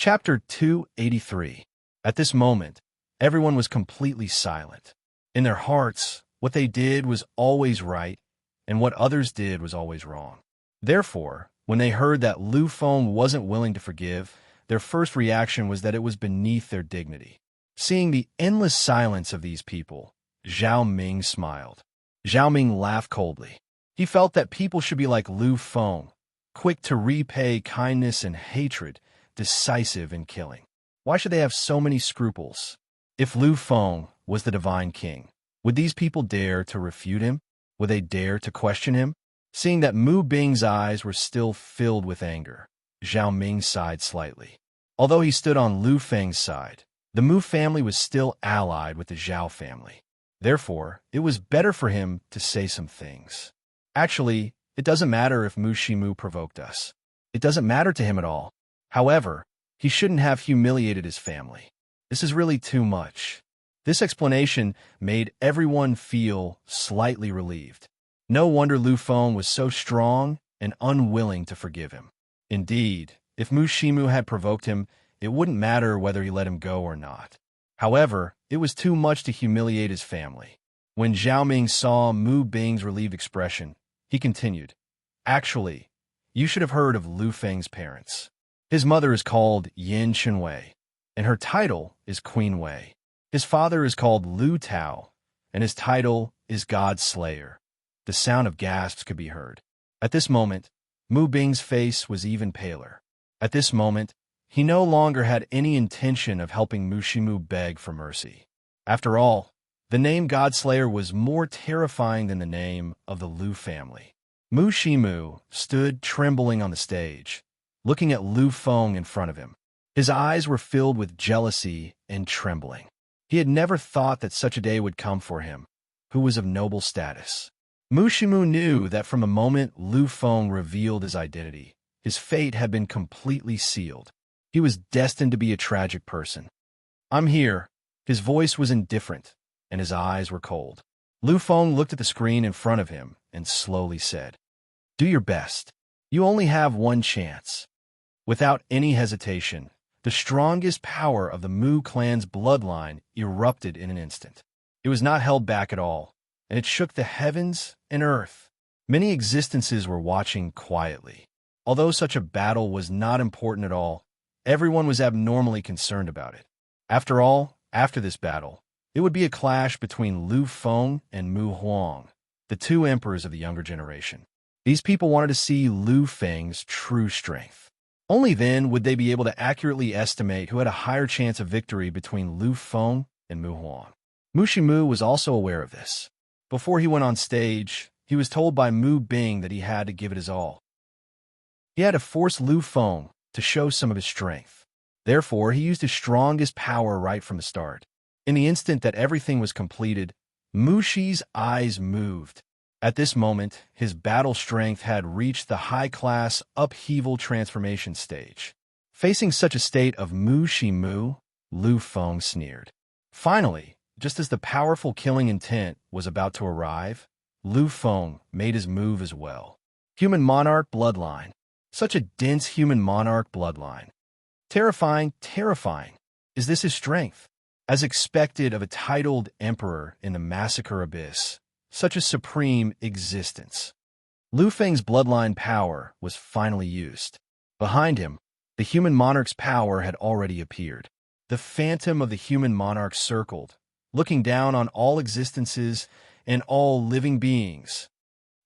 Chapter 283. At this moment, everyone was completely silent. In their hearts, what they did was always right, and what others did was always wrong. Therefore, when they heard that Lu Feng wasn't willing to forgive, their first reaction was that it was beneath their dignity. Seeing the endless silence of these people, Zhao Ming smiled. Zhao Ming laughed coldly. He felt that people should be like Lu Feng, quick to repay kindness and hatred, decisive in killing. Why should they have so many scruples? If Lu Feng was the divine king, would these people dare to refute him? Would they dare to question him? Seeing that Mu Bing's eyes were still filled with anger, Zhao Ming sighed slightly. Although he stood on Lu Feng's side, the Mu family was still allied with the Zhao family. Therefore, it was better for him to say some things. Actually, it doesn't matter if Mu Shimu provoked us. It doesn't matter to him at all. However, he shouldn't have humiliated his family. This is really too much. This explanation made everyone feel slightly relieved. No wonder Lu Feng was so strong and unwilling to forgive him. Indeed, if Mu Shimu had provoked him, it wouldn't matter whether he let him go or not. However, it was too much to humiliate his family. When Zhao Ming saw Mu Bing's relieved expression, he continued, "Actually, you should have heard of Lu Feng's parents. His mother is called Yin Chenwei, and her title is Queen Wei. His father is called Lu Tao, and his title is God Slayer." The sound of gasps could be heard. At this moment, Mu Bing's face was even paler. At this moment, he no longer had any intention of helping Mu Shimu beg for mercy. After all, the name God Slayer was more terrifying than the name of the Lu family. Mu Shimu stood trembling on the stage, looking at Lu Feng in front of him. His eyes were filled with jealousy and trembling. He had never thought that such a day would come for him, who was of noble status. Mu Shimu knew that from the moment Lu Feng revealed his identity, his fate had been completely sealed. He was destined to be a tragic person. "I'm here." His voice was indifferent, and his eyes were cold. Lu Feng looked at the screen in front of him and slowly said, "Do your best. You only have one chance." Without any hesitation, the strongest power of the Mu clan's bloodline erupted in an instant. It was not held back at all, and it shook the heavens and earth. Many existences were watching quietly. Although such a battle was not important at all, everyone was abnormally concerned about it. After all, after this battle, it would be a clash between Lu Feng and Mu Huang, the two emperors of the younger generation. These people wanted to see Lu Feng's true strength. Only then would they be able to accurately estimate who had a higher chance of victory between Lu Feng and Mu Huang. Mu Shimu was also aware of this. Before he went on stage, he was told by Mu Bing that he had to give it his all. He had to force Lu Feng to show some of his strength. Therefore, he used his strongest power right from the start. In the instant that everything was completed, Mu Shi's eyes moved. At this moment, his battle strength had reached the high-class upheaval transformation stage. Facing such a state of Mu Shimu, Lu Feng sneered. Finally, just as the powerful killing intent was about to arrive, Lu Feng made his move as well. Human monarch bloodline. Such a dense human monarch bloodline. Terrifying, terrifying. Is this his strength? As expected of a titled emperor in the massacre abyss, such a supreme existence. Lu Feng's bloodline power was finally used. Behind him, the human monarch's power had already appeared. The phantom of the human monarch circled, looking down on all existences and all living beings.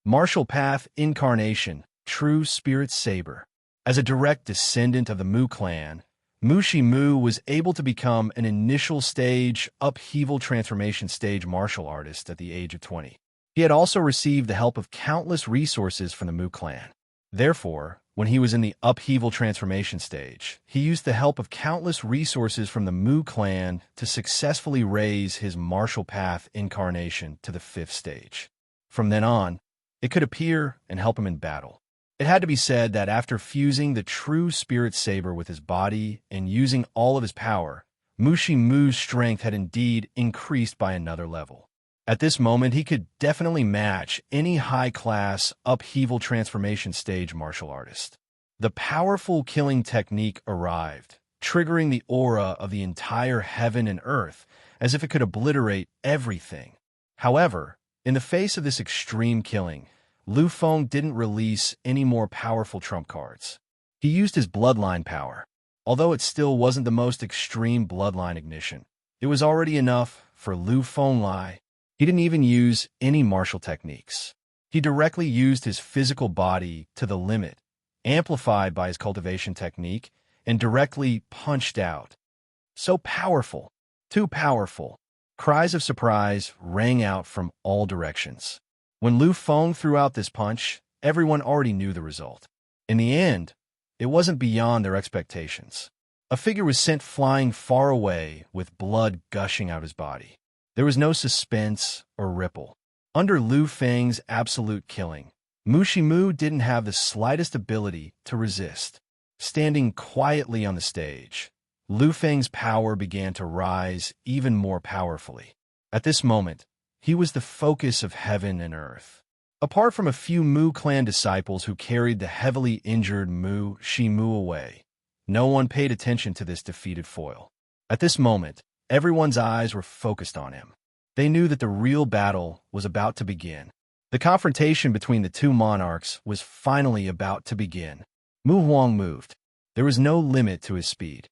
Martial path incarnation, true spirit saber. As a direct descendant of the Mu clan, Mu Shimu was able to become an initial stage upheaval transformation stage martial artist at the age of 20. He had also received the help of countless resources from the Mu clan. Therefore, when he was in the upheaval transformation stage, he used the help of countless resources from the Mu clan to successfully raise his martial path incarnation to the 5th stage. From then on, it could appear and help him in battle. It had to be said that after fusing the true spirit saber with his body and using all of his power, Mu Shimu's strength had indeed increased by another level. At this moment, he could definitely match any high-class upheaval transformation stage martial artist. The powerful killing technique arrived, triggering the aura of the entire heaven and earth as if it could obliterate everything. However, in the face of this extreme killing, Lu Feng didn't release any more powerful trump cards. He used his bloodline power. Although it still wasn't the most extreme bloodline ignition, it was already enough for Lu Fenglai. He didn't even use any martial techniques. He directly used his physical body to the limit, amplified by his cultivation technique, and directly punched out. So powerful, too powerful. Cries of surprise rang out from all directions. When Lu Feng threw out this punch, everyone already knew the result. In the end, it wasn't beyond their expectations. A figure was sent flying far away with blood gushing out his body. There was no suspense or ripple. Under Lu Feng's absolute killing, Mu Shimu didn't have the slightest ability to resist. Standing quietly on the stage, Lu Feng's power began to rise even more powerfully. At this moment, he was the focus of heaven and earth. Apart from a few Mu clan disciples who carried the heavily injured Mu Shimu away, no one paid attention to this defeated foil. At this moment, everyone's eyes were focused on him. They knew that the real battle was about to begin. The confrontation between the two monarchs was finally about to begin. Mu Huang moved. There was no limit to his speed.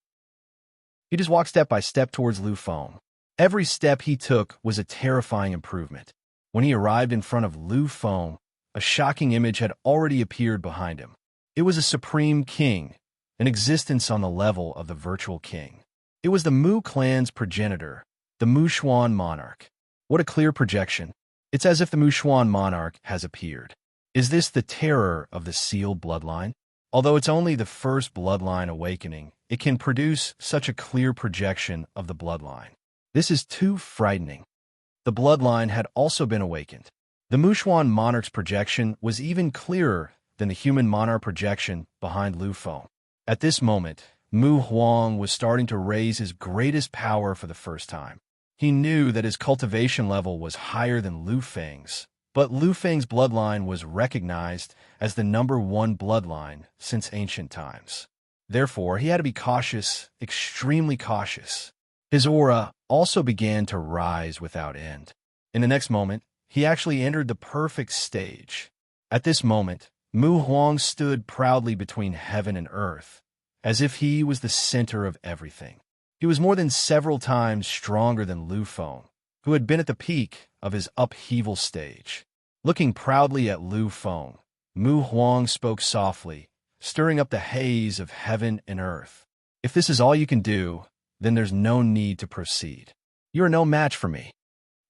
He just walked step by step towards Lu Feng. Every step he took was a terrifying improvement. When he arrived in front of Lu Feng, a shocking image had already appeared behind him. It was a supreme king, an existence on the level of the virtual king. It was the Mu clan's progenitor, the Mu Xuan monarch. What a clear projection. It's as if the Mu Xuan monarch has appeared. Is this the terror of the sealed bloodline? Although it's only the first bloodline awakening, it can produce such a clear projection of the bloodline. This is too frightening. The bloodline had also been awakened. The Mu Xuan monarch's projection was even clearer than the human monarch projection behind Lu Feng. At this moment, Mu Huang was starting to raise his greatest power for the first time. He knew that his cultivation level was higher than Lu Feng's, but Lu Feng's bloodline was recognized as the #1 bloodline since ancient times. Therefore, he had to be cautious, extremely cautious. His aura also began to rise without end. In the next moment, he actually entered the perfect stage. At this moment, Mu Huang stood proudly between heaven and earth, as if he was the center of everything. He was more than several times stronger than Lu Feng, who had been at the peak of his upheaval stage. Looking proudly at Lu Feng, Mu Huang spoke softly, stirring up the haze of heaven and earth. If this is all you can do, then there's no need to proceed. You are no match for me.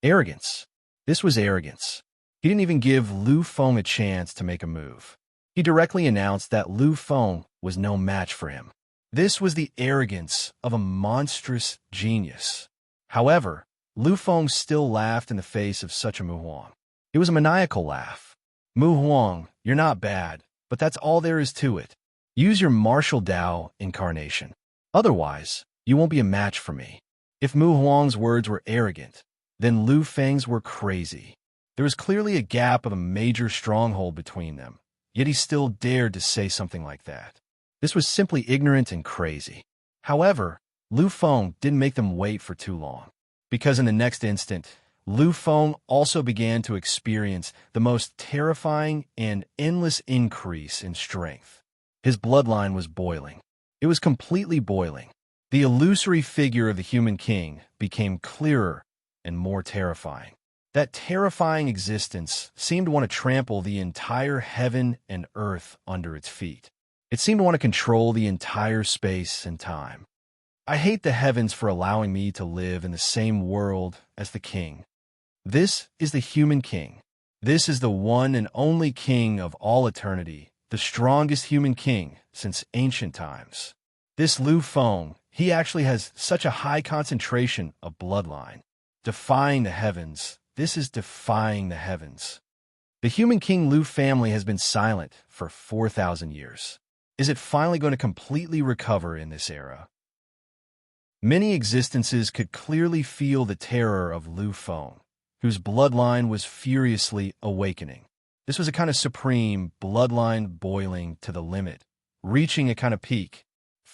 Arrogance. This was arrogance. He didn't even give Lu Feng a chance to make a move. He directly announced that Lu Feng was no match for him. This was the arrogance of a monstrous genius. However, Lu Feng still laughed in the face of such a Mu Huang. It was a maniacal laugh. Mu Huang, you're not bad, but that's all there is to it. Use your martial Dao incarnation. Otherwise, you won't be a match for me. If Mu Huang's words were arrogant, then Lu Feng's were crazy. There was clearly a gap of a major stronghold between them, yet he still dared to say something like that. This was simply ignorant and crazy. However, Lu Feng didn't make them wait for too long, because in the next instant, Lu Feng also began to experience the most terrifying and endless increase in strength. His bloodline was boiling. It was completely boiling. The illusory figure of the human king became clearer and more terrifying. That terrifying existence seemed to want to trample the entire heaven and earth under its feet. It seemed to want to control the entire space and time. I hate the heavens for allowing me to live in the same world as the king. This is the human king. This is the one and only king of all eternity, the strongest human king since ancient times. This Lu Feng, he actually has such a high concentration of bloodline. Defying the heavens, this is defying the heavens. The human king Lu family has been silent for 4,000 years. Is it finally going to completely recover in this era? Many existences could clearly feel the terror of Lu Feng, whose bloodline was furiously awakening. This was a kind of supreme bloodline boiling to the limit, reaching a kind of peak.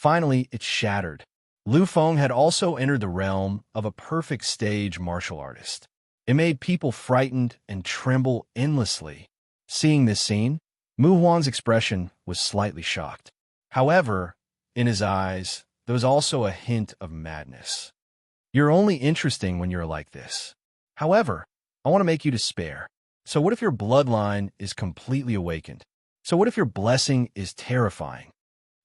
Finally, it shattered. Lu Feng had also entered the realm of a perfect stage martial artist. It made people frightened and tremble endlessly. Seeing this scene, Mu Huang's expression was slightly shocked. However, in his eyes, there was also a hint of madness. You're only interesting when you're like this. However, I want to make you despair. So what if your bloodline is completely awakened? So what if your blessing is terrifying?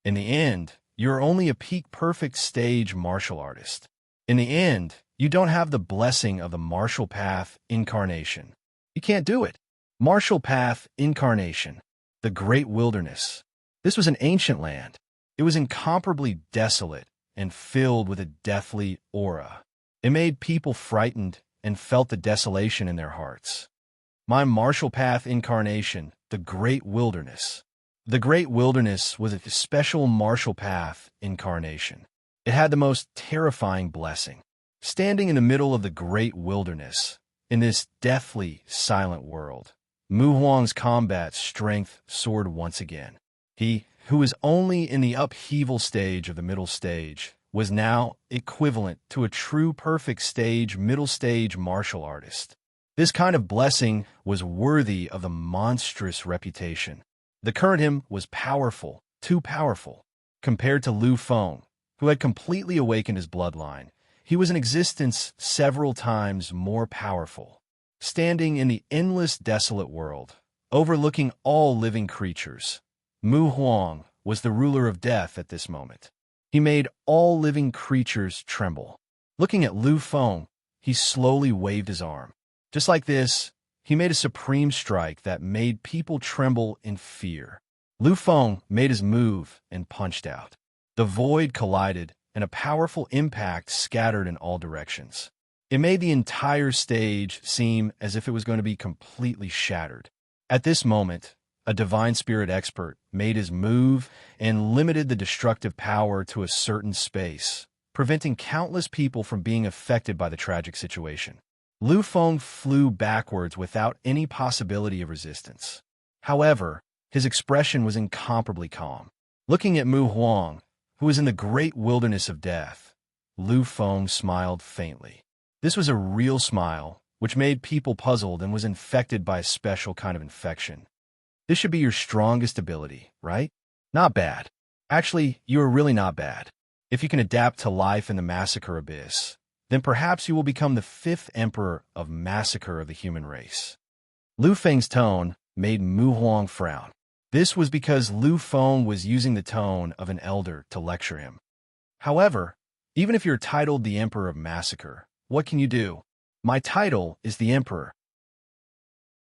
In the end, you're only a peak perfect stage martial artist. In the end, you don't have the blessing of the martial path incarnation. You can't do it. Martial path incarnation. The great wilderness. This was an ancient land. It was incomparably desolate and filled with a deathly aura. It made people frightened and felt the desolation in their hearts. My martial path incarnation, the great wilderness. The great wilderness was a special martial path incarnation. It had the most terrifying blessing. Standing in the middle of the great wilderness, in this deathly, silent world, Mu Huang's combat strength soared once again. He, who was only in the upheaval stage of the middle stage, was now equivalent to a true perfect stage middle stage martial artist. This kind of blessing was worthy of the monstrous reputation. The current him was powerful, too powerful. Compared to Lu Feng, who had completely awakened his bloodline, he was in existence several times more powerful. Standing in the endless desolate world, overlooking all living creatures, Mu Huang was the ruler of death at this moment. He made all living creatures tremble. Looking at Lu Feng, he slowly waved his arm. Just like this, he made a supreme strike that made people tremble in fear. Lu Feng made his move and punched out. The void collided, and a powerful impact scattered in all directions. It made the entire stage seem as if it was going to be completely shattered. At this moment, a divine spirit expert made his move and limited the destructive power to a certain space, preventing countless people from being affected by the tragic situation. Lu Feng flew backwards without any possibility of resistance. However, his expression was incomparably calm. Looking at Mu Huang, who was in the great wilderness of death, Lu Feng smiled faintly. This was a real smile, which made people puzzled and was infected by a special kind of infection. This should be your strongest ability, right? Not bad. Actually, you are really not bad. If you can adapt to life in the massacre abyss, then perhaps you will become the 5th emperor of massacre of the human race. Lu Feng's tone made Mu Huang frown. This was because Lu Feng was using the tone of an elder to lecture him. However, even if you're titled the Emperor of Massacre, what can you do? My title is the Emperor.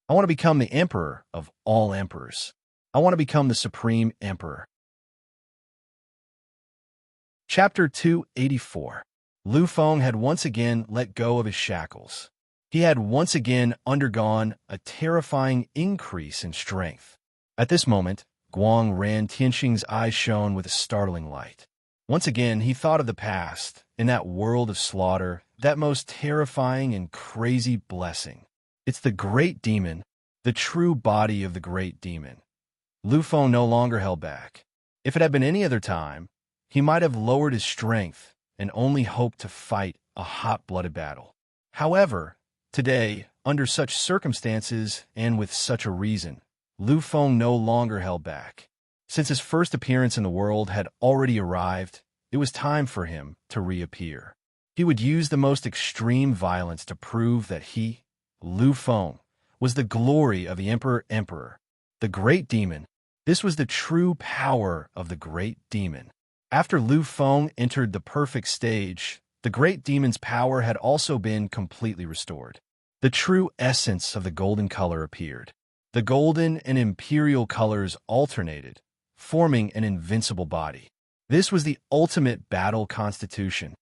I want to become the Emperor of all emperors. I want to become the Supreme Emperor. Chapter 284. Lu Feng had once again let go of his shackles. He had once again undergone a terrifying increase in strength. At this moment, Guang Ran Tianxing's eyes shone with a startling light. Once again, he thought of the past, in that world of slaughter, that most terrifying and crazy blessing. It's the great demon, the true body of the great demon. Lu Feng no longer held back. If it had been any other time, he might have lowered his strength and only hoped to fight a hot-blooded battle. However, today, under such circumstances and with such a reason, Lu Feng no longer held back. Since his first appearance in the world had already arrived, it was time for him to reappear. He would use the most extreme violence to prove that he, Lu Feng, was the glory of the Emperor, the great demon. This was the true power of the great demon. After Lu Feng entered the perfect stage, the great demon's power had also been completely restored. The true essence of the golden color appeared. The golden and imperial colors alternated, forming an invincible body. This was the ultimate battle constitution.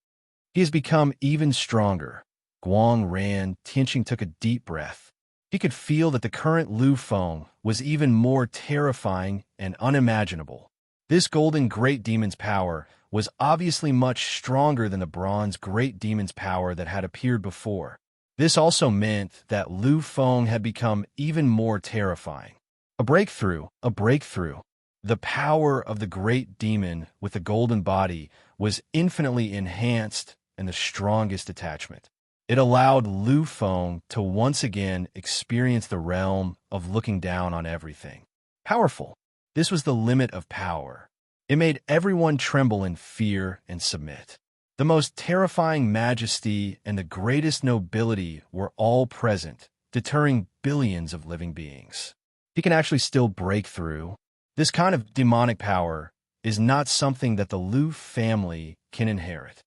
He has become even stronger. Guang Ran Tianxing took a deep breath. He could feel that the current Lu Feng was even more terrifying and unimaginable. This golden great demon's power was obviously much stronger than the bronze great demon's power that had appeared before. This also meant that Lu Feng had become even more terrifying. A breakthrough, a breakthrough. The power of the great demon with the golden body was infinitely enhanced and the strongest attachment. It allowed Lu Feng to once again experience the realm of looking down on everything. Powerful. This was the limit of power. It made everyone tremble in fear and submit. The most terrifying majesty and the greatest nobility were all present, deterring billions of living beings. He can actually still break through. This kind of demonic power is not something that the Lu family can inherit.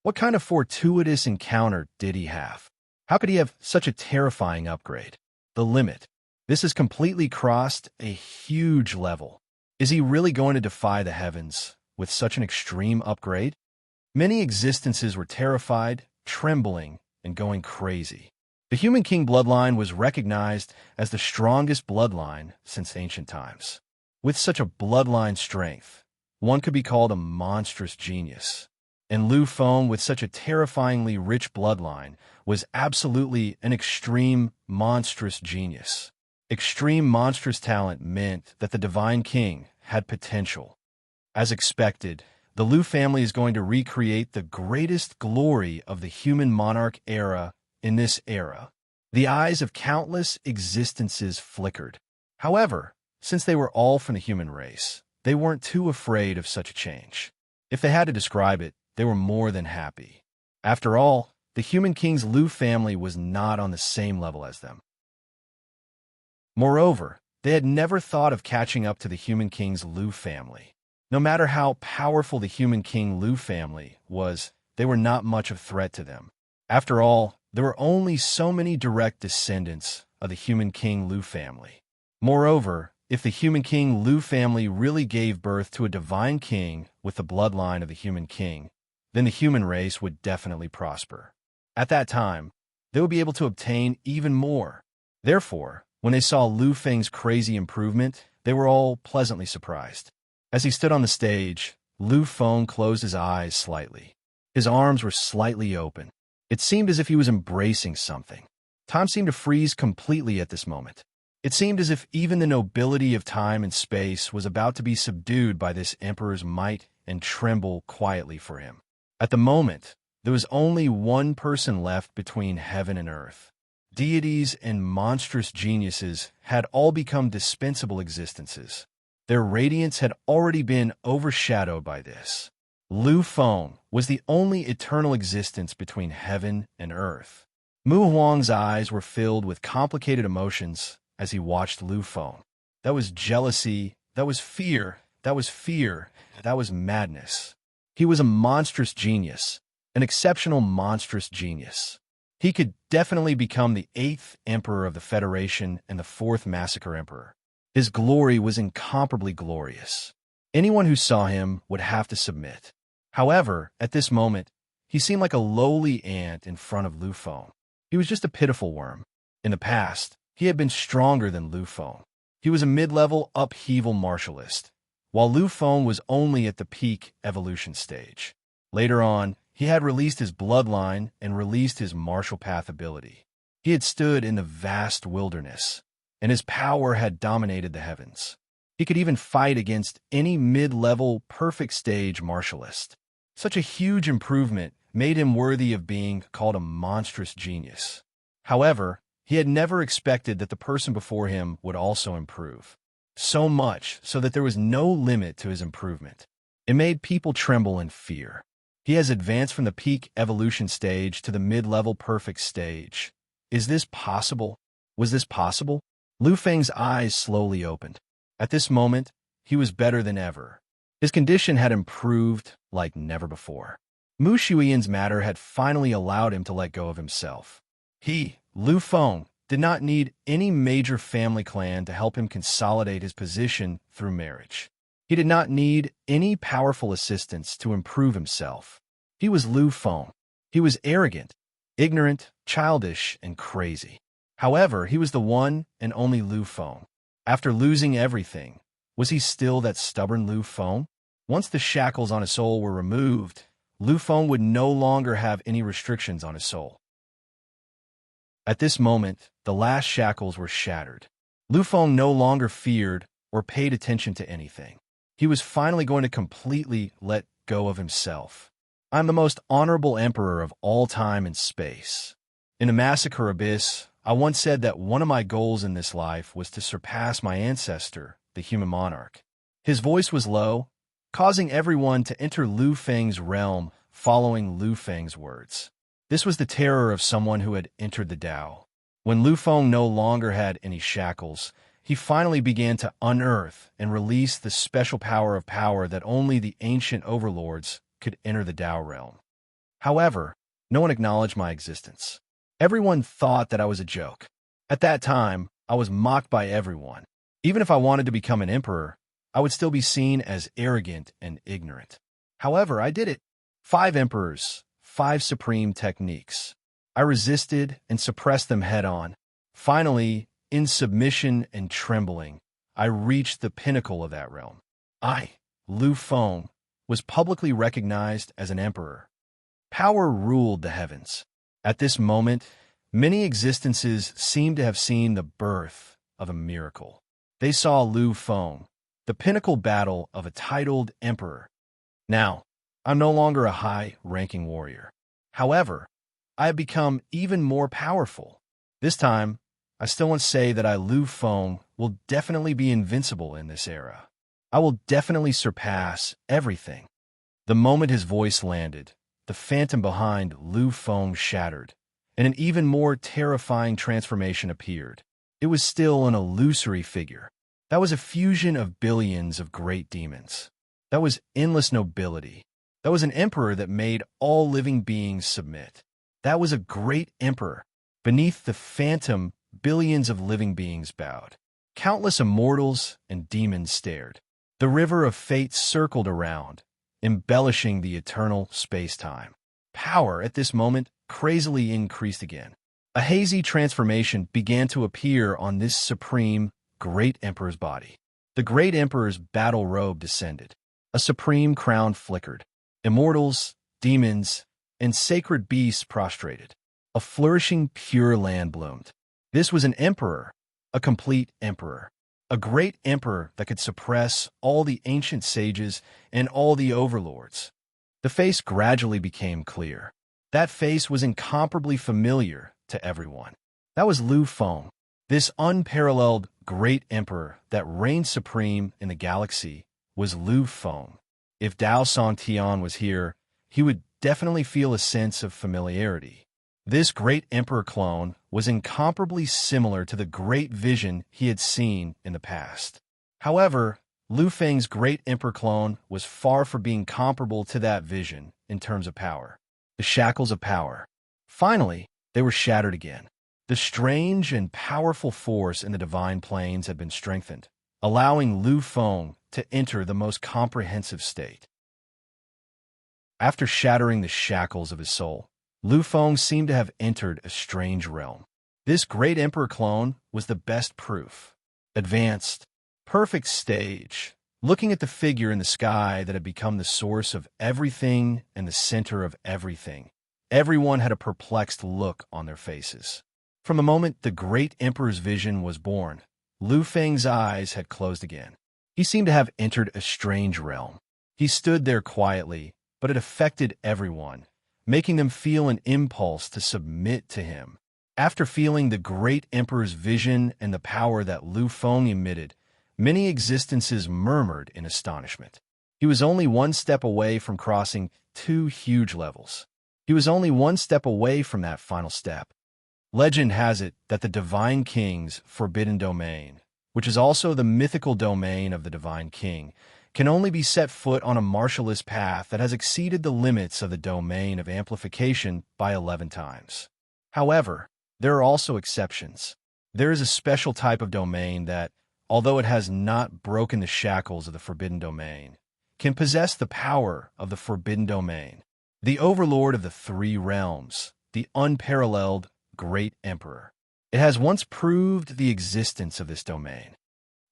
What kind of fortuitous encounter did he have? How could he have such a terrifying upgrade? The limit. This has completely crossed a huge level. Is he really going to defy the heavens with such an extreme upgrade? Many existences were terrified, trembling, and going crazy. The Human King bloodline was recognized as the strongest bloodline since ancient times. With such a bloodline strength, one could be called a monstrous genius. And Lu Feng, with such a terrifyingly rich bloodline, was absolutely an extreme monstrous genius. Extreme monstrous talent meant that the Divine King had potential. As expected, the Lu family is going to recreate the greatest glory of the human monarch era in this era. The eyes of countless existences flickered. However, since they were all from the human race, they weren't too afraid of such a change. If they had to describe it, they were more than happy. After all, the Human King's Lu family was not on the same level as them. Moreover, they had never thought of catching up to the Human King's Lu family. No matter how powerful the Human King Lu family was, they were not much of a threat to them. After all, there were only so many direct descendants of the Human King Lu family. Moreover, if the Human King Lu family really gave birth to a divine king with the bloodline of the Human King, then the human race would definitely prosper. At that time, they would be able to obtain even more. Therefore, when they saw Lu Feng's crazy improvement, they were all pleasantly surprised. As he stood on the stage, Lu Feng closed his eyes slightly. His arms were slightly open. It seemed as if he was embracing something. Time seemed to freeze completely at this moment. It seemed as if even the nobility of time and space was about to be subdued by this emperor's might and tremble quietly for him. At the moment, there was only one person left between heaven and earth. Deities and monstrous geniuses had all become dispensable existences. Their radiance had already been overshadowed by this. Lu Feng was the only eternal existence between heaven and earth. Mu Huang's eyes were filled with complicated emotions as he watched Lu Feng. That was jealousy, that was fear, that was madness. He was a monstrous genius, an exceptional monstrous genius. He could definitely become the 8th emperor of the Federation and the 4th massacre emperor. His glory was incomparably glorious. Anyone who saw him would have to submit. However, at this moment, he seemed like a lowly ant in front of Lu Feng. He was just a pitiful worm. In the past, he had been stronger than Lu Feng. He was a mid-level upheaval martialist, while Lu Feng was only at the peak evolution stage. Later on, he had released his bloodline and released his martial path ability. He had stood in the vast wilderness, and his power had dominated the heavens. He could even fight against any mid-level perfect stage martialist. Such a huge improvement made him worthy of being called a monstrous genius. However, he had never expected that the person before him would also improve. So much so that there was no limit to his improvement. It made people tremble in fear. He has advanced from the peak evolution stage to the mid-level perfect stage. Is this possible? Was this possible? Lu Feng's eyes slowly opened. At this moment, he was better than ever. His condition had improved like never before. Mu Shuiyan's matter had finally allowed him to let go of himself. He, Lu Feng, did not need any major family clan to help him consolidate his position through marriage. He did not need any powerful assistance to improve himself. He was Lu Feng. He was arrogant, ignorant, childish, and crazy. However, he was the one and only Lu Feng. After losing everything, was he still that stubborn Lu Feng? Once the shackles on his soul were removed, Lu Feng would no longer have any restrictions on his soul. At this moment, the last shackles were shattered. Lu Feng no longer feared or paid attention to anything. He was finally going to completely let go of himself. I'm the most honorable emperor of all time and space. In a massacre abyss, I once said that one of my goals in this life was to surpass my ancestor, the human monarch. His voice was low, causing everyone to enter Lu Feng's realm following Lu Feng's words. This was the terror of someone who had entered the Tao. When Lu Feng no longer had any shackles, he finally began to unearth and release the special power of power that only the ancient overlords could enter the Tao realm. However, no one acknowledged my existence. Everyone thought that I was a joke. At that time, I was mocked by everyone. Even if I wanted to become an emperor, I would still be seen as arrogant and ignorant. However, I did it. 5 emperors, 5 supreme techniques. I resisted and suppressed them head-on. Finally, in submission and trembling, I reached the pinnacle of that realm. I, Lu Feng, was publicly recognized as an emperor. Power ruled the heavens. At this moment, many existences seemed to have seen the birth of a miracle. They saw Lu Feng, the pinnacle battle of a titled emperor. Now, I'm no longer a high-ranking warrior. However, I have become even more powerful. This time, I still want to say that I, Lu Feng, will definitely be invincible in this era. I will definitely surpass everything. The moment his voice landed, the phantom behind Lu Feng shattered, and an even more terrifying transformation appeared. It was still an illusory figure. That was a fusion of billions of great demons. That was endless nobility. That was an emperor that made all living beings submit. That was a great emperor. Beneath the phantom, billions of living beings bowed. Countless immortals and demons stared. The river of fate circled around, embellishing the eternal space-time. Power at this moment crazily increased again. A hazy transformation began to appear on this supreme, great emperor's body. The great emperor's battle robe descended. A supreme crown flickered. Immortals, demons, and sacred beasts prostrated. A flourishing, pure land bloomed. This was an emperor, a complete emperor. A great emperor that could suppress all the ancient sages and all the overlords. The face gradually became clear. That face was incomparably familiar to everyone. That was Lu Feng, this unparalleled great emperor that reigned supreme in the galaxy was Lu Feng. If Dao Songtian was here, he would definitely feel a sense of familiarity. This great emperor clone was incomparably similar to the great vision he had seen in the past. However, Lu Feng's great emperor clone was far from being comparable to that vision in terms of power. The shackles of power. Finally, they were shattered again. The strange and powerful force in the divine planes had been strengthened, allowing Lu Feng to enter the most comprehensive state. After shattering the shackles of his soul, Lu Feng seemed to have entered a strange realm. This great emperor clone was the best proof. Advanced, perfect stage, looking at the figure in the sky that had become the source of everything and the center of everything. Everyone had a perplexed look on their faces. From the moment the great emperor's vision was born, Lu Feng's eyes had closed again. He seemed to have entered a strange realm. He stood there quietly, but it affected everyone, making them feel an impulse to submit to him. After feeling the great emperor's vision and the power that Lu Feng emitted, many existences murmured in astonishment. He was only one step away from crossing 2 huge levels. He was only one step away from that final step. Legend has it that the Divine King's forbidden domain, which is also the mythical domain of the Divine King, can only be set foot on a martialless path that has exceeded the limits of the domain of amplification by 11 times. However, there are also exceptions. There is a special type of domain that, although it has not broken the shackles of the forbidden domain, can possess the power of the forbidden domain. The overlord of the 3 realms, the unparalleled great emperor. It has once proved the existence of this domain.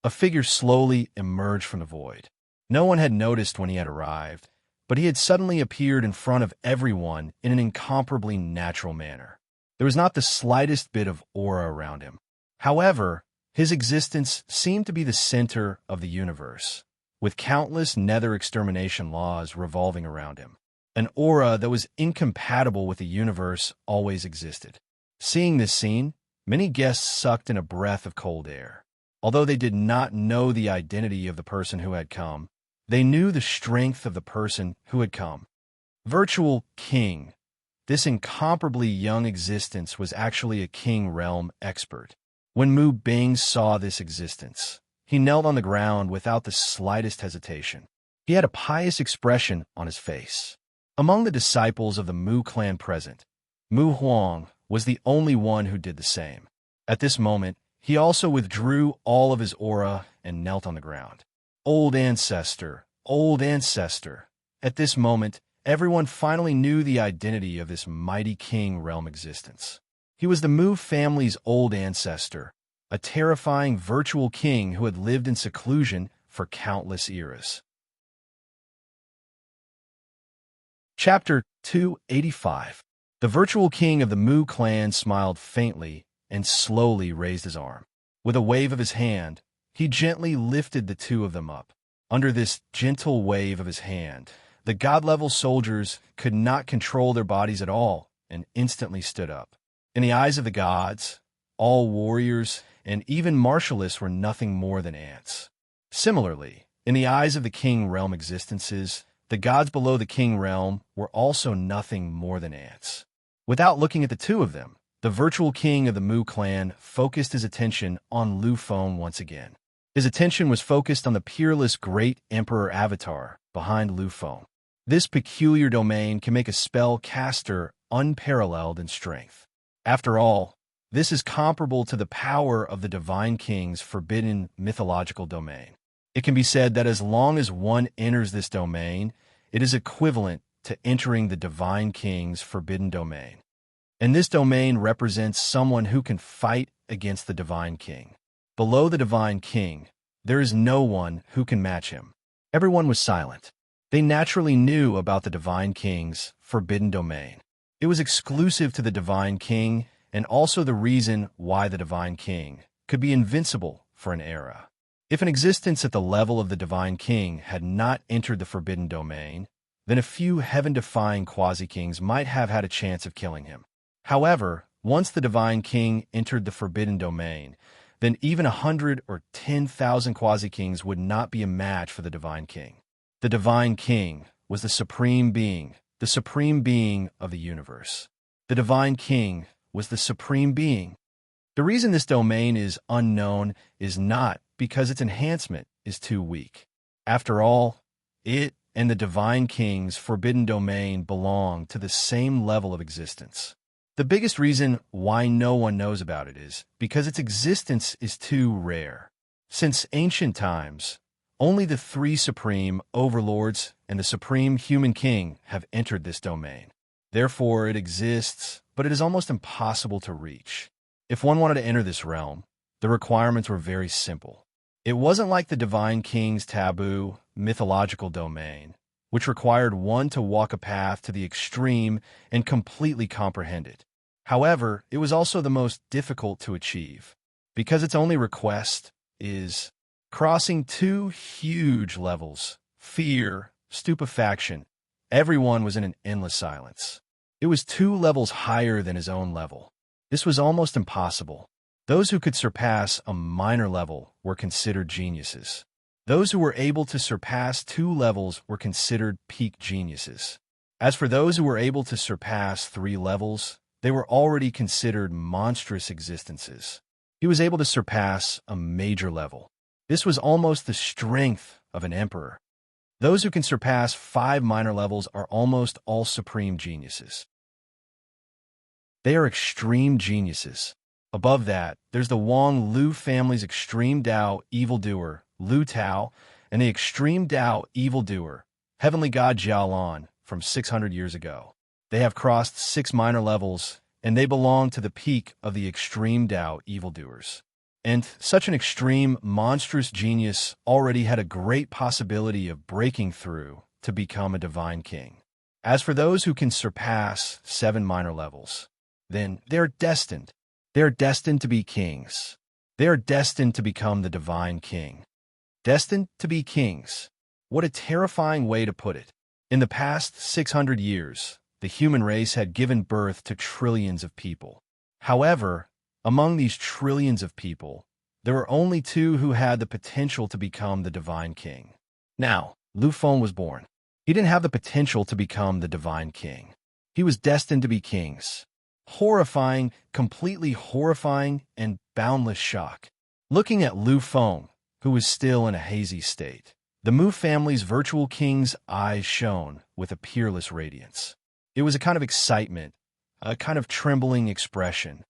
A figure slowly emerged from the void. No one had noticed when he had arrived, but he had suddenly appeared in front of everyone in an incomparably natural manner. There was not the slightest bit of aura around him. However, His existence seemed to be the center of the universe, with countless nether extermination laws revolving around him. An aura that was incompatible with the universe always existed. Seeing this scene, many guests sucked in a breath of cold air. Although they did not know the identity of the person who had come, they knew the strength of the person who had come. Virtual King. This incomparably young existence was actually a King realm expert. When Mu Bing saw this existence, he knelt on the ground without the slightest hesitation. He had a pious expression on his face. Among the disciples of the Mu clan present, Mu Huang was the only one who did the same. At this moment, he also withdrew all of his aura and knelt on the ground. Old ancestor, old ancestor. At this moment, everyone finally knew the identity of this mighty King realm existence. He was the Mu family's old ancestor, a terrifying virtual king who had lived in seclusion for countless eras. Chapter 285. The virtual king of the Mu clan smiled faintly and slowly raised his arm. With a wave of his hand, he gently lifted the two of them up. Under this gentle wave of his hand, the god-level soldiers could not control their bodies at all and instantly stood up. In the eyes of the gods, all warriors and even martialists were nothing more than ants. Similarly, in the eyes of the king realm existences, the gods below the king realm were also nothing more than ants. Without looking at the two of them, the virtual king of the Mu clan focused his attention on Lu Feng once again. His attention was focused on the peerless great emperor avatar behind Lu Feng. This peculiar domain can make a spell caster unparalleled in strength. After all, this is comparable to the power of the Divine King's forbidden mythological domain. It can be said that as long as one enters this domain, it is equivalent to entering the Divine King's forbidden domain. And this domain represents someone who can fight against the Divine King. Below the Divine King, there is no one who can match him. Everyone was silent. They naturally knew about the Divine King's forbidden domain. It was exclusive to the Divine King and also the reason why the Divine King could be invincible for an era. If an existence at the level of the Divine King had not entered the forbidden domain, then a few heaven-defying quasi-kings might have had a chance of killing him. However, once the Divine King entered the forbidden domain, then even 100 or 10,000 quasi-kings would not be a match for the Divine King. The Divine King was the supreme being of the universe. The Divine King was the supreme being. The reason this domain is unknown is not because its enhancement is too weak. After all, it and the Divine King's forbidden domain belong to the same level of existence. The biggest reason why no one knows about it is because its existence is too rare. Since ancient times, only the three supreme overlords and the supreme human king have entered this domain. Therefore, it exists, but it is almost impossible to reach. If one wanted to enter this realm, the requirements were very simple. It wasn't like the Divine King's taboo, mythological domain, which required one to walk a path to the extreme and completely comprehend it. However, it was also the most difficult to achieve, because its only request is crossing two huge levels: fear, stupefaction. Everyone was in an endless silence. It was 2 levels higher than his own level. This was almost impossible. Those who could surpass a minor level were considered geniuses. Those who were able to surpass 2 levels were considered peak geniuses. As for those who were able to surpass 3 levels, they were already considered monstrous existences. He was able to surpass a major level. This was almost the strength of an emperor. Those who can surpass 5 minor levels are almost all supreme geniuses. They are extreme geniuses. Above that, there's the Wang Lu family's extreme Dao evildoer, Lu Tao, and the extreme Dao evildoer, heavenly god Jialan, from 600 years ago. They have crossed 6 minor levels, and they belong to the peak of the extreme Dao evildoers. And such an extreme, monstrous genius already had a great possibility of breaking through to become a divine king. As for those who can surpass 7 minor levels, then they're destined. They're destined to be kings. They are destined to become the divine king. Destined to be kings. What a terrifying way to put it. In the past 600 years, the human race had given birth to trillions of people. However, among these trillions of people, there were only two who had the potential to become the divine king. Now, Lu Feng was born. He didn't have the potential to become the divine king. He was destined to be kings. Horrifying, completely horrifying, and boundless shock. Looking at Lu Feng, who was still in a hazy state, the Mu family's virtual king's eyes shone with a peerless radiance. It was a kind of excitement, a kind of trembling expression.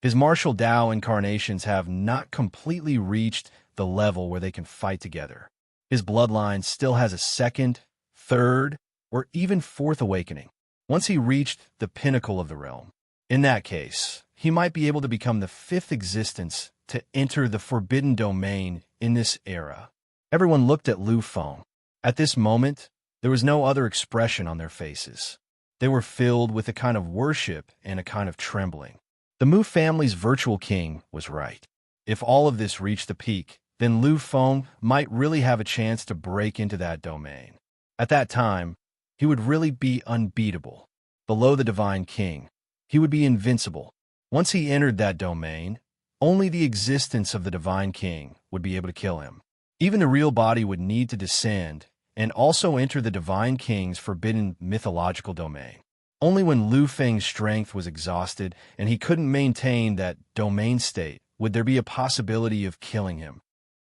His martial Dao incarnations have not completely reached the level where they can fight together. His bloodline still has a second, third, or even fourth awakening. Once he reached the pinnacle of the realm, in that case, he might be able to become the fifth existence to enter the forbidden domain in this era. Everyone looked at Lu Feng. At this moment, there was no other expression on their faces. They were filled with a kind of worship and a kind of trembling. The Mu family's virtual king was right. If all of this reached the peak, then Lu Feng might really have a chance to break into that domain. At that time, he would really be unbeatable. Below the divine king, he would be invincible. Once he entered that domain, only the existence of the divine king would be able to kill him. Even the real body would need to descend and also enter the divine king's forbidden mythological domain. Only when Lu Feng's strength was exhausted and he couldn't maintain that domain state would there be a possibility of killing him.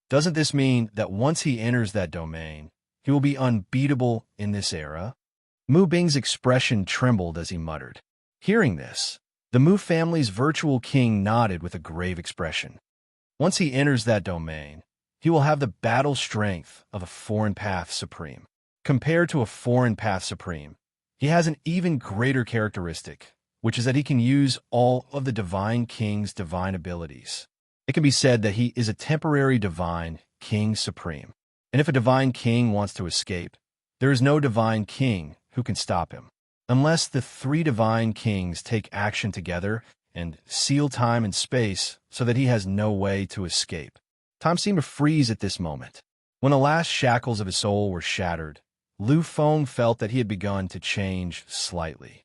Doesn't this mean that once he enters that domain, he will be unbeatable in this era? Mu Bing's expression trembled as he muttered. Hearing this, the Mu family's virtual king nodded with a grave expression. Once he enters that domain, he will have the battle strength of a foreign path supreme. Compared to a foreign path supreme, he has an even greater characteristic, which is that he can use all of the divine king's divine abilities. It can be said that he is a temporary divine king supreme. And if a divine king wants to escape, there is no divine king who can stop him. Unless the three divine kings take action together and seal time and space so that he has no way to escape. Time seemed to freeze at this moment. When the last shackles of his soul were shattered, Lu Feng felt that he had begun to change slightly.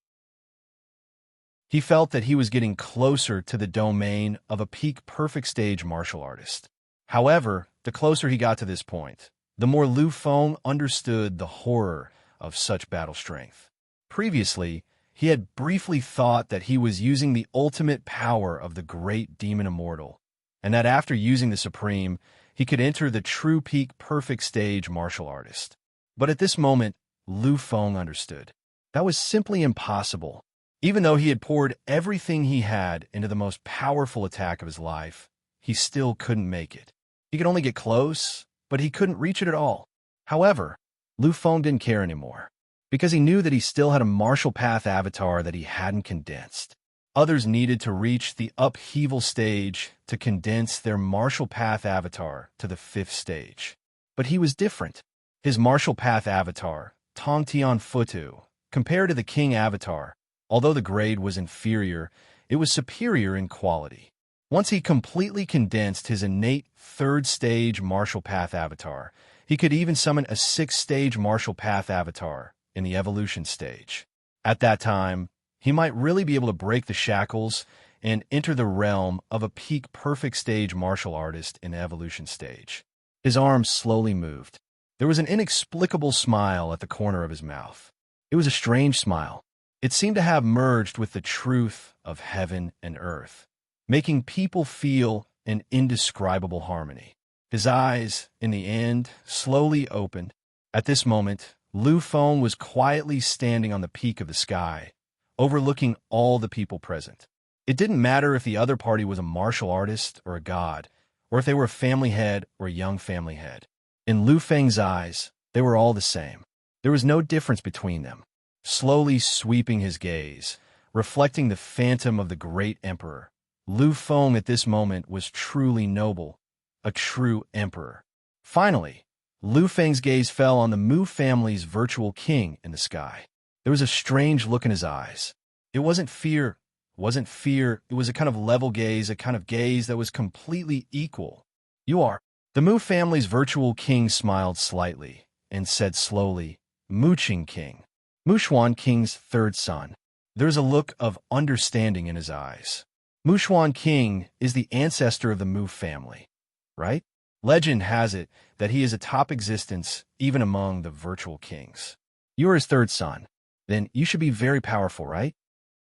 He felt that he was getting closer to the domain of a peak perfect stage martial artist. However, the closer he got to this point, the more Lu Feng understood the horror of such battle strength. Previously, he had briefly thought that he was using the ultimate power of the great demon immortal, and that after using the supreme, he could enter the true peak perfect stage martial artist. But at this moment, Lu Feng understood. That was simply impossible. Even though he had poured everything he had into the most powerful attack of his life, he still couldn't make it. He could only get close, but he couldn't reach it at all. However, Lu Feng didn't care anymore, because he knew that he still had a martial path avatar that he hadn't condensed. Others needed to reach the upheaval stage to condense their martial path avatar to the fifth stage. But he was different. His martial path avatar, Tong Tian Futu, compared to the king avatar, although the grade was inferior, it was superior in quality. Once he completely condensed his innate third stage martial path avatar, he could even summon a sixth stage martial path avatar in the evolution stage. At that time, he might really be able to break the shackles and enter the realm of a peak perfect stage martial artist in the evolution stage. His arms slowly moved. There was an inexplicable smile at the corner of his mouth. It was a strange smile. It seemed to have merged with the truth of heaven and earth, making people feel an indescribable harmony. His eyes, in the end, slowly opened. At this moment, Lu Feng was quietly standing on the peak of the sky, overlooking all the people present. It didn't matter if the other party was a martial artist or a god, or if they were a family head or a young family head. In Lu Feng's eyes, they were all the same. There was no difference between them. Slowly sweeping his gaze, reflecting the phantom of the great emperor, Lu Feng at this moment was truly noble, a true emperor. Finally, Lu Feng's gaze fell on the Mu family's virtual king in the sky. There was a strange look in his eyes. It wasn't fear wasn't fear, it was a kind of level gaze, a kind of gaze that was completely equal. You are. The Mu family's virtual king smiled slightly and said slowly, Mu Qing King, Mu Xuan King's third son. There's a look of understanding in his eyes. Mu Xuan King is the ancestor of the Mu family, right? Legend has it that he is a top existence even among the virtual kings. You are his third son. Then you should be very powerful, right?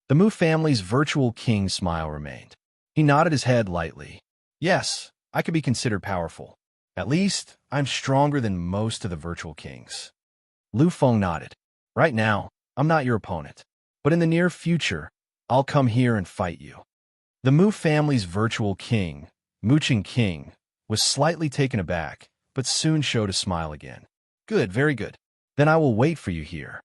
The Mu family's virtual king's smile remained. He nodded his head lightly. Yes, I could be considered powerful. At least, I'm stronger than most of the virtual kings. Lu Feng nodded. Right now, I'm not your opponent. But in the near future, I'll come here and fight you. The Mu family's virtual king, Mu Qing King, was slightly taken aback, but soon showed a smile again. Good, very good. Then I will wait for you here.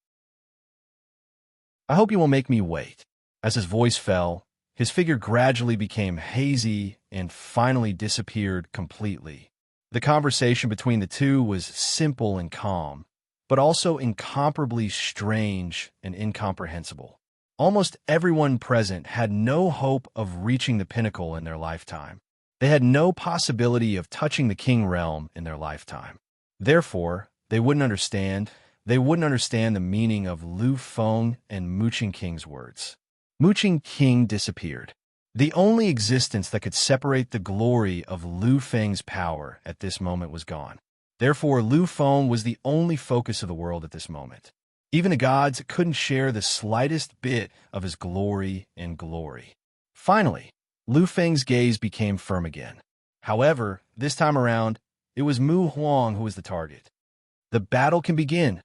I hope you won't make me wait. As his voice fell, his figure gradually became hazy and finally disappeared completely. The conversation between the two was simple and calm, but also incomparably strange and incomprehensible. Almost everyone present had no hope of reaching the pinnacle in their lifetime. They had no possibility of touching the king realm in their lifetime. Therefore, they wouldn't understand the meaning of Lu Feng and Mu Qing King's words. Mu Qing King disappeared. The only existence that could separate the glory of Lu Feng's power at this moment was gone. Therefore, Lu Feng was the only focus of the world at this moment. Even the gods couldn't share the slightest bit of his glory and glory. Finally, Lu Feng's gaze became firm again. However, this time around, it was Mu Huang who was the target. The battle can begin.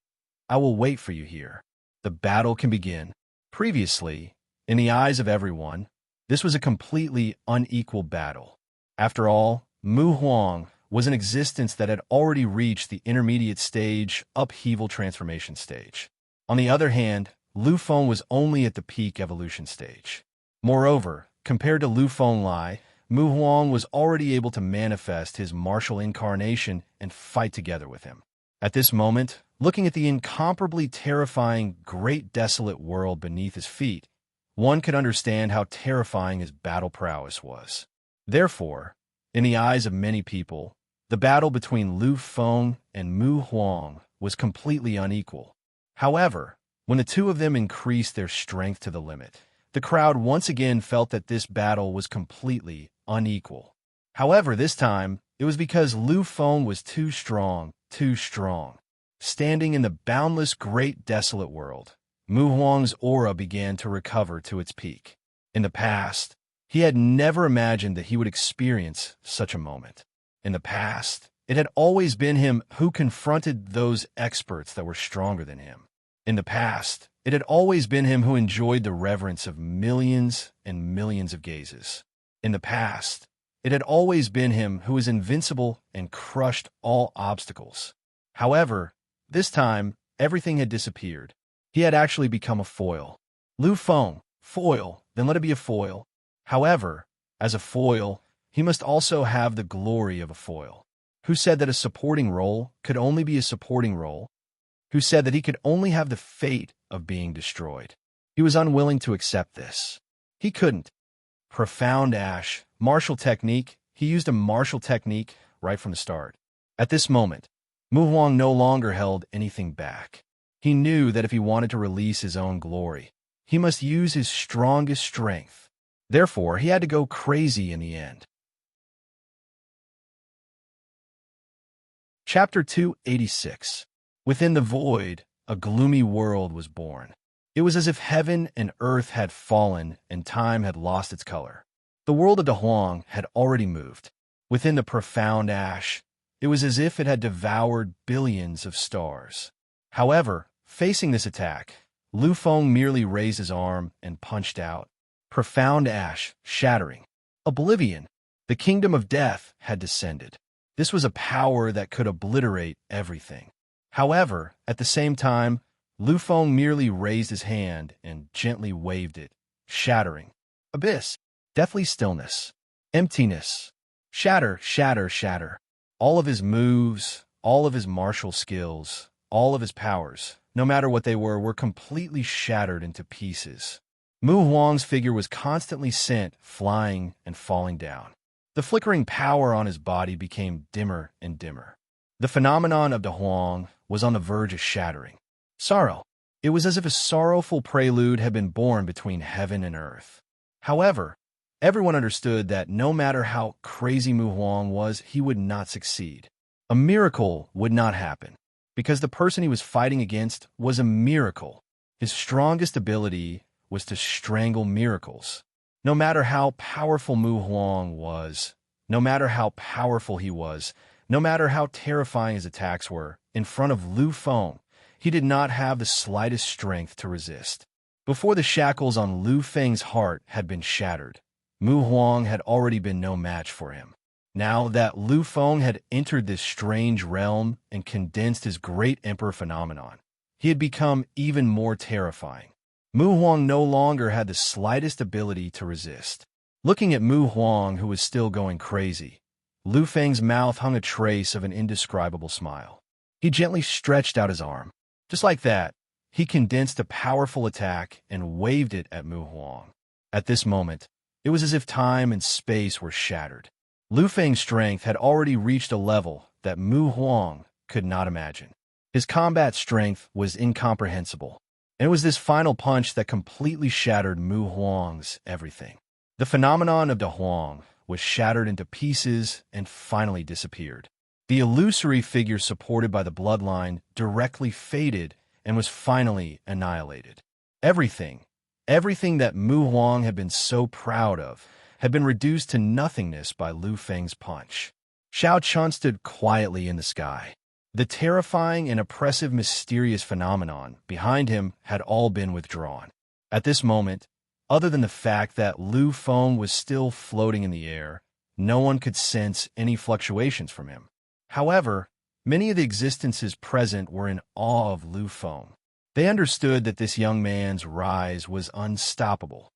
I will wait for you here. The battle can begin. Previously, in the eyes of everyone, this was a completely unequal battle. After all, Mu Huang was an existence that had already reached the intermediate stage, upheaval transformation stage. On the other hand, Lu Feng was only at the peak evolution stage. Moreover, compared to Lu Feng Lai, Mu Huang was already able to manifest his martial incarnation and fight together with him. At this moment, looking at the incomparably terrifying, great desolate world beneath his feet, one could understand how terrifying his battle prowess was. Therefore, in the eyes of many people, the battle between Lu Feng and Mu Huang was completely unequal. However, when the two of them increased their strength to the limit, the crowd once again felt that this battle was completely unequal. However, this time, it was because Lu Feng was too strong. Standing in the boundless great desolate world, Mu Huang's aura began to recover to its peak. In the past, he had never imagined that he would experience such a moment. In the past, it had always been him who confronted those experts that were stronger than him. In the past, it had always been him who enjoyed the reverence of millions and millions of gazes. In the past, it had always been him who was invincible and crushed all obstacles. However, this time, everything had disappeared. He had actually become a foil. Lu Feng, foil, then let it be a foil. However, as a foil, he must also have the glory of a foil. Who said that a supporting role could only be a supporting role? Who said that he could only have the fate of being destroyed? He was unwilling to accept this. He couldn't. Profound Ash, martial technique. He used a martial technique right from the start. At this moment, Mu Huang no longer held anything back. He knew that if he wanted to release his own glory, he must use his strongest strength. Therefore, he had to go crazy in the end. Chapter 286. Within the void, a gloomy world was born. It was as if heaven and earth had fallen and time had lost its color. The world of Dahuang had already moved. Within the profound ash, it was as if it had devoured billions of stars. However, facing this attack, Lu Feng merely raised his arm and punched out. Profound ash, shattering. Oblivion, the kingdom of death, had descended. This was a power that could obliterate everything. However, at the same time, Lu Feng merely raised his hand and gently waved it, shattering. Abyss, deathly stillness, emptiness, shatter, shatter, shatter. All of his moves, all of his martial skills, all of his powers, no matter what they were completely shattered into pieces. Mu Huang's figure was constantly sent flying and falling down. The flickering power on his body became dimmer and dimmer. The phenomenon of De Huang was on the verge of shattering. Sorrow. It was as if a sorrowful prelude had been born between heaven and earth. However, everyone understood that no matter how crazy Mu Huang was, he would not succeed. A miracle would not happen, because the person he was fighting against was a miracle. His strongest ability was to strangle miracles. No matter how powerful Mu Huang was, no matter how powerful he was, no matter how terrifying his attacks were, in front of Lu Feng, he did not have the slightest strength to resist. Before the shackles on Lu Feng's heart had been shattered, Mu Huang had already been no match for him. Now that Lu Feng had entered this strange realm and condensed his great emperor phenomenon, he had become even more terrifying. Mu Huang no longer had the slightest ability to resist. Looking at Mu Huang, who was still going crazy, Lu Feng's mouth hung a trace of an indescribable smile. He gently stretched out his arm. Just like that, he condensed a powerful attack and waved it at Mu Huang. At this moment, it was as if time and space were shattered. Lu Feng's strength had already reached a level that Mu Huang could not imagine. His combat strength was incomprehensible, and it was this final punch that completely shattered Mu Huang's everything. The phenomenon of De Huang was shattered into pieces and finally disappeared. The illusory figure supported by the bloodline directly faded and was finally annihilated. Everything that Mu Huang had been so proud of, had been reduced to nothingness by Lu Feng's punch. Xiao Chun stood quietly in the sky. The terrifying and oppressive mysterious phenomenon behind him had all been withdrawn. At this moment, other than the fact that Lu Feng was still floating in the air, no one could sense any fluctuations from him. However, many of the existences present were in awe of Lu Feng. They understood that this young man's rise was unstoppable.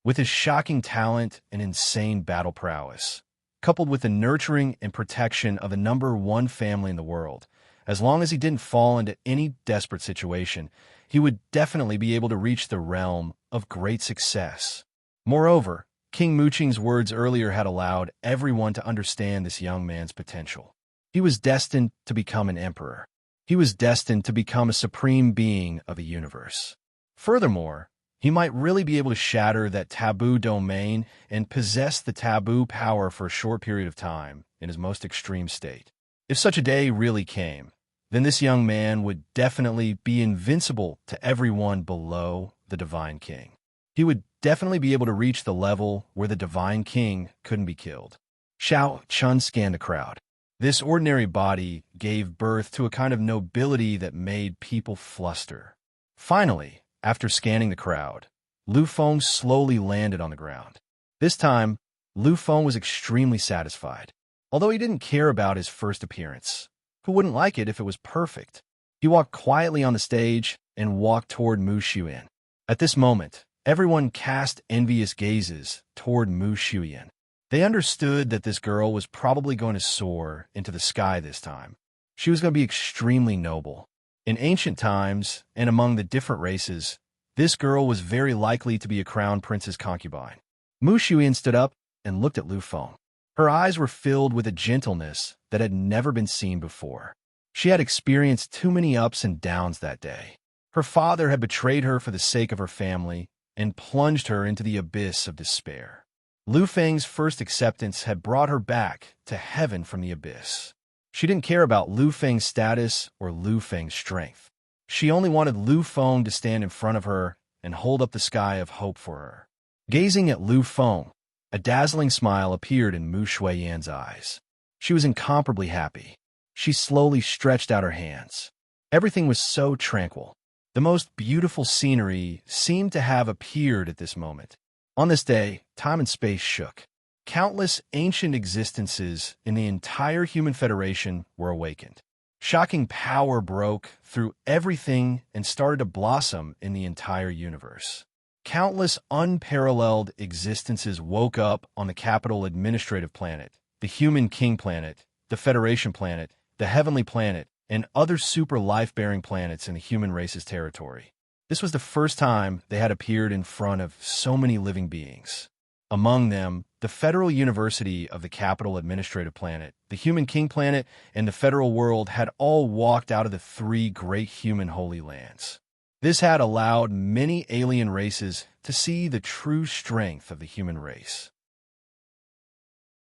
With his shocking talent and insane battle prowess, coupled with the nurturing and protection of the #1 family in the world, as long as he didn't fall into any desperate situation, he would definitely be able to reach the realm of great success. Moreover, King Muqing's words earlier had allowed everyone to understand this young man's potential. He was destined to become an emperor. He was destined to become a supreme being of the universe. Furthermore, he might really be able to shatter that taboo domain and possess the taboo power for a short period of time in his most extreme state. If such a day really came, then this young man would definitely be invincible to everyone below the Divine King. He would definitely be able to reach the level where the Divine King couldn't be killed. Xiao Chun scanned the crowd. This ordinary body gave birth to a kind of nobility that made people fluster. Finally, after scanning the crowd, Lu Feng slowly landed on the ground. This time, Lu Feng was extremely satisfied. Although he didn't care about his first appearance, who wouldn't like it if it was perfect? He walked quietly on the stage and walked toward Mu Xuyan. At this moment, everyone cast envious gazes toward Mu Xuyan. They understood that this girl was probably going to soar into the sky this time. She was going to be extremely noble. In ancient times, and among the different races, this girl was very likely to be a crown prince's concubine. Mu Xuyan stood up and looked at Lu Feng. Her eyes were filled with a gentleness that had never been seen before. She had experienced too many ups and downs that day. Her father had betrayed her for the sake of her family and plunged her into the abyss of despair. Lu Feng's first acceptance had brought her back to heaven from the abyss. She didn't care about Lu Feng's status or Lu Feng's strength. She only wanted Lu Feng to stand in front of her and hold up the sky of hope for her. Gazing at Lu Feng, a dazzling smile appeared in Mu Xuyan's eyes. She was incomparably happy. She slowly stretched out her hands. Everything was so tranquil. The most beautiful scenery seemed to have appeared at this moment. On this day, time and space shook. Countless ancient existences in the entire human federation were awakened. Shocking power broke through everything and started to blossom in the entire universe. Countless unparalleled existences woke up on the capital administrative planet, the human king planet, the Federation planet, the heavenly planet, and other super life-bearing planets in the human race's territory. This was the first time they had appeared in front of so many living beings. Among them, the Federal University of the Capital Administrative Planet, the Human King Planet, and the Federal World had all walked out of the three great human Holy Lands. This had allowed many alien races to see the true strength of the human race.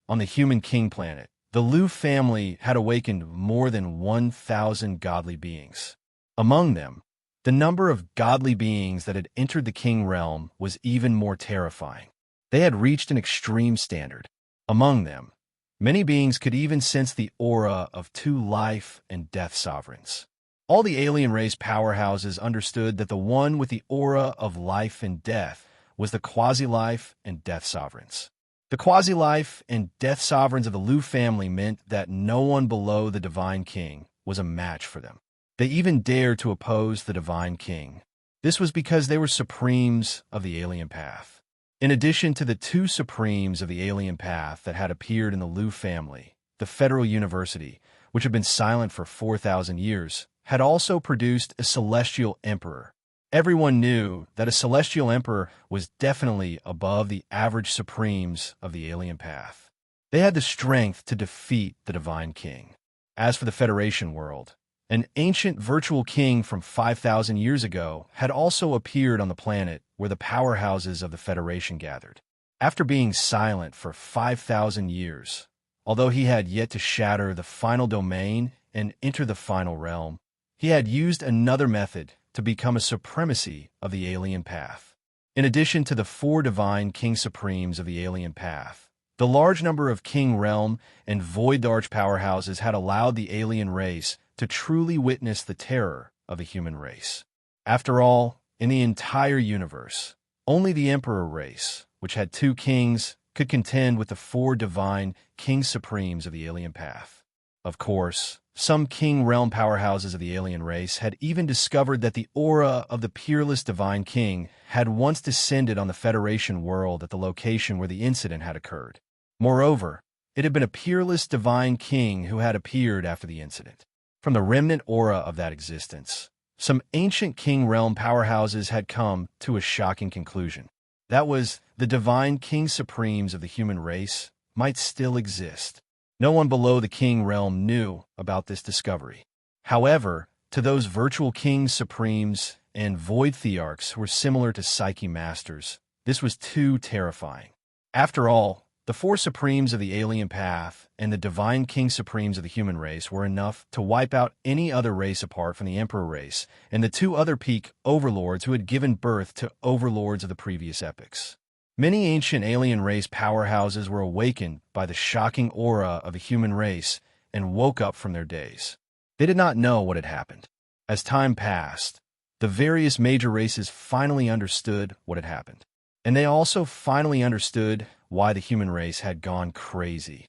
On the Human King Planet, the Lu family had awakened more than 1,000 godly beings. Among them, the number of godly beings that had entered the King realm was even more terrifying. They had reached an extreme standard. Among them, many beings could even sense the aura of two life and death sovereigns. All the alien race powerhouses understood that the one with the aura of life and death was the quasi-life and death sovereigns. The quasi-life and death sovereigns of the Lu family meant that no one below the Divine King was a match for them. They even dared to oppose the Divine King. This was because they were supremes of the alien path. In addition to the two supremes of the alien path that had appeared in the Lu family, the Federal University, which had been silent for 4,000 years, had also produced a celestial emperor. Everyone knew that a celestial emperor was definitely above the average supremes of the alien path. They had the strength to defeat the Divine King. As for the Federation world, an ancient virtual king from 5,000 years ago had also appeared on the planet where the powerhouses of the Federation gathered. After being silent for 5,000 years, although he had yet to shatter the final domain and enter the final realm, he had used another method to become a supremacy of the alien path. In addition to the 4 divine king supremes of the alien path, the large number of king realm and void arch powerhouses had allowed the alien race to truly witness the terror of the human race. After all, in the entire universe, only the Emperor race, which had 2 kings, could contend with the 4 divine king supremes of the alien path. Of course, some king realm powerhouses of the alien race had even discovered that the aura of the peerless divine king had once descended on the Federation world at the location where the incident had occurred. Moreover, it had been a peerless divine king who had appeared after the incident. From the remnant aura of that existence, some ancient king realm powerhouses had come to a shocking conclusion. That was, the divine king supremes of the human race might still exist. No one below the king realm knew about this discovery. However, to those virtual kings supremes and void thearchs who were similar to psyche masters, this was too terrifying. After all, the 4 supremes of the alien path and the divine king supremes of the human race were enough to wipe out any other race apart from the emperor race and the 2 other peak overlords who had given birth to overlords of the previous epochs. Many ancient alien race powerhouses were awakened by the shocking aura of the human race and woke up from their daze. They did not know what had happened. As time passed, the various major races finally understood what had happened. And they also finally understood why the human race had gone crazy.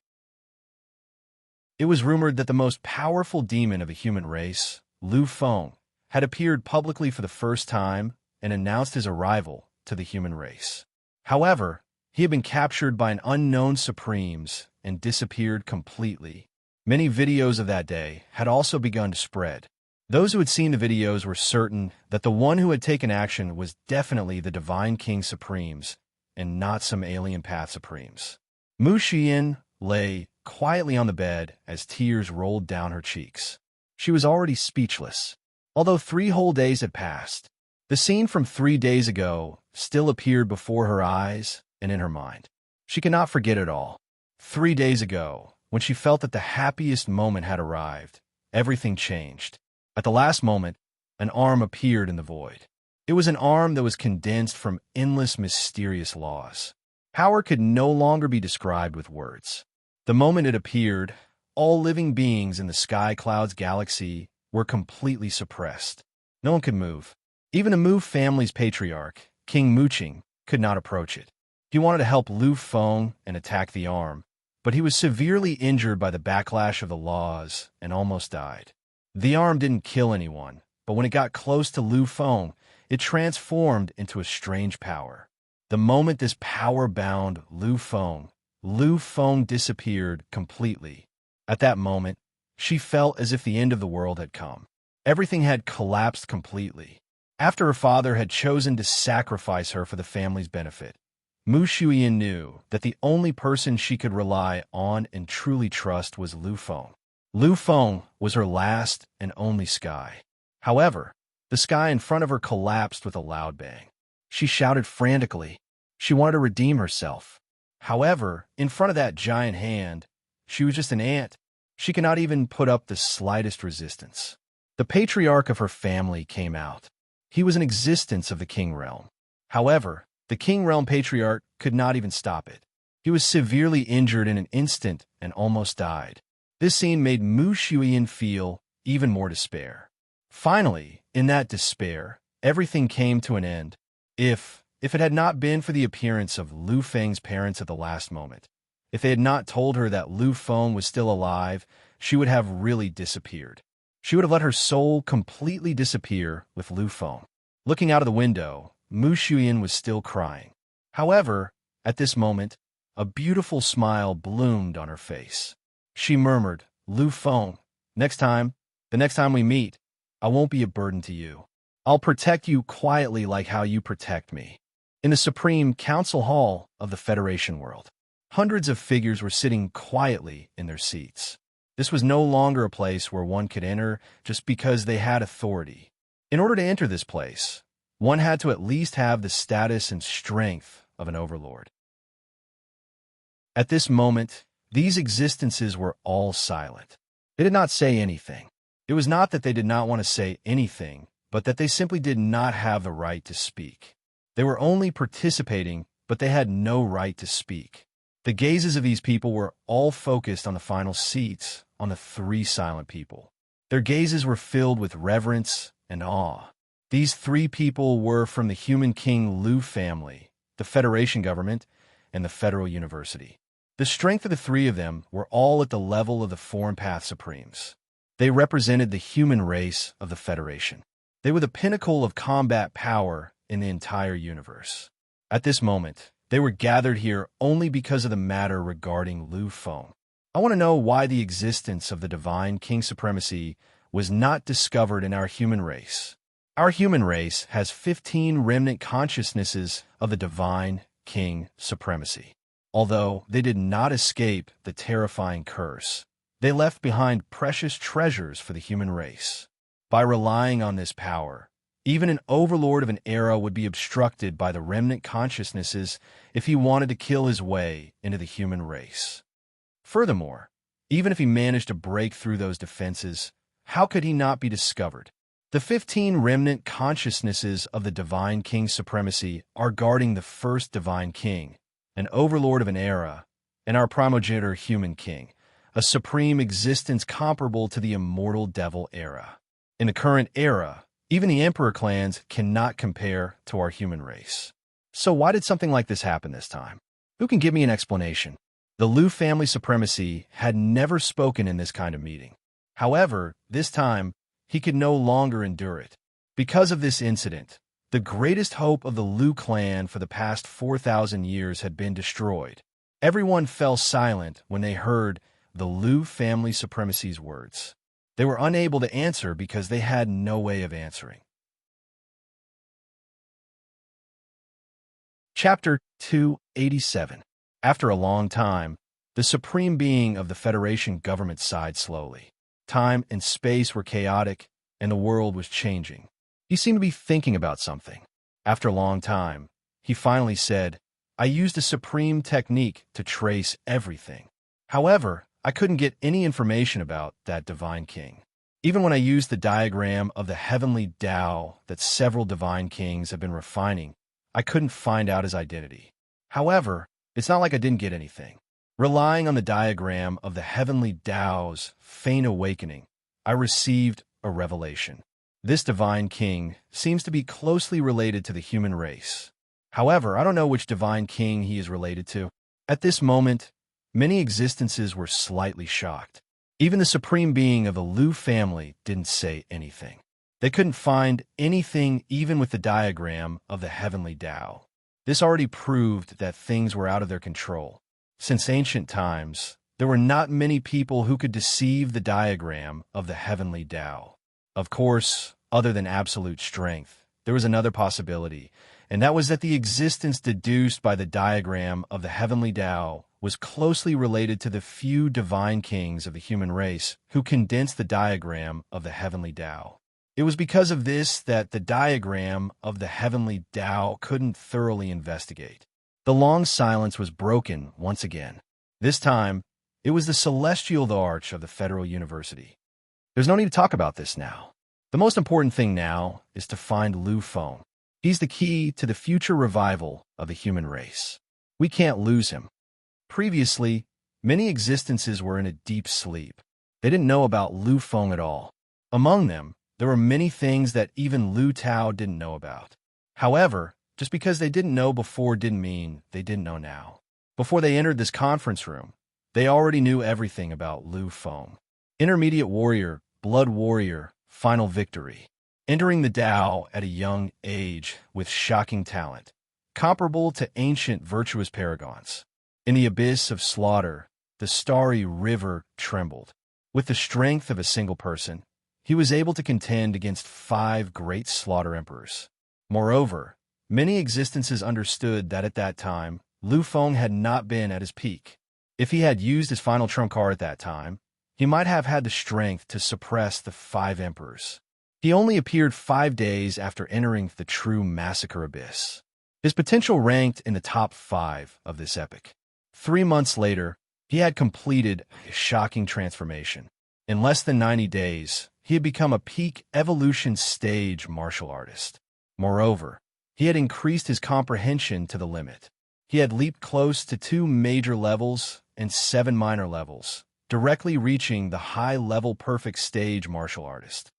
It was rumored that the most powerful demon of the human race, Lu Feng, had appeared publicly for the first time and announced his arrival to the human race. However, he had been captured by an unknown supremes and disappeared completely. Many videos of that day had also begun to spread. Those who had seen the videos were certain that the one who had taken action was definitely the Divine King Supremes, and not some alien path Supremes. Mu Xian lay quietly on the bed as tears rolled down her cheeks. She was already speechless. Although 3 whole days had passed, the scene from 3 days ago still appeared before her eyes and in her mind. She could not forget it all. 3 days ago, when she felt that the happiest moment had arrived, everything changed. At the last moment, an arm appeared in the void. It was an arm that was condensed from endless mysterious laws. Power could no longer be described with words. The moment it appeared, all living beings in the Sky Clouds galaxy were completely suppressed. No one could move. Even the Mu family's patriarch, King Muqing, could not approach it. He wanted to help Lu Feng and attack the arm, but he was severely injured by the backlash of the laws and almost died. The arm didn't kill anyone, but when it got close to Lu Feng, it transformed into a strange power. The moment this power bound Lu Feng disappeared completely. At that moment, she felt as if the end of the world had come. Everything had collapsed completely. After her father had chosen to sacrifice her for the family's benefit, Mu Shuyan knew that the only person she could rely on and truly trust was Lu Feng. Lu Feng was her last and only sky. However, the sky in front of her collapsed with a loud bang. She shouted frantically. She wanted to redeem herself. However, in front of that giant hand, she was just an ant. She could not even put up the slightest resistance. The patriarch of her family came out. He was an existence of the King Realm. However, the King Realm patriarch could not even stop it. He was severely injured in an instant and almost died. This scene made Mu Shuyan feel even more despair. Finally, in that despair, everything came to an end. If it had not been for the appearance of Lu Feng's parents at the last moment, if they had not told her that Lu Feng was still alive, she would have really disappeared. She would have let her soul completely disappear with Lu Feng. Looking out of the window, Mu Shuyan was still crying. However, at this moment, a beautiful smile bloomed on her face. She murmured, "Lu Feng, the next time we meet, I won't be a burden to you. I'll protect you quietly like how you protect me." In the Supreme Council Hall of the Federation world, hundreds of figures were sitting quietly in their seats. This was no longer a place where one could enter just because they had authority. In order to enter this place, one had to at least have the status and strength of an overlord. At this moment, these existences were all silent. They did not say anything. It was not that they did not want to say anything, but that they simply did not have the right to speak. They were only participating, but they had no right to speak. The gazes of these people were all focused on the final seats, on the three silent people. Their gazes were filled with reverence and awe. These three people were from the human king Lu family, the Federation government, and the Federal University. The strength of the three of them were all at the level of the Foreign Path Supremes. They represented the human race of the Federation. They were the pinnacle of combat power in the entire universe. At this moment, they were gathered here only because of the matter regarding Lu Feng. I want to know why the existence of the Divine King Supremacy was not discovered in our human race. Our human race has 15 remnant consciousnesses of the Divine King Supremacy. Although they did not escape the terrifying curse, they left behind precious treasures for the human race. By relying on this power, even an overlord of an era would be obstructed by the remnant consciousnesses if he wanted to kill his way into the human race. Furthermore, even if he managed to break through those defenses, how could he not be discovered? The 15 remnant consciousnesses of the Divine King Supremacy are guarding the first Divine King, an overlord of an era, and our primogenitor human king, a supreme existence comparable to the immortal devil era. In the current era, even the emperor clans cannot compare to our human race. So why did something like this happen this time? Who can give me an explanation? The Lu family supremacy had never spoken in this kind of meeting. However, this time, he could no longer endure it. Because of this incident, the greatest hope of the Lu clan for the past 4,000 years had been destroyed. Everyone fell silent when they heard the Lu family supremacy's words. They were unable to answer because they had no way of answering. Chapter 287. After a long time, the supreme being of the Federation government sighed slowly. Time and space were chaotic, and the world was changing. He seemed to be thinking about something. After a long time, he finally said, "I used a supreme technique to trace everything. However, I couldn't get any information about that Divine King. Even when I used the diagram of the heavenly Tao that several Divine Kings have been refining, I couldn't find out his identity. However, it's not like I didn't get anything. Relying on the diagram of the heavenly Tao's faint awakening, I received a revelation. This Divine King seems to be closely related to the human race. However, I don't know which Divine King he is related to." At this moment, many existences were slightly shocked. Even the supreme being of the Lu family didn't say anything. They couldn't find anything even with the diagram of the heavenly Tao. This already proved that things were out of their control. Since ancient times, there were not many people who could deceive the diagram of the heavenly Tao. Of course, other than absolute strength, there was another possibility, and that was that the existence deduced by the diagram of the heavenly Tao was closely related to the few divine kings of the human race who condensed the diagram of the heavenly Tao. It was because of this that the diagram of the heavenly Tao couldn't thoroughly investigate. The long silence was broken once again. This time, it was the celestial arch of the Federal University. There's no need to talk about this now. The most important thing now is to find Lu Feng. He's the key to the future revival of the human race. We can't lose him. Previously, many existences were in a deep sleep. They didn't know about Lu Feng at all. Among them, there were many things that even Lu Tao didn't know about. However, just because they didn't know before didn't mean they didn't know now. Before they entered this conference room, they already knew everything about Lu Feng. Intermediate warrior, blood warrior, final victory. Entering the Tao at a young age with shocking talent, comparable to ancient virtuous paragons. In the abyss of slaughter, the starry river trembled. With the strength of a single person, he was able to contend against 5 great slaughter emperors. Moreover, many existences understood that at that time, Lu Feng had not been at his peak. If he had used his final trump card at that time, he might have had the strength to suppress the 5 emperors. He only appeared 5 days after entering the true massacre abyss. His potential ranked in the top 5 of this epic. 3 months later, he had completed a shocking transformation. In less than 90 days, he had become a peak evolution stage martial artist. Moreover, he had increased his comprehension to the limit. He had leaped close to 2 major levels and 7 minor levels, directly reaching the high-level perfect stage martial artist.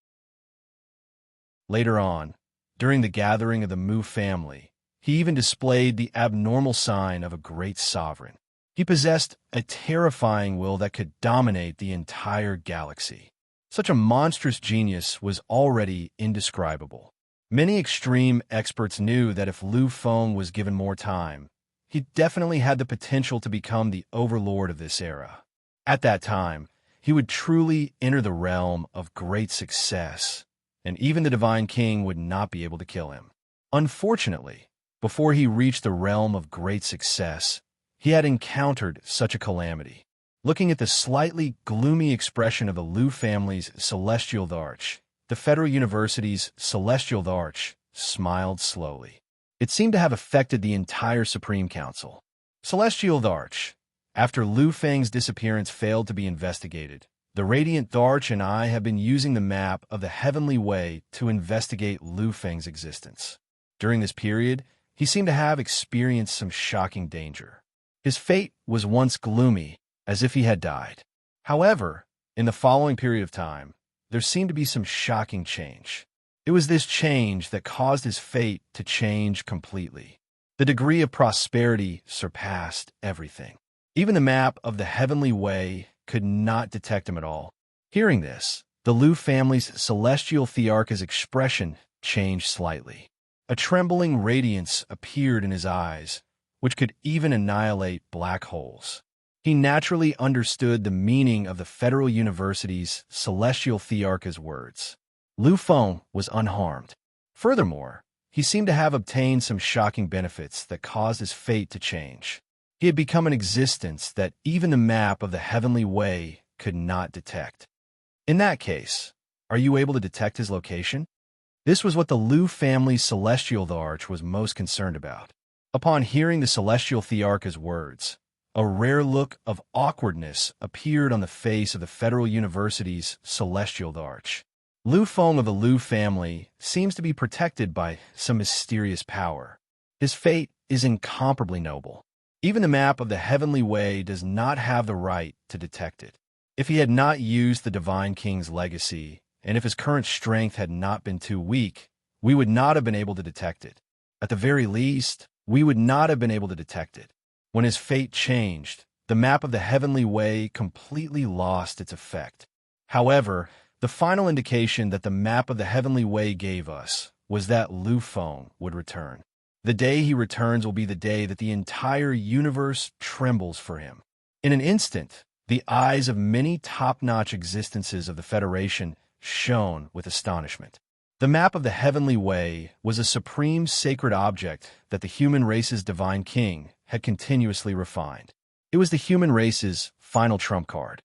Later on, during the gathering of the Mu family, he even displayed the abnormal sign of a great sovereign. He possessed a terrifying will that could dominate the entire galaxy. Such a monstrous genius was already indescribable. Many extreme experts knew that if Lu Feng was given more time, he definitely had the potential to become the overlord of this era. At that time, he would truly enter the realm of great success, and even the Divine King would not be able to kill him. Unfortunately, before he reached the realm of great success, he had encountered such a calamity. Looking at the slightly gloomy expression of the Lu family's celestial arch, the Federal University's celestial arch smiled slowly. It seemed to have affected the entire Supreme Council. Celestial Arch. After Lu Feng's disappearance failed to be investigated, the Radiant Arch and I have been using the map of the Heavenly Way to investigate Lu Feng's existence. During this period, he seemed to have experienced some shocking danger. His fate was once gloomy, as if he had died. However, in the following period of time, there seemed to be some shocking change. It was this change that caused his fate to change completely. The degree of prosperity surpassed everything. Even the map of the Heavenly Way could not detect him at all. Hearing this, the Lu family's celestial thearch's expression changed slightly. A trembling radiance appeared in his eyes, which could even annihilate black holes. He naturally understood the meaning of the Federal University's celestial thearch's words. Lu Feng was unharmed. Furthermore, he seemed to have obtained some shocking benefits that caused his fate to change. He had become an existence that even the map of the Heavenly Way could not detect. In that case, are you able to detect his location? This was what the Lu family's celestial arch was most concerned about. Upon hearing the celestial thearch's words, a rare look of awkwardness appeared on the face of the Federal University's celestial arch. Lu Feng of the Lu family seems to be protected by some mysterious power. His fate is incomparably noble. Even the map of the Heavenly Way does not have the right to detect it. If he had not used the Divine King's legacy, and if his current strength had not been too weak, we would not have been able to detect it. At the very least, we would not have been able to detect it. When his fate changed, the map of the Heavenly Way completely lost its effect. However, the final indication that the map of the Heavenly Way gave us was that Lu Feng would return. The day he returns will be the day that the entire universe trembles for him. In an instant, the eyes of many top-notch existences of the Federation shone with astonishment. The map of the Heavenly Way was a supreme sacred object that the human race's divine king had continuously refined. It was the human race's final trump card.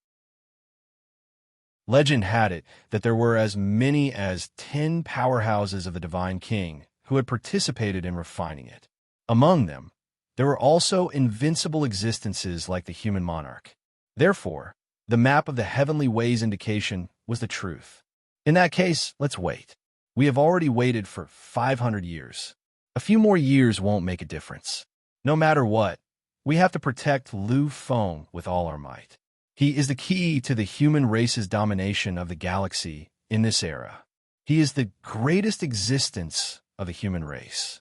Legend had it that there were as many as 10 powerhouses of the divine king who had participated in refining it. Among them, there were also invincible existences like the human monarch. Therefore, the map of the Heavenly Way's indication was the truth. In that case, let's wait. We have already waited for 500 years. A few more years won't make a difference. No matter what, we have to protect Lu Feng with all our might. He is the key to the human race's domination of the galaxy in this era. He is the greatest existence of the human race.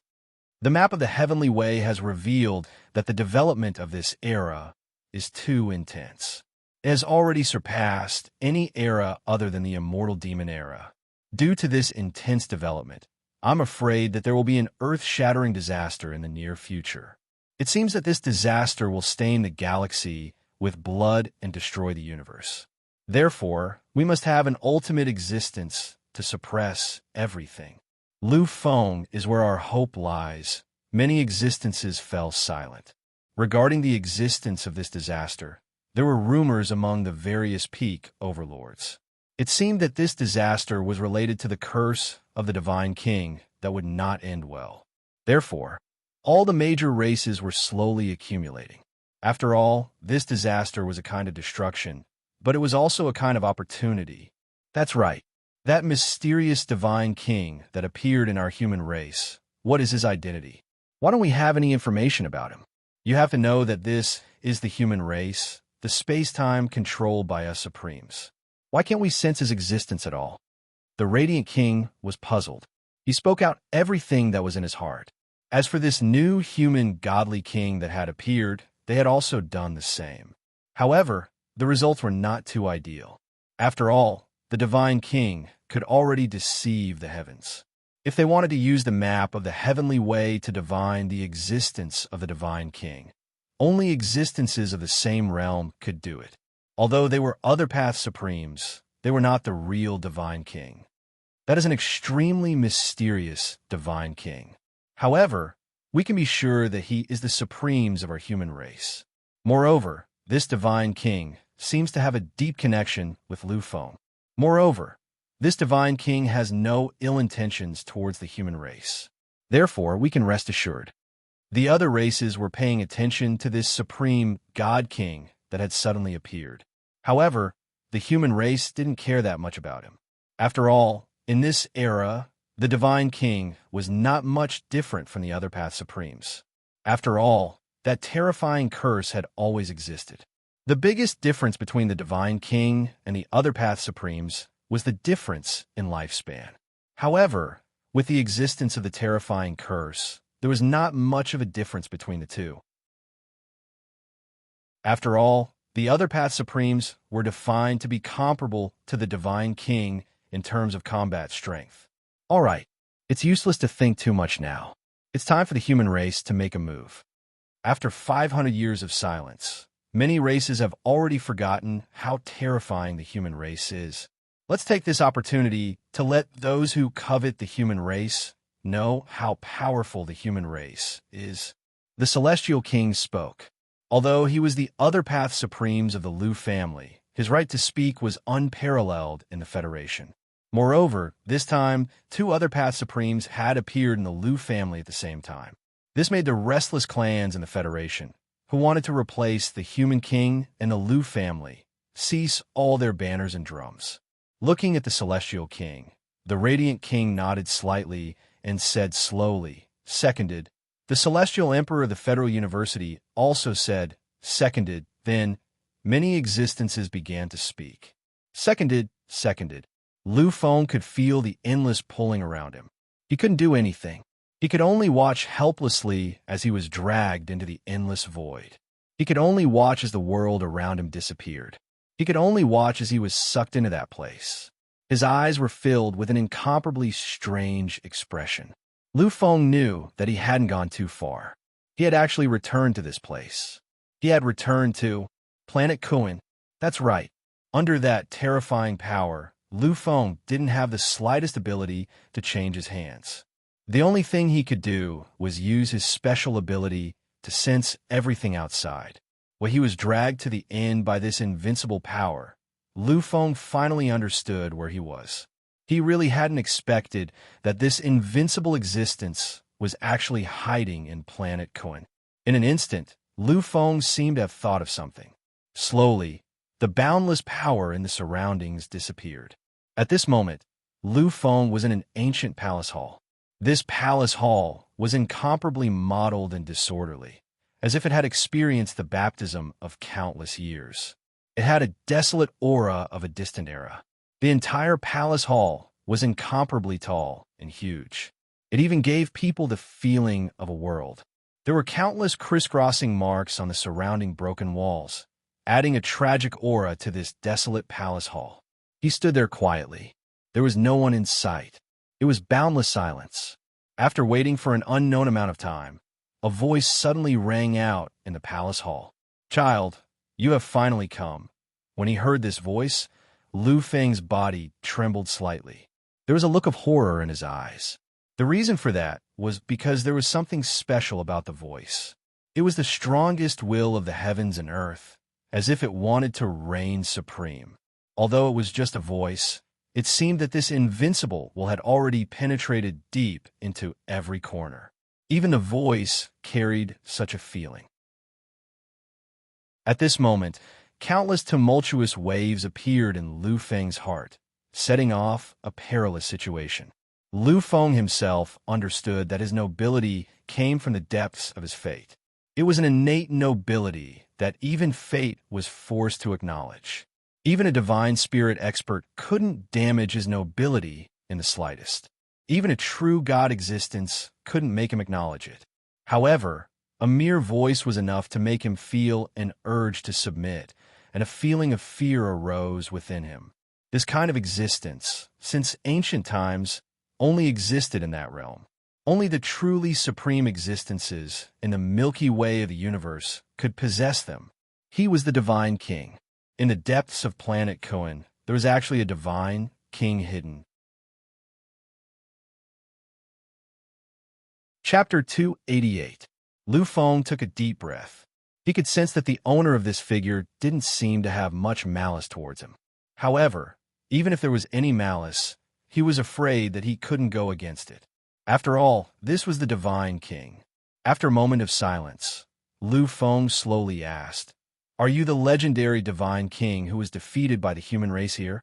The map of the Heavenly Way has revealed that the development of this era is too intense. It has already surpassed any era other than the immortal demon era. Due to this intense development, I'm afraid that there will be an earth-shattering disaster in the near future. It seems that this disaster will stain the galaxy with blood and destroy the universe. Therefore, we must have an ultimate existence to suppress everything. Lu Feng is where our hope lies. Many existences fell silent. Regarding the existence of this disaster, there were rumors among the various peak overlords. It seemed that this disaster was related to the curse of the divine king that would not end well. Therefore, all the major races were slowly accumulating. After all, this disaster was a kind of destruction, but it was also a kind of opportunity. That's right. That mysterious divine king that appeared in our human race, what is his identity? Why don't we have any information about him? You have to know that this is the human race, the space-time controlled by us Supremes. Why can't we sense his existence at all? The Radiant King was puzzled. He spoke out everything that was in his heart. As for this new human godly king that had appeared, they had also done the same. However, the results were not too ideal. After all, the divine king could already deceive the heavens. If they wanted to use the map of the Heavenly Way to divine the existence of the divine king, only existences of the same realm could do it. Although they were other path supremes, they were not the real divine king. That is an extremely mysterious divine king. However, we can be sure that he is the supremes of our human race. Moreover, this divine king seems to have a deep connection with Lu Feng. Moreover, this divine king has no ill intentions towards the human race. Therefore, we can rest assured. The other races were paying attention to this supreme God king that had suddenly appeared. However, the human race didn't care that much about him. After all, in this era, the divine king was not much different from the other path supremes. After all, that terrifying curse had always existed. The biggest difference between the divine king and the other path supremes was the difference in lifespan. However, with the existence of the terrifying curse, there was not much of a difference between the two. After all, the other path supremes were defined to be comparable to the divine king in terms of combat strength. All right, it's useless to think too much now. It's time for the human race to make a move. After 500 years of silence, many races have already forgotten how terrifying the human race is. Let's take this opportunity to let those who covet the human race know how powerful the human race is. The Celestial King spoke. Although he was the other path supremes of the Lu family, his right to speak was unparalleled in the Federation. Moreover, this time, 2 other path supremes had appeared in the Lu family at the same time. This made the restless clans in the Federation, who wanted to replace the Human King and the Lu family, cease all their banners and drums. Looking at the Celestial King, the Radiant King nodded slightly and said slowly, "Seconded." The Celestial Emperor of the Federal University also said, "Seconded." Then, many existences began to speak. "Seconded, seconded." Lu Feng could feel the endless pulling around him. He couldn't do anything. He could only watch helplessly as he was dragged into the endless void. He could only watch as the world around him disappeared. He could only watch as he was sucked into that place. His eyes were filled with an incomparably strange expression. Lu Feng knew that he hadn't gone too far. He had actually returned to this place. He had returned to Planet Kuan. That's right. Under that terrifying power, Lu Feng didn't have the slightest ability to change his hands. The only thing he could do was use his special ability to sense everything outside. When he was dragged to the end by this invincible power, Lu Feng finally understood where he was. He really hadn't expected that this invincible existence was actually hiding in planet Kun. In an instant, Lu Feng seemed to have thought of something. Slowly, the boundless power in the surroundings disappeared. At this moment, Lu Feng was in an ancient palace hall. This palace hall was incomparably mottled and disorderly, as if it had experienced the baptism of countless years. It had a desolate aura of a distant era. The entire palace hall was incomparably tall and huge. It even gave people the feeling of a world. There were countless crisscrossing marks on the surrounding broken walls, adding a tragic aura to this desolate palace hall. He stood there quietly. There was no one in sight. It was boundless silence. After waiting for an unknown amount of time, a voice suddenly rang out in the palace hall. "Child, you have finally come." When he heard this voice, Lu Feng's body trembled slightly. There was a look of horror in his eyes. The reason for that was because there was something special about the voice. It was the strongest will of the heavens and earth, as if it wanted to reign supreme. Although it was just a voice, it seemed that this invincible will had already penetrated deep into every corner. Even the voice carried such a feeling. At this moment, countless tumultuous waves appeared in Lu Feng's heart, setting off a perilous situation. Lu Feng himself understood that his nobility came from the depths of his fate. It was an innate nobility that even fate was forced to acknowledge. Even a divine spirit expert couldn't damage his nobility in the slightest. Even a true god existence couldn't make him acknowledge it. However, a mere voice was enough to make him feel an urge to submit, and a feeling of fear arose within him. This kind of existence, since ancient times, only existed in that realm. Only the truly supreme existences in the Milky Way of the universe could possess them. He was the divine king. In the depths of planet Kun, there was actually a divine king hidden. Chapter 288. Lu Feng took a deep breath. He could sense that the owner of this figure didn't seem to have much malice towards him. However, even if there was any malice, he was afraid that he couldn't go against it. After all, this was the divine king. After a moment of silence, Lu Feng slowly asked, "Are you the legendary divine king who was defeated by the human race here?"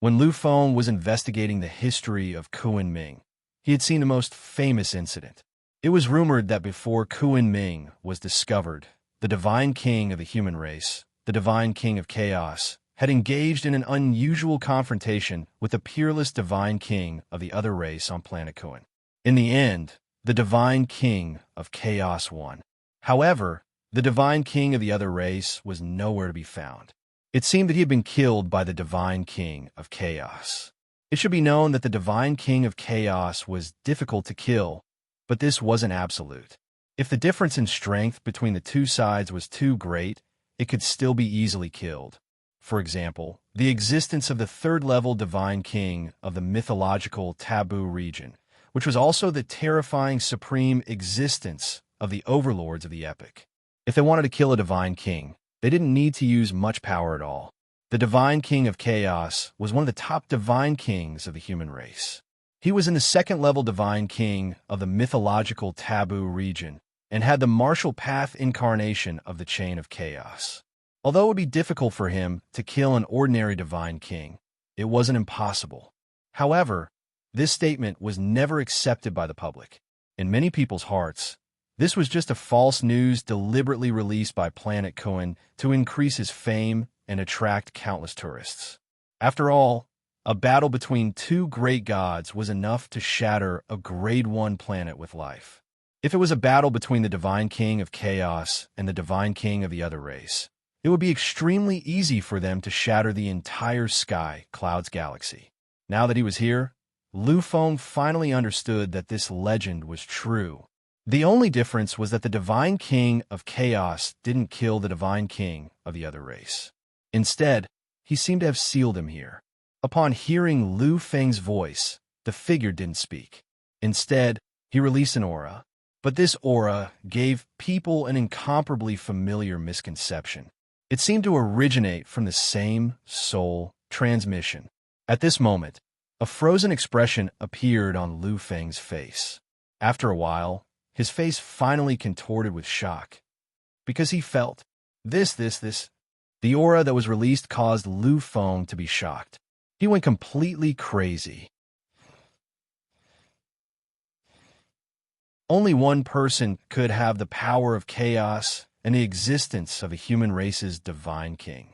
When Lu Feng was investigating the history of Kunming, he had seen the most famous incident. It was rumored that before Kunming was discovered, the divine king of the human race, the divine king of chaos, had engaged in an unusual confrontation with the peerless divine king of the other race on planet Kun. In the end, the divine king of chaos won. However, the divine king of the other race was nowhere to be found. It seemed that he had been killed by the divine king of chaos. It should be known that the divine king of chaos was difficult to kill, but this wasn't absolute. If the difference in strength between the two sides was too great, it could still be easily killed. For example, the existence of the third-level divine king of the mythological taboo region, which was also the terrifying supreme existence of the overlords of the epic. If they wanted to kill a divine king, they didn't need to use much power at all. The divine king of chaos was one of the top divine kings of the human race. He was in the second-level divine king of the mythological taboo region and had the martial path incarnation of the chain of chaos. Although it would be difficult for him to kill an ordinary divine king, it wasn't impossible. However, this statement was never accepted by the public. In many people's hearts, this was just a false news deliberately released by Planet Kun to increase his fame and attract countless tourists. After all, a battle between two great gods was enough to shatter a grade 1 planet with life. If it was a battle between the divine king of chaos and the divine king of the other race, it would be extremely easy for them to shatter the entire sky cloud's galaxy. Now that he was here, Lu Feng finally understood that this legend was true. The only difference was that the divine king of chaos didn't kill the divine king of the other race. Instead, he seemed to have sealed him here. Upon hearing Lu Feng's voice, the figure didn't speak. Instead, he released an aura. But this aura gave people an incomparably familiar misconception. It seemed to originate from the same soul transmission. At this moment, a frozen expression appeared on Lu Feng's face. After a while, his face finally contorted with shock, because he felt this. The aura that was released caused Lu Feng to be shocked. He went completely crazy. Only one person could have the power of chaos and the existence of a human race's divine king.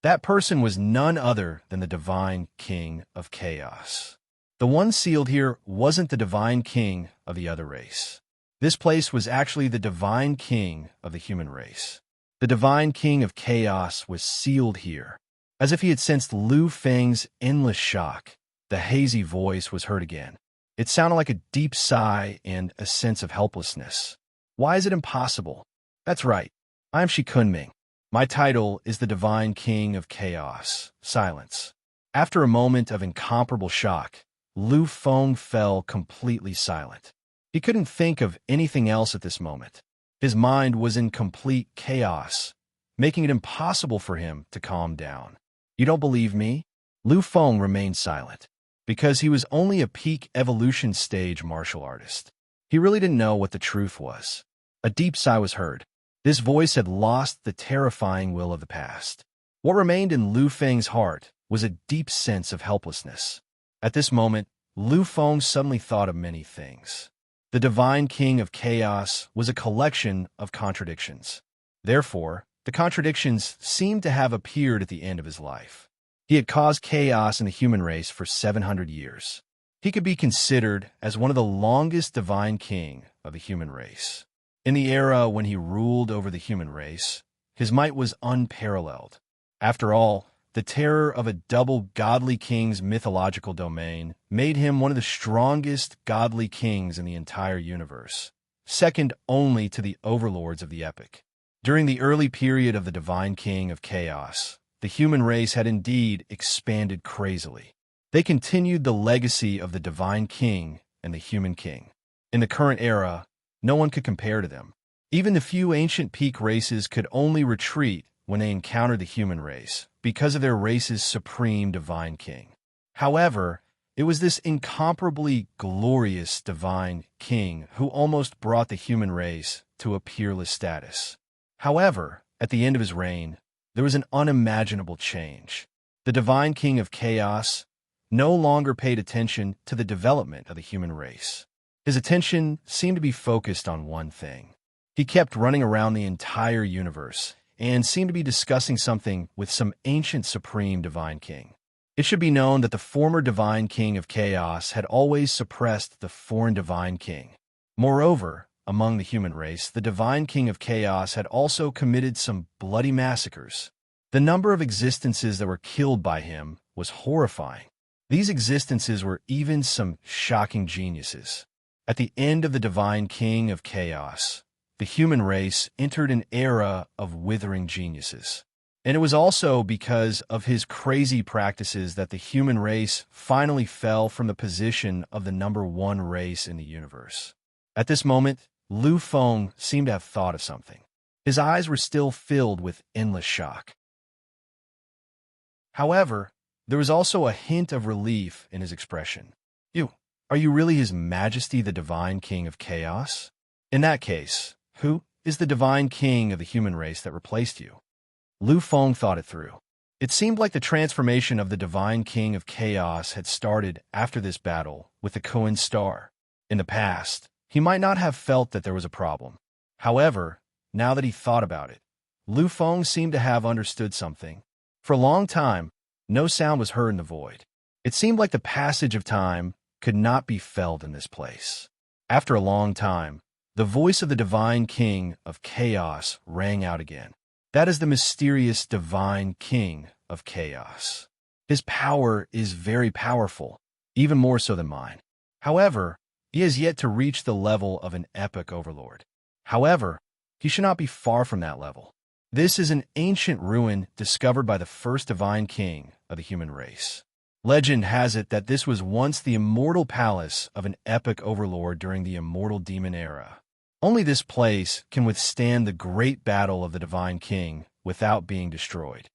That person was none other than the divine king of chaos. The one sealed here wasn't the divine king of the other race. This place was actually the divine king of the human race. The divine king of chaos was sealed here. As if he had sensed Lu Feng's endless shock, the hazy voice was heard again. It sounded like a deep sigh and a sense of helplessness. Why is it impossible? That's right. I am Shi Kunming. My title is the Divine King of Chaos. Silence. After a moment of incomparable shock, Lu Feng fell completely silent. He couldn't think of anything else at this moment. His mind was in complete chaos, making it impossible for him to calm down. You don't believe me? Lu Feng remained silent, because he was only a peak evolution stage martial artist. He really didn't know what the truth was. A deep sigh was heard. This voice had lost the terrifying will of the past. What remained in Lu Feng's heart was a deep sense of helplessness. At this moment, Lu Feng suddenly thought of many things. The Divine King of Chaos was a collection of contradictions. Therefore, the contradictions seemed to have appeared at the end of his life. He had caused chaos in the human race for 700 years. He could be considered as one of the longest divine king of the human race. In the era when he ruled over the human race, his might was unparalleled. After all, the terror of a double godly king's mythological domain made him one of the strongest godly kings in the entire universe, second only to the overlords of the epic. During the early period of the Divine King of Chaos, the human race had indeed expanded crazily. They continued the legacy of the Divine King and the Human King. In the current era, no one could compare to them. Even the few ancient peak races could only retreat when they encountered the human race because of their race's supreme Divine King. However, it was this incomparably glorious Divine King who almost brought the human race to a peerless status. However, at the end of his reign, there was an unimaginable change. The Divine King of Chaos no longer paid attention to the development of the human race. His attention seemed to be focused on one thing. He kept running around the entire universe and seemed to be discussing something with some ancient supreme Divine King. It should be known that the former Divine King of Chaos had always suppressed the foreign Divine King. Moreover, among the human race, the Divine King of Chaos had also committed some bloody massacres. The number of existences that were killed by him was horrifying. These existences were even some shocking geniuses. At the end of the Divine King of Chaos, the human race entered an era of withering geniuses. And it was also because of his crazy practices that the human race finally fell from the position of the #1 race in the universe. At this moment, Lu Feng seemed to have thought of something. His eyes were still filled with endless shock. However, there was also a hint of relief in his expression. Are you really His Majesty the Divine King of Chaos? In that case, who is the Divine King of the human race that replaced you? Lu Feng thought it through. It seemed like the transformation of the Divine King of Chaos had started after this battle with the Koan Star. In the past, he might not have felt that there was a problem. However, now that he thought about it, Lu Feng seemed to have understood something. For a long time, no sound was heard in the void. It seemed like the passage of time could not be felt in this place. After a long time, the voice of the Divine King of Chaos rang out again. That is the mysterious Divine King of Chaos. His power is very powerful, even more so than mine. However, he has yet to reach the level of an epic overlord. However, he should not be far from that level. This is an ancient ruin discovered by the first Divine King of the human race. Legend has it that this was once the immortal palace of an epic overlord during the immortal demon era. Only this place can withstand the great battle of the Divine King without being destroyed.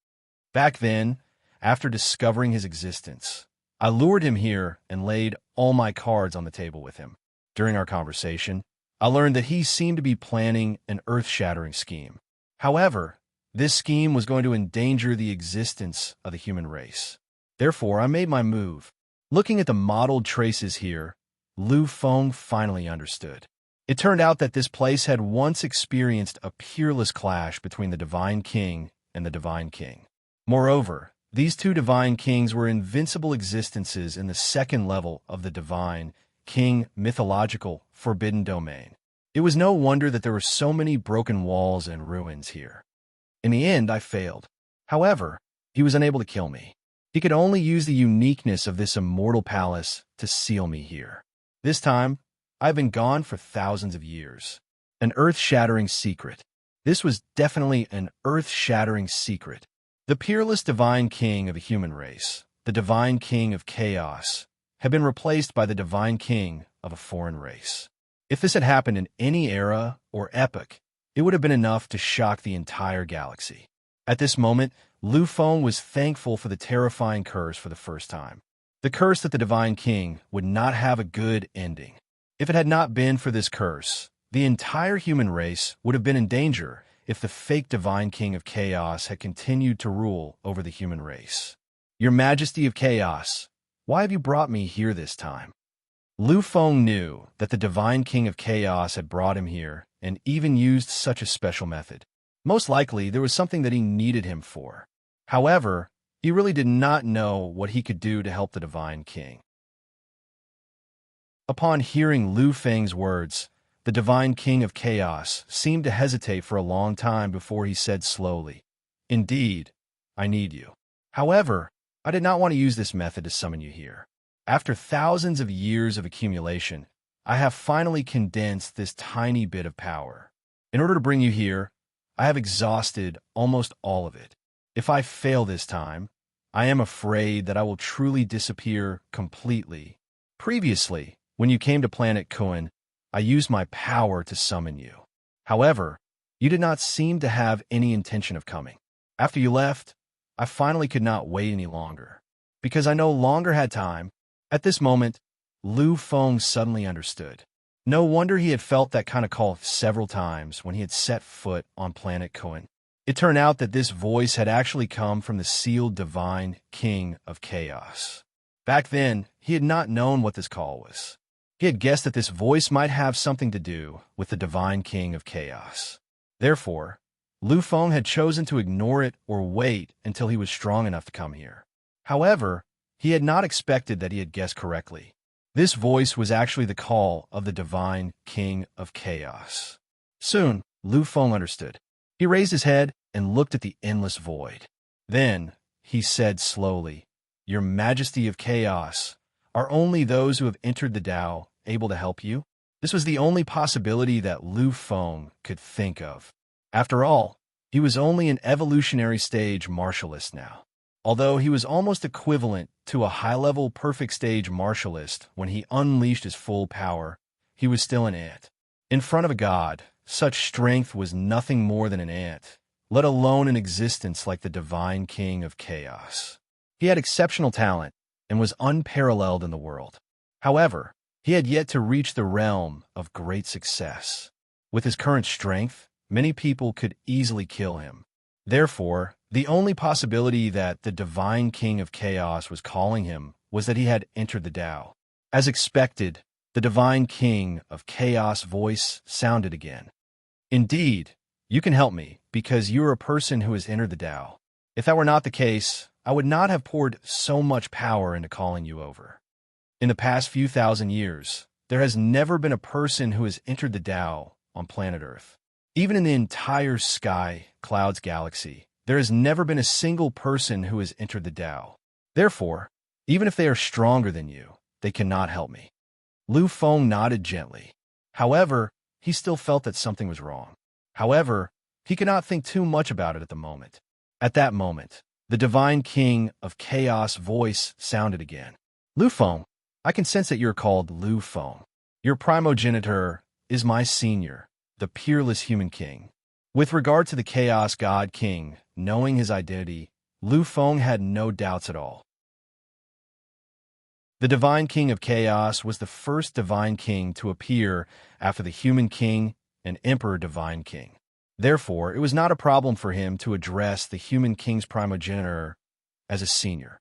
Back then, after discovering his existence, I lured him here and laid all my cards on the table with him. During our conversation, I learned that he seemed to be planning an earth-shattering scheme. However, this scheme was going to endanger the existence of the human race. Therefore, I made my move. Looking at the mottled traces here, Lu Feng finally understood. It turned out that this place had once experienced a peerless clash between the Divine King and the Divine King. Moreover, these two Divine Kings were invincible existences in the second level of the Divine King mythological forbidden domain. It was no wonder that there were so many broken walls and ruins here. In the end, I failed. However, he was unable to kill me. He could only use the uniqueness of this immortal palace to seal me here. This time, I've been gone for thousands of years. An earth-shattering secret. This was definitely an earth-shattering secret. The peerless Divine King of the human race, the Divine King of chaos, had been replaced by the Divine King of a foreign race. If this had happened in any era or epoch, it would have been enough to shock the entire galaxy. At this moment, Lu Feng was thankful for the terrifying curse for the first time. The curse that the Divine King would not have a good ending. If it had not been for this curse, the entire human race would have been in danger if the fake Divine King of Chaos had continued to rule over the human race. Your Majesty of Chaos, why have you brought me here this time? Lu Feng knew that the Divine King of Chaos had brought him here and even used such a special method. Most likely, there was something that he needed him for. However, he really did not know what he could do to help the Divine King. Upon hearing Lu Feng's words, the Divine King of Chaos seemed to hesitate for a long time before he said slowly, "Indeed, I need you. However, I did not want to use this method to summon you here. After thousands of years of accumulation, I have finally condensed this tiny bit of power. In order to bring you here, I have exhausted almost all of it. If I fail this time, I am afraid that I will truly disappear completely. Previously, when you came to planet Kuan, I used my power to summon you. However, you did not seem to have any intention of coming. After you left, I finally could not wait any longer. Because I no longer had time." At this moment, Lu Feng suddenly understood. No wonder he had felt that kind of call several times when he had set foot on planet Kuan. It turned out that this voice had actually come from the sealed Divine King of Chaos. Back then, he had not known what this call was. He had guessed that this voice might have something to do with the Divine King of Chaos. Therefore, Lu Feng had chosen to ignore it or wait until he was strong enough to come here. However, he had not expected that he had guessed correctly. This voice was actually the call of the Divine King of Chaos. Soon, Lu Feng understood. He raised his head and looked at the endless void. Then, he said slowly, "Your Majesty of Chaos, are only those who have entered the Tao able to help you?" This was the only possibility that Lu Feng could think of. After all, he was only an evolutionary stage martialist now. Although he was almost equivalent to a high-level perfect stage martialist when he unleashed his full power, he was still an ant. In front of a god, such strength was nothing more than an ant, let alone an existence like the Divine King of Chaos. He had exceptional talent and was unparalleled in the world. However, he had yet to reach the realm of great success. With his current strength, many people could easily kill him. Therefore, the only possibility that the Divine King of Chaos was calling him was that he had entered the Tao. As expected, the Divine King of Chaos voice sounded again. "Indeed, you can help me, because you are a person who has entered the Tao. If that were not the case, I would not have poured so much power into calling you over. In the past few thousand years, there has never been a person who has entered the Tao on planet Earth. Even in the entire sky, clouds galaxy, there has never been a single person who has entered the Tao. Therefore, even if they are stronger than you, they cannot help me." Lu Feng nodded gently. However, he still felt that something was wrong. However, he could not think too much about it at the moment. At that moment, The divine king of chaos voice sounded again. Lu Feng, I can sense that you're called Lu Feng. Your primogenitor is my senior, the peerless human king. With regard to the chaos god king, knowing his identity, Lu Feng had no doubts at all. The divine king of chaos was the first divine king to appear after the human king and emperor divine king. Therefore, it was not a problem for him to address the human king's primogenitor as a senior.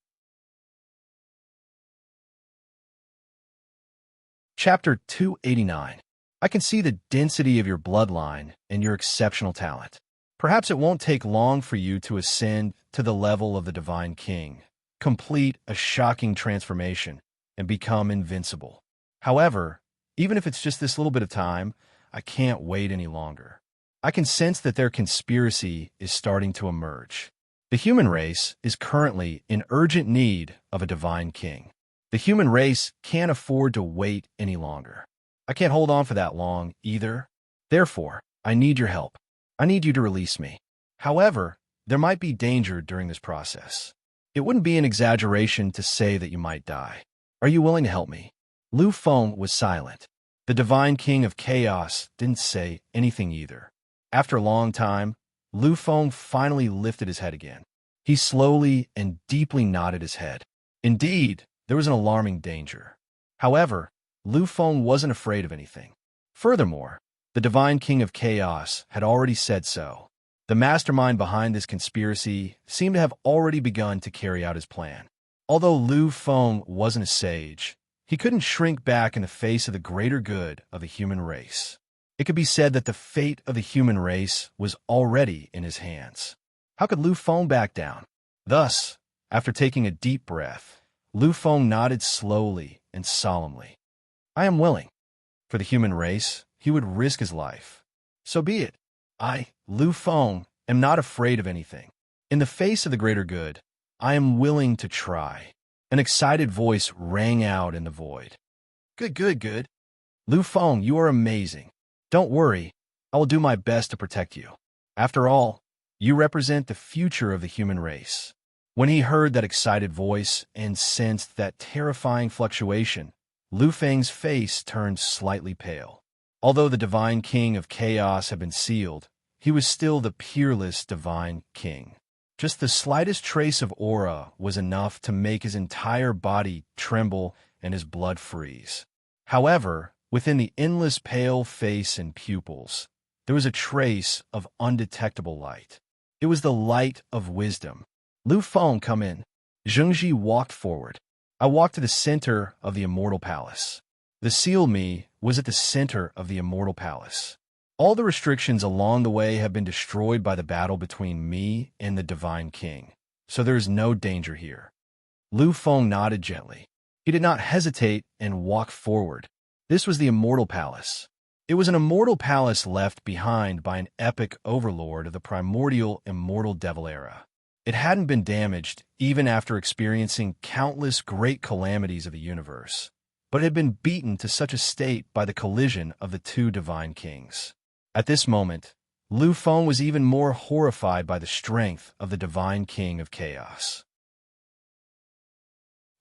Chapter 289. I can see the density of your bloodline and your exceptional talent. Perhaps it won't take long for you to ascend to the level of the divine king, complete a shocking transformation, and become invincible. However, even if it's just this little bit of time, I can't wait any longer. I can sense that their conspiracy is starting to emerge. The human race is currently in urgent need of a divine king. The human race can't afford to wait any longer. I can't hold on for that long either. Therefore, I need your help. I need you to release me. However, there might be danger during this process. It wouldn't be an exaggeration to say that you might die. Are you willing to help me? Lu Feng was silent. The divine king of chaos didn't say anything either. After a long time, Lu Feng finally lifted his head again. He slowly and deeply nodded his head. Indeed, there was an alarming danger. However, Lu Feng wasn't afraid of anything. Furthermore, the divine king of chaos had already said so. The mastermind behind this conspiracy seemed to have already begun to carry out his plan. Although Lu Feng wasn't a sage, he couldn't shrink back in the face of the greater good of the human race. It could be said that the fate of the human race was already in his hands. How could Lu Feng back down? Thus, after taking a deep breath, Lu Feng nodded slowly and solemnly. I am willing. For the human race, he would risk his life. So be it. I, Lu Feng, am not afraid of anything. In the face of the greater good, I am willing to try. An excited voice rang out in the void. Good. Lu Feng, you are amazing. Don't worry, I will do my best to protect you. After all, you represent the future of the human race. When he heard that excited voice and sensed that terrifying fluctuation, Lu Feng's face turned slightly pale. Although the divine king of chaos had been sealed, he was still the peerless divine king. Just the slightest trace of aura was enough to make his entire body tremble and his blood freeze. However, within the endless pale face and pupils, there was a trace of undetectable light. It was the light of wisdom. Lu Feng, come in. Zhengji walked forward. I walked to the center of the immortal palace. The seal me was at the center of the immortal palace. All the restrictions along the way have been destroyed by the battle between me and the divine king, so there is no danger here. Lu Feng nodded gently. He did not hesitate and walked forward. This was the immortal palace. It was an immortal palace left behind by an epic overlord of the primordial immortal devil era. It hadn't been damaged even after experiencing countless great calamities of the universe, but it had been beaten to such a state by the collision of the two divine kings. At this moment, Lu Feng was even more horrified by the strength of the divine king of chaos.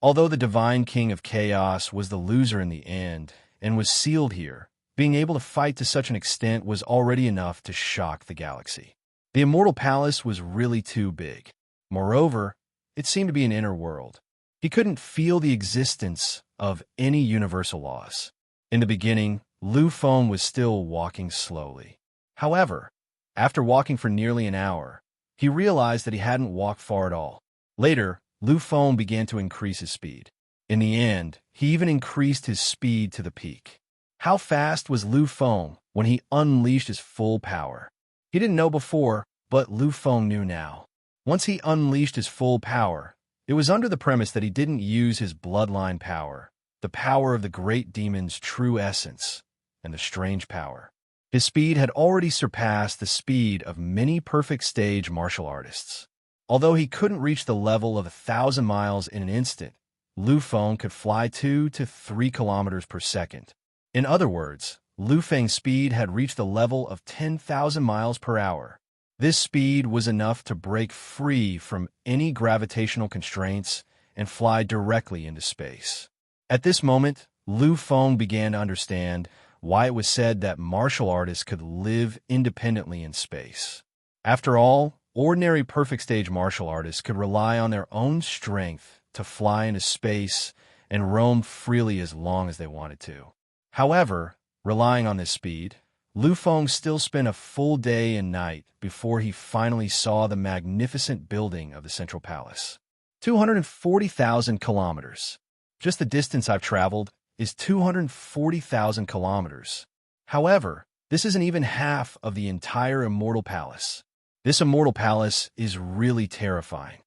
Although the divine king of chaos was the loser in the end and was sealed here, being able to fight to such an extent was already enough to shock the galaxy. The immortal palace was really too big. Moreover, it seemed to be an inner world. He couldn't feel the existence of any universal laws. In the beginning, Lu Feng was still walking slowly. However, after walking for nearly an hour, he realized that he hadn't walked far at all. Later, Lu Feng began to increase his speed. In the end, he even increased his speed to the peak. How fast was Lu Feng when he unleashed his full power? He didn't know before, but Lu Feng knew now. Once he unleashed his full power, it was under the premise that he didn't use his bloodline power, the power of the great demon's true essence, and the strange power. His speed had already surpassed the speed of many perfect stage martial artists. Although he couldn't reach the level of 1,000 miles in an instant, Lu Feng could fly 2 to 3 kilometers per second. In other words, Lu Feng's speed had reached the level of 10,000 miles per hour. This speed was enough to break free from any gravitational constraints and fly directly into space. At this moment, Lu Feng began to understand why it was said that martial artists could live independently in space. After all, ordinary perfect stage martial artists could rely on their own strength to fly into space and roam freely as long as they wanted to. However, relying on this speed, Lu Feng still spent a full day and night before he finally saw the magnificent building of the Central Palace. 240,000 kilometers. Just the distance I've traveled is 240,000 kilometers. However, this isn't even half of the entire Immortal Palace. This Immortal Palace is really terrifying.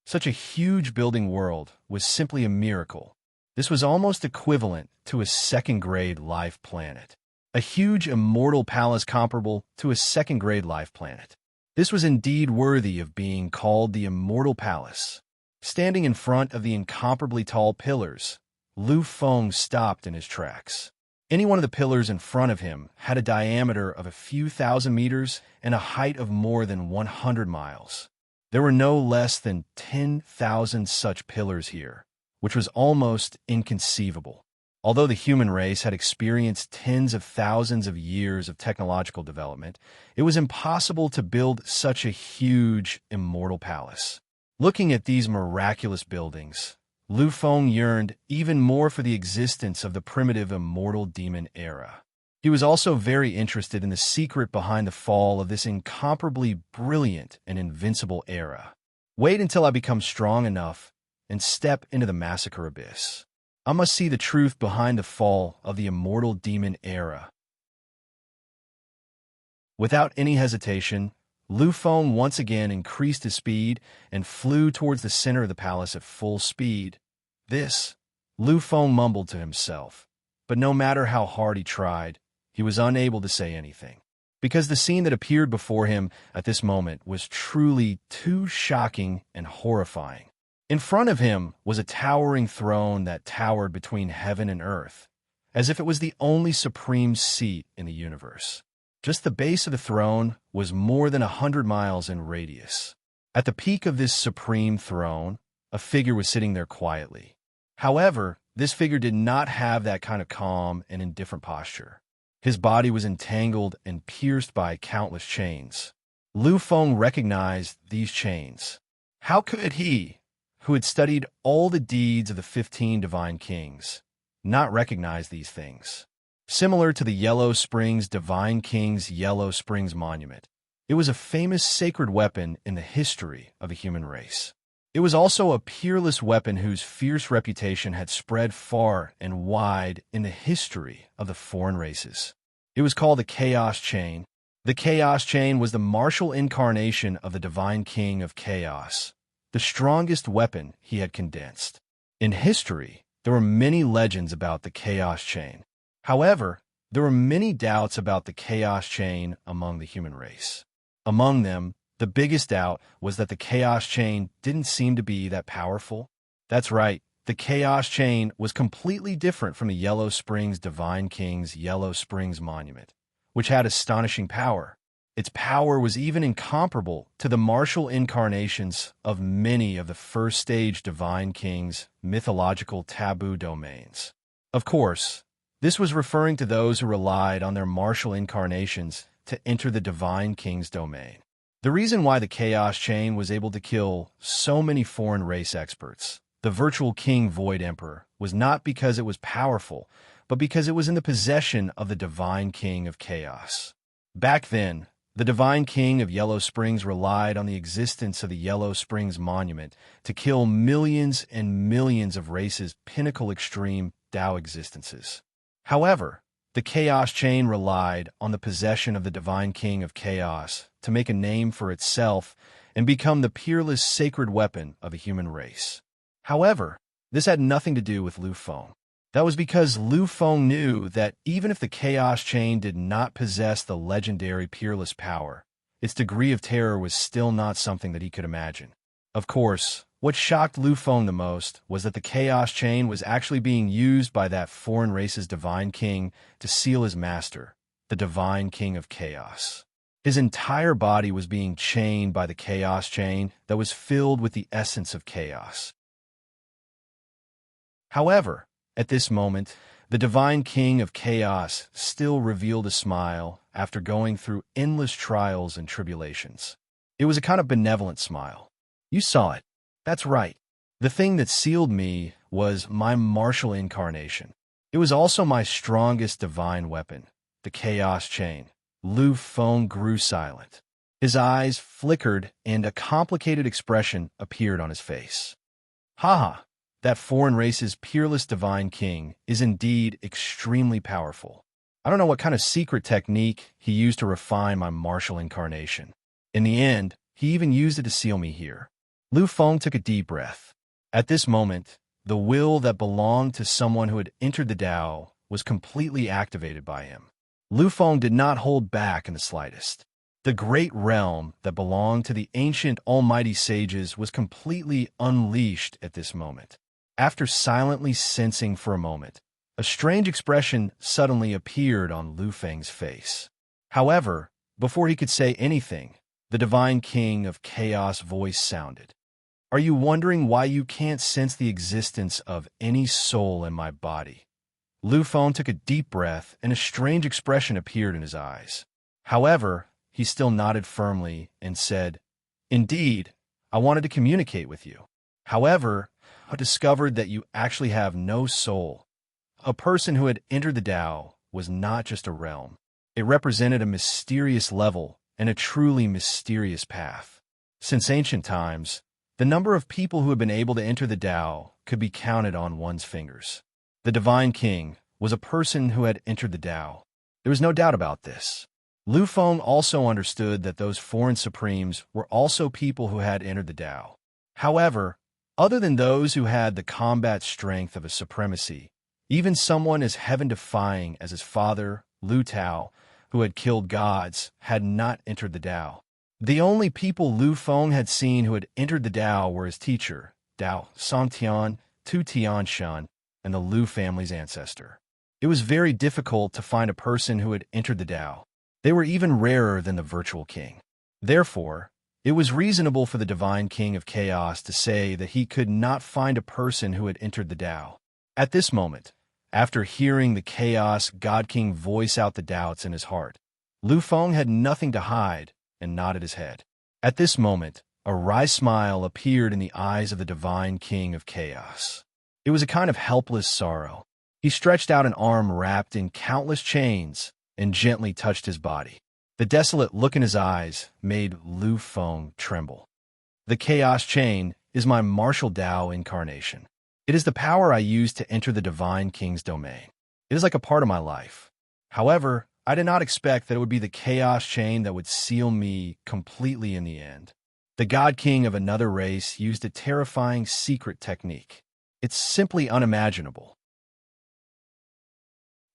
Such a huge building world was simply a miracle. This was almost equivalent to a second-grade life planet. A huge immortal palace comparable to a second-grade life planet. This was indeed worthy of being called the Immortal Palace. Standing in front of the incomparably tall pillars, Lu Feng stopped in his tracks. Any one of the pillars in front of him had a diameter of a few thousand meters and a height of more than 100 miles. There were no less than 10,000 such pillars here, which was almost inconceivable. Although the human race had experienced tens of thousands of years of technological development, it was impossible to build such a huge, immortal palace. Looking at these miraculous buildings, Lu Feng yearned even more for the existence of the primitive immortal demon era. He was also very interested in the secret behind the fall of this incomparably brilliant and invincible era. Wait until I become strong enough and step into the massacre abyss. I must see the truth behind the fall of the immortal demon era. Without any hesitation, Lu Feng once again increased his speed and flew towards the center of the palace at full speed. Lu Feng mumbled to himself, but no matter how hard he tried, he was unable to say anything, because the scene that appeared before him at this moment was truly too shocking and horrifying. In front of him was a towering throne that towered between heaven and earth, as if it was the only supreme seat in the universe. Just the base of the throne was more than 100 miles in radius. At the peak of this supreme throne, a figure was sitting there quietly. However, this figure did not have that kind of calm and indifferent posture. His body was entangled and pierced by countless chains. Lu Feng recognized these chains. How could he, who had studied all the deeds of the 15 divine kings, not recognize these things? Similar to the Yellow Springs Divine King's Yellow Springs Monument, it was a famous sacred weapon in the history of the human race. It was also a peerless weapon whose fierce reputation had spread far and wide in the history of the foreign races. It was called the Chaos Chain. The Chaos Chain was the martial incarnation of the Divine King of Chaos, the strongest weapon he had condensed. In history, there were many legends about the Chaos Chain. However, there were many doubts about the Chaos Chain among the human race. Among them, the biggest doubt was that the Chaos Chain didn't seem to be that powerful. That's right, the Chaos Chain was completely different from the Yellow Springs Divine King's Yellow Springs Monument, which had astonishing power. Its power was even incomparable to the martial incarnations of many of the first-stage Divine King's mythological taboo domains. Of course, this was referring to those who relied on their martial incarnations to enter the Divine King's domain. The reason why the Chaos Chain was able to kill so many foreign race experts, the virtual King Void Emperor, was not because it was powerful, but because it was in the possession of the Divine King of Chaos. Back then, the Divine King of Yellow Springs relied on the existence of the Yellow Springs Monument to kill millions and millions of races' pinnacle extreme Tao existences. However, the Chaos Chain relied on the possession of the Divine King of Chaos to make a name for itself and become the peerless sacred weapon of a human race. However, this had nothing to do with Lu Feng. That was because Lu Feng knew that even if the Chaos Chain did not possess the legendary peerless power, its degree of terror was still not something that he could imagine. Of course, what shocked Lu Feng the most was that the Chaos Chain was actually being used by that foreign race's Divine King to seal his master, the Divine King of Chaos. His entire body was being chained by the chaos chain that was filled with the essence of chaos. However, at this moment, the divine king of chaos still revealed a smile after going through endless trials and tribulations. It was a kind of benevolent smile. You saw it. That's right. The thing that sealed me was my martial incarnation. It was also my strongest divine weapon, the chaos chain. Lu Feng grew silent. His eyes flickered and a complicated expression appeared on his face. Haha, that foreign race's peerless divine king is indeed extremely powerful. I don't know what kind of secret technique he used to refine my martial incarnation. In the end, he even used it to seal me here. Lu Feng took a deep breath. At this moment, the will that belonged to someone who had entered the Tao was completely activated by him. Lu Feng did not hold back in the slightest. The great realm that belonged to the ancient almighty sages was completely unleashed at this moment. After silently sensing for a moment, a strange expression suddenly appeared on Lu Feng's face. However, before he could say anything, the divine king of chaos voice sounded. Are you wondering why you can't sense the existence of any soul in my body? Lu Feng took a deep breath and a strange expression appeared in his eyes. However, he still nodded firmly and said, Indeed, I wanted to communicate with you. However, I discovered that you actually have no soul. A person who had entered the Tao was not just a realm. It represented a mysterious level and a truly mysterious path. Since ancient times, the number of people who had been able to enter the Tao could be counted on one's fingers. The Divine King was a person who had entered the Tao. There was no doubt about this. Lu Feng also understood that those foreign supremes were also people who had entered the Tao. However, other than those who had the combat strength of a supremacy, even someone as heaven-defying as his father, Lu Tao, who had killed gods, had not entered the Tao. The only people Lu Feng had seen who had entered the Tao were his teacher, Dao Songtian, Tu Tianshan, and the Lu family's ancestor. It was very difficult to find a person who had entered the Tao. They were even rarer than the virtual king. Therefore, it was reasonable for the divine king of chaos to say that he could not find a person who had entered the Tao. At this moment, after hearing the chaos god king voice out the doubts in his heart, Lu Feng had nothing to hide and nodded his head. At this moment, a wry smile appeared in the eyes of the divine king of chaos. It was a kind of helpless sorrow. He stretched out an arm wrapped in countless chains and gently touched his body. The desolate look in his eyes made Lu Feng tremble. The chaos chain is my martial Tao incarnation. It is the power I use to enter the divine king's domain. It is like a part of my life. However, I did not expect that it would be the chaos chain that would seal me completely in the end. The god king of another race used a terrifying secret technique. It's simply unimaginable.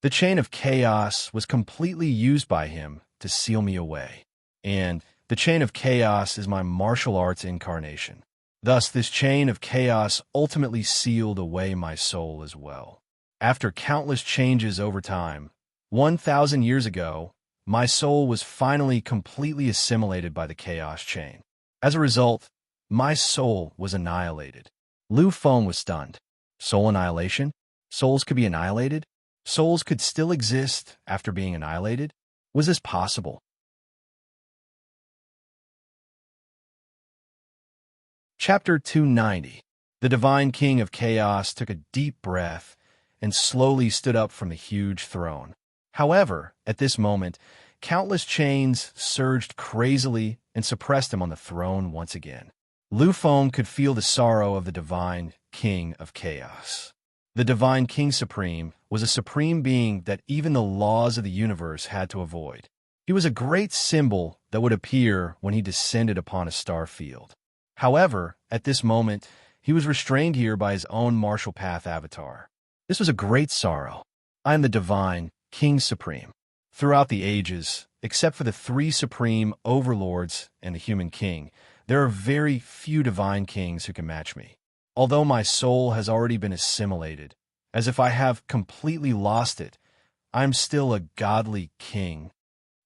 The chain of chaos was completely used by him to seal me away. And the chain of chaos is my martial arts incarnation. Thus, this chain of chaos ultimately sealed away my soul as well. After countless changes over time, 1,000 years ago, my soul was finally completely assimilated by the chaos chain. As a result, my soul was annihilated. Lu Feng was stunned. Soul annihilation? Souls could be annihilated? Souls could still exist after being annihilated? Was this possible? Chapter 290. The Divine King of Chaos took a deep breath and slowly stood up from the huge throne. However, at this moment, countless chains surged crazily and suppressed him on the throne once again. Lu Feng could feel the sorrow of the Divine King of Chaos. The Divine King Supreme was a supreme being that even the laws of the universe had to avoid. He was a great symbol that would appear when he descended upon a star field. However, at this moment, he was restrained here by his own martial path avatar. This was a great sorrow. I am the Divine King Supreme. Throughout the ages, except for the three supreme overlords and the human king, there are very few divine kings who can match me. Although my soul has already been assimilated, as if I have completely lost it, I am still a godly king.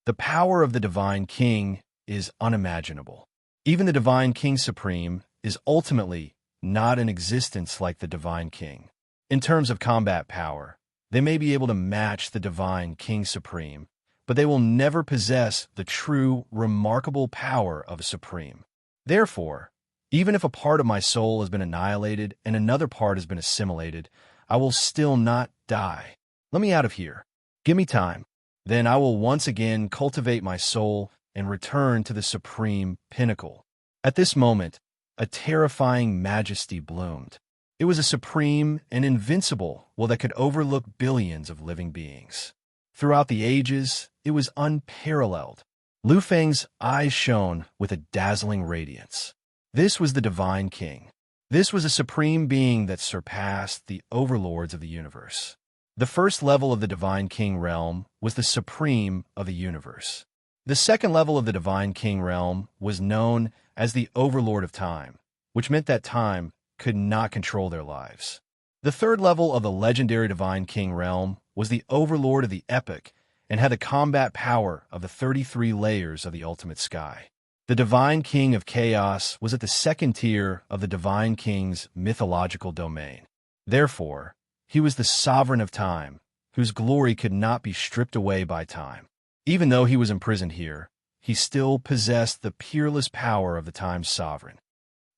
The power of the Divine King is unimaginable. Even the Divine King Supreme is ultimately not in existence like the Divine King. In terms of combat power, they may be able to match the Divine King Supreme, but they will never possess the true, remarkable power of a Supreme. Therefore, even if a part of my soul has been annihilated and another part has been assimilated, I will still not die. Let me out of here. Give me time. Then I will once again cultivate my soul and return to the supreme pinnacle. At this moment, a terrifying majesty bloomed. It was a supreme and invincible will that could overlook billions of living beings. Throughout the ages, it was unparalleled. Lu Feng's eyes shone with a dazzling radiance. This was the Divine King. This was a supreme being that surpassed the overlords of the universe. The first level of the Divine King realm was the supreme of the universe. The second level of the Divine King realm was known as the Overlord of Time, which meant that time could not control their lives. The third level of the legendary Divine King realm was the Overlord of the Epic and had the combat power of the 33 layers of the ultimate sky. The Divine King of Chaos was at the second tier of the Divine King's mythological domain. Therefore, he was the sovereign of time, whose glory could not be stripped away by time. Even though he was imprisoned here, he still possessed the peerless power of the time's sovereign.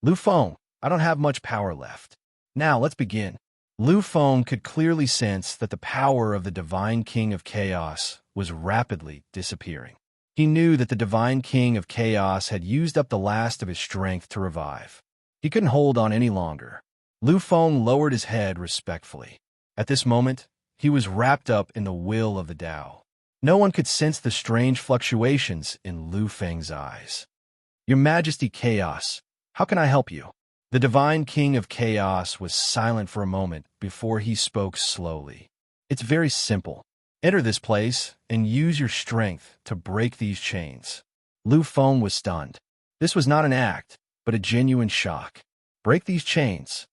Lu Feng, I don't have much power left. Now, let's begin. Lu Feng could clearly sense that the power of the Divine King of Chaos was rapidly disappearing. He knew that the Divine King of Chaos had used up the last of his strength to revive. He couldn't hold on any longer. Lu Feng lowered his head respectfully. At this moment, he was wrapped up in the will of the Tao. No one could sense the strange fluctuations in Lu Feng's eyes. Your Majesty Chaos, how can I help you? The Divine King of Chaos was silent for a moment before he spoke slowly. It's very simple. Enter this place and use your strength to break these chains. Lu Feng was stunned. This was not an act, but a genuine shock. Break these chains.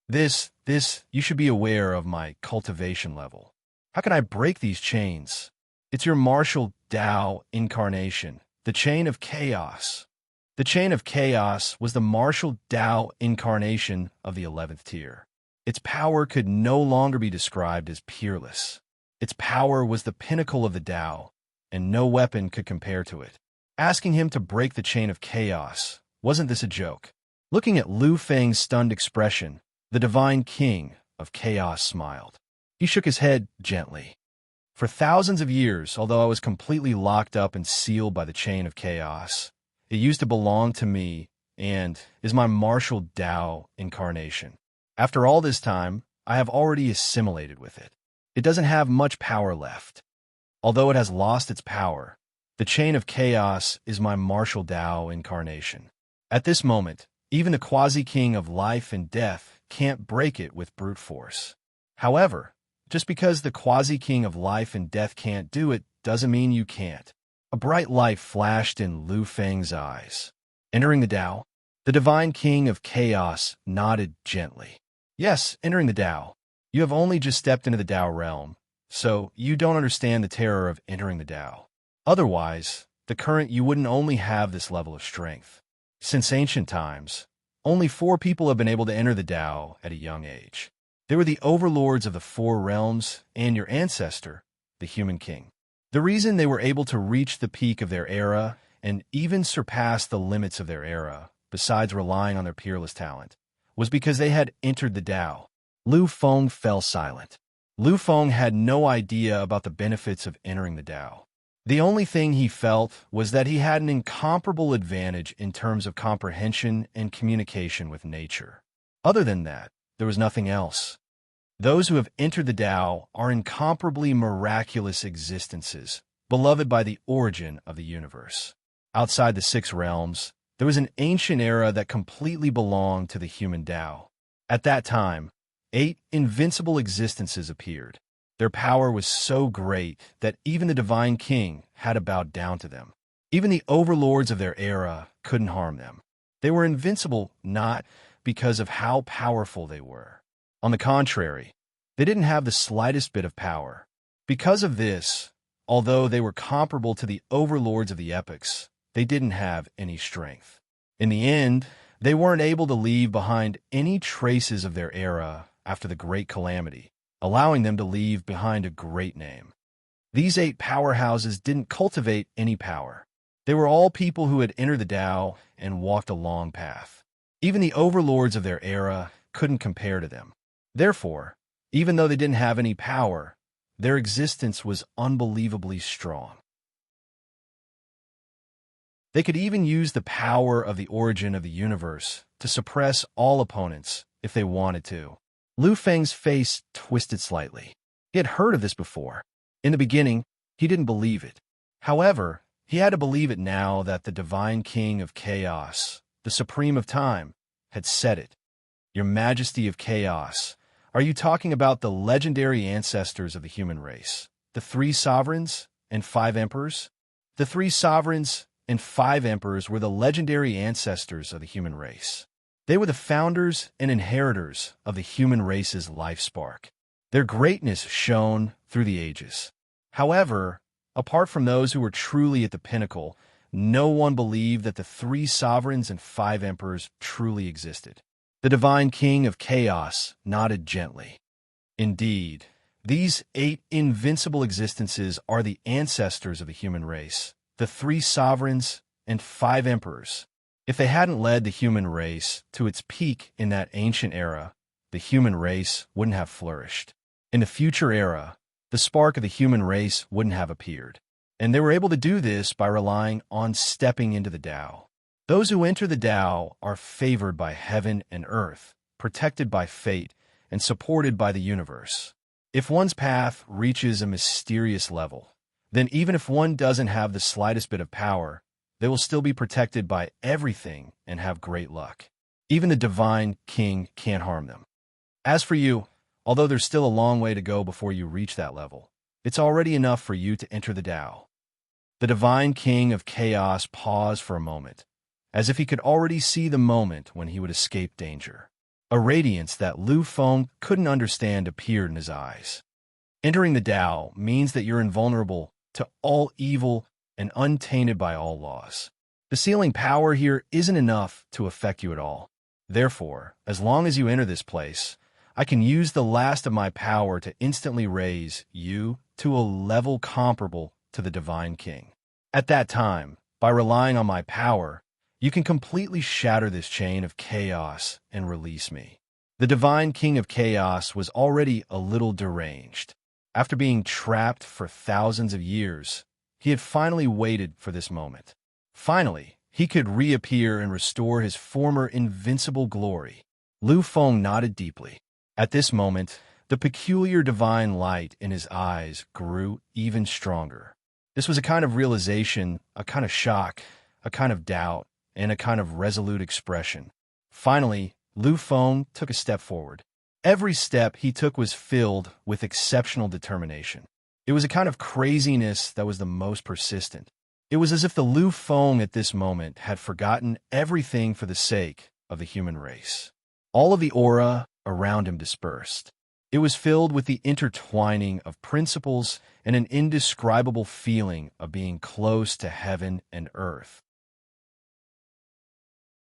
You should be aware of my cultivation level. How can I break these chains? It's your martial Tao incarnation, the chain of chaos. The chain of chaos was the martial Tao incarnation of the 11th tier. Its power could no longer be described as peerless. Its power was the pinnacle of the Tao, and no weapon could compare to it. Asking him to break the chain of chaos, wasn't this a joke? Looking at Lu Feng's stunned expression, the Divine King of Chaos smiled. He shook his head gently. For thousands of years, although I was completely locked up and sealed by the chain of chaos, it used to belong to me and is my martial Tao incarnation. After all this time, I have already assimilated with it. It doesn't have much power left. Although it has lost its power, the chain of chaos is my martial Tao incarnation. At this moment, even the quasi-king of life and death can't break it with brute force. However, just because the quasi-king of life and death can't do it doesn't mean you can't. A bright light flashed in Lu Feng's eyes. Entering the Tao, the Divine King of Chaos nodded gently. Yes, entering the Tao. You have only just stepped into the Tao realm, so you don't understand the terror of entering the Tao. Otherwise, the current you wouldn't only have this level of strength. Since ancient times, only 4 people have been able to enter the Tao at a young age. They were the overlords of the 4 realms and your ancestor, the human king. The reason they were able to reach the peak of their era and even surpass the limits of their era, besides relying on their peerless talent, was because they had entered the Tao. Lu Feng fell silent. Lu Feng had no idea about the benefits of entering the Tao. The only thing he felt was that he had an incomparable advantage in terms of comprehension and communication with nature. Other than that, there was nothing else. Those who have entered the Tao are incomparably miraculous existences, beloved by the origin of the universe. Outside the 6 realms, there was an ancient era that completely belonged to the human Tao. At that time, 8 invincible existences appeared. Their power was so great that even the Divine King had to bow down to them. Even the overlords of their era couldn't harm them. They were invincible not because of how powerful they were. On the contrary, they didn't have the slightest bit of power. Because of this, although they were comparable to the overlords of the epics, they didn't have any strength. In the end, they weren't able to leave behind any traces of their era after the Great Calamity, allowing them to leave behind a great name. These 8 powerhouses didn't cultivate any power. They were all people who had entered the Tao and walked a long path. Even the overlords of their era couldn't compare to them. Therefore, even though they didn't have any power, their existence was unbelievably strong. They could even use the power of the origin of the universe to suppress all opponents if they wanted to. Lu Feng's face twisted slightly. He had heard of this before. In the beginning, he didn't believe it. However, he had to believe it now that the Divine King of Chaos, the Supreme of Time, had said it. Your Majesty of Chaos, are you talking about the legendary ancestors of the human race, the 3 sovereigns and 5 emperors? The 3 sovereigns and 5 emperors were the legendary ancestors of the human race. They were the founders and inheritors of the human race's life spark. Their greatness shone through the ages. However, apart from those who were truly at the pinnacle, no one believed that the 3 sovereigns and 5 emperors truly existed. The Divine King of Chaos nodded gently. Indeed, these 8 invincible existences are the ancestors of the human race, the 3 sovereigns and 5 emperors. If they hadn't led the human race to its peak in that ancient era, the human race wouldn't have flourished. In the future era, the spark of the human race wouldn't have appeared. And they were able to do this by relying on stepping into the Tao. Those who enter the Tao are favored by heaven and earth, protected by fate, and supported by the universe. If one's path reaches a mysterious level, then even if one doesn't have the slightest bit of power, they will still be protected by everything and have great luck. Even the Divine King can't harm them. As for you, although there's still a long way to go before you reach that level, it's already enough for you to enter the Tao. The Divine King of Chaos paused for a moment, as if he could already see the moment when he would escape danger. A radiance that Lu Feng couldn't understand appeared in his eyes. Entering the Tao means that you're invulnerable to all evil and untainted by all laws. The sealing power here isn't enough to affect you at all. Therefore, as long as you enter this place, I can use the last of my power to instantly raise you to a level comparable to the Divine King. At that time, by relying on my power, you can completely shatter this chain of chaos and release me. The Divine King of Chaos was already a little deranged. After being trapped for thousands of years, he had finally waited for this moment. Finally, he could reappear and restore his former invincible glory. Lu Feng nodded deeply. At this moment, the peculiar divine light in his eyes grew even stronger. This was a kind of realization, a kind of shock, a kind of doubt, and a kind of resolute expression. Finally, Lu Feng took a step forward. Every step he took was filled with exceptional determination. It was a kind of craziness that was the most persistent. It was as if the Lu Feng at this moment had forgotten everything for the sake of the human race. All of the aura around him dispersed. It was filled with the intertwining of principles and an indescribable feeling of being close to heaven and earth.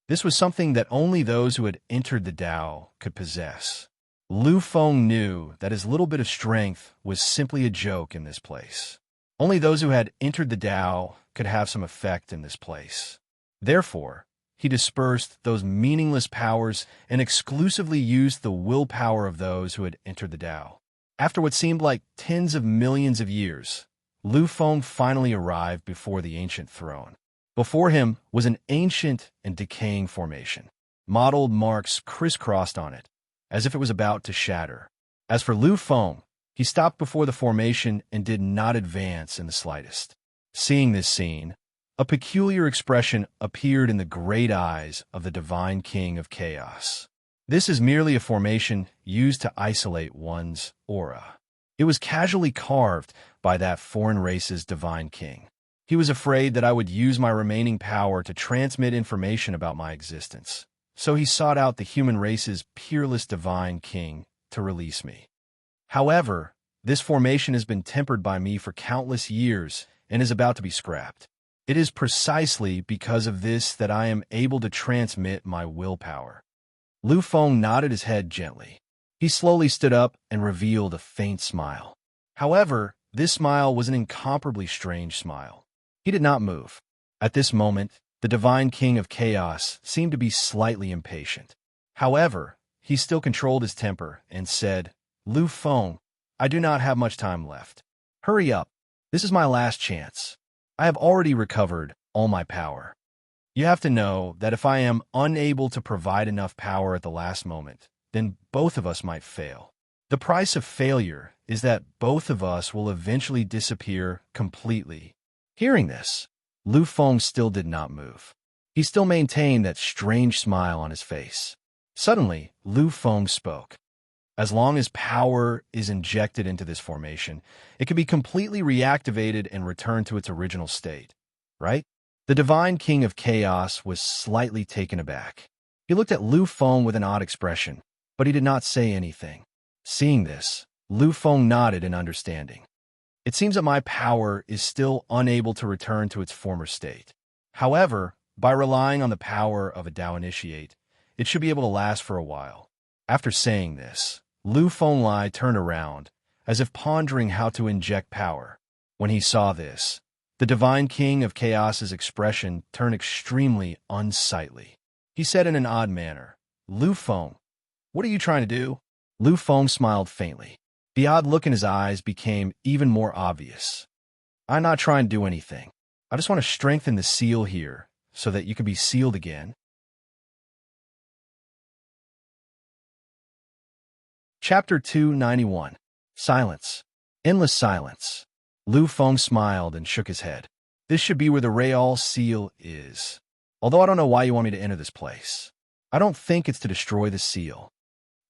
This was something that only those who had entered the Tao could possess. Lu Feng knew that his little bit of strength was simply a joke in this place. Only those who had entered the Tao could have some effect in this place. Therefore, he dispersed those meaningless powers and exclusively used the willpower of those who had entered the Tao. After what seemed like tens of millions of years, Lu Feng finally arrived before the ancient throne. Before him was an ancient and decaying formation. Mottled marks crisscrossed on it, as if it was about to shatter. As for Lu Feng, he stopped before the formation and did not advance in the slightest. Seeing this scene, a peculiar expression appeared in the great eyes of the Divine King of Chaos. This is merely a formation used to isolate one's aura. It was casually carved by that foreign race's Divine King. He was afraid that I would use my remaining power to transmit information about my existence, so he sought out the human race's peerless Divine King to release me. However, This formation has been tempered by me for countless years and is about to be scrapped. It is precisely because of this that I am able to transmit my willpower." Lu Feng nodded his head gently. He slowly stood up and revealed a faint smile. However, this smile was an incomparably strange smile. He did not move. At this moment, the Divine King of Chaos seemed to be slightly impatient. However, he still controlled his temper and said, "Lu Feng, I do not have much time left. Hurry up. This is my last chance. I have already recovered all my power. You have to know that if I am unable to provide enough power at the last moment, then both of us might fail. The price of failure is that both of us will eventually disappear completely." Hearing this, Lu Feng still did not move. He still maintained that strange smile on his face. Suddenly, Lu Feng spoke. "As long as power is injected into this formation, it can be completely reactivated and returned to its original state, right?" The Divine King of Chaos was slightly taken aback. He looked at Lu Feng with an odd expression, but he did not say anything. Seeing this, Lu Feng nodded in understanding. "It seems that my power is still unable to return to its former state. However, by relying on the power of a Dao Initiate, it should be able to last for a while." After saying this, Lu Fenglai turned around, as if pondering how to inject power. When he saw this, the Divine King of Chaos's expression turned extremely unsightly. He said in an odd manner, "Lu Feng, what are you trying to do?" Lu Feng smiled faintly. The odd look in his eyes became even more obvious. "I'm not trying to do anything. I just want to strengthen the seal here so that you can be sealed again." Chapter 291. Silence. Endless silence. Lu Feng smiled and shook his head. "This should be where the Real seal is. Although I don't know why you want me to enter this place. I don't think it's to destroy the seal."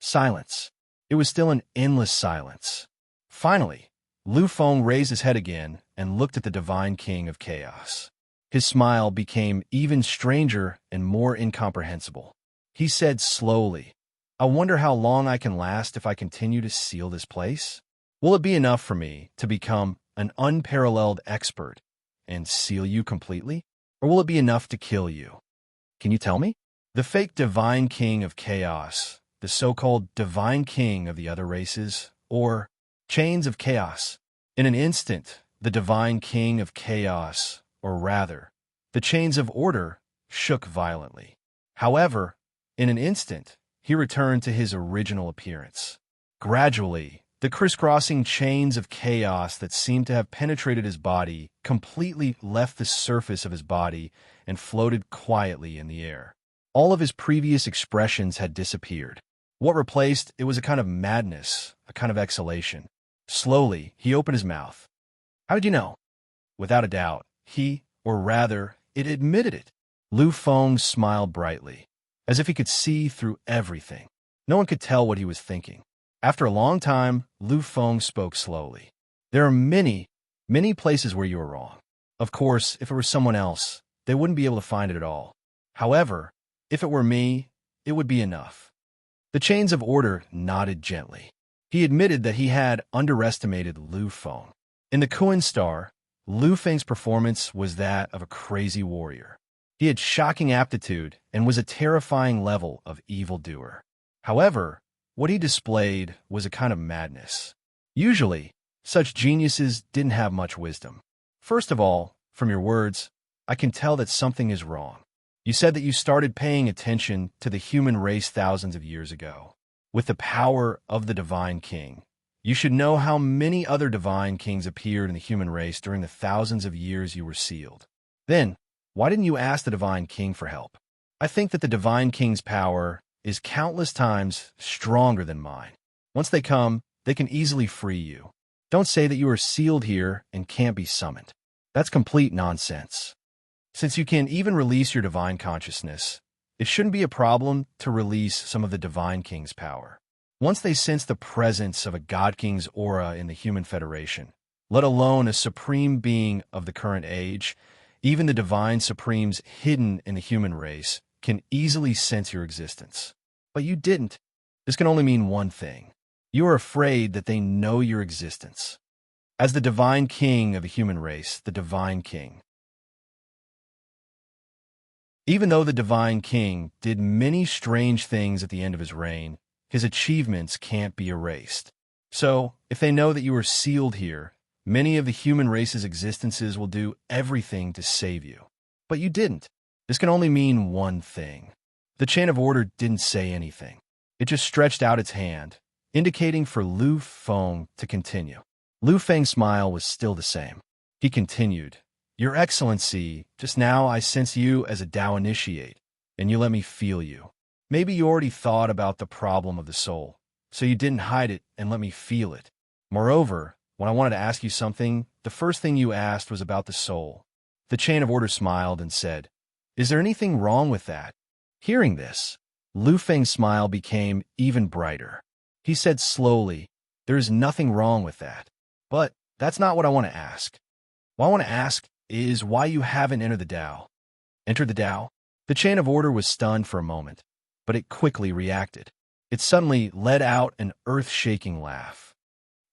Silence. It was still an endless silence. Finally, Lu Feng raised his head again and looked at the Divine King of Chaos. His smile became even stranger and more incomprehensible. He said slowly, "I wonder how long I can last if I continue to seal this place. Will it be enough for me to become an unparalleled expert and seal you completely? Or will it be enough to kill you? Can you tell me?" The fake Divine King of Chaos, the so-called Divine King of the other races, or Chains of Chaos. In an instant, the Divine King of Chaos, or rather, the Chains of Order, shook violently. However, in an instant, he returned to his original appearance. Gradually, the crisscrossing chains of chaos that seemed to have penetrated his body completely left the surface of his body and floated quietly in the air. All of his previous expressions had disappeared. What replaced it was a kind of madness, a kind of exhalation. Slowly, he opened his mouth. "How did you know?" Without a doubt, he, or rather, it admitted it. Lu Feng smiled brightly, as if he could see through everything. No one could tell what he was thinking. After a long time, Lu Feng spoke slowly. "There are many, many places where you are wrong. Of course, if it were someone else, they wouldn't be able to find it at all. However, if it were me, it would be enough." The Chains of Order nodded gently. He admitted that he had underestimated Lu Feng. In the Kuan Star, Lu Feng's performance was that of a crazy warrior. He had shocking aptitude and was a terrifying level of evildoer. However, what he displayed was a kind of madness. Usually, such geniuses didn't have much wisdom. "First of all, from your words, I can tell that something is wrong. You said that you started paying attention to the human race thousands of years ago. With the power of the Divine King, you should know how many other Divine Kings appeared in the human race during the thousands of years you were sealed. Then, why didn't you ask the Divine King for help? I think that the Divine King's power is countless times stronger than mine. Once they come, they can easily free you. Don't say that you are sealed here and can't be summoned. That's complete nonsense. Since you can even release your divine consciousness, it shouldn't be a problem to release some of the Divine King's power. Once they sense the presence of a God King's aura in the human federation, let alone a supreme being of the current age, even the divine supremes hidden in the human race can easily sense your existence. But you didn't. This can only mean one thing. You are afraid that they know your existence. As the divine king of the human race, the divine king. Even though the divine king did many strange things at the end of his reign, his achievements can't be erased. So, if they know that you are sealed here, many of the human race's existences will do everything to save you. But you didn't. This can only mean one thing. The chain of order didn't say anything. It just stretched out its hand, indicating for Lu Feng to continue. Lu Feng's smile was still the same. He continued, "Your Excellency, just now I sense you as a Tao initiate, and you let me feel you. Maybe you already thought about the problem of the soul, so you didn't hide it and let me feel it. Moreover, when I wanted to ask you something, the first thing you asked was about the soul." The chain of order smiled and said, "Is there anything wrong with that?" Hearing this, Lu Feng's smile became even brighter. He said slowly, "There is nothing wrong with that. But that's not what I want to ask. What I want to ask is why you haven't entered the Tao." Entered the Tao? The chain of order was stunned for a moment, but it quickly reacted. It suddenly let out an earth-shaking laugh.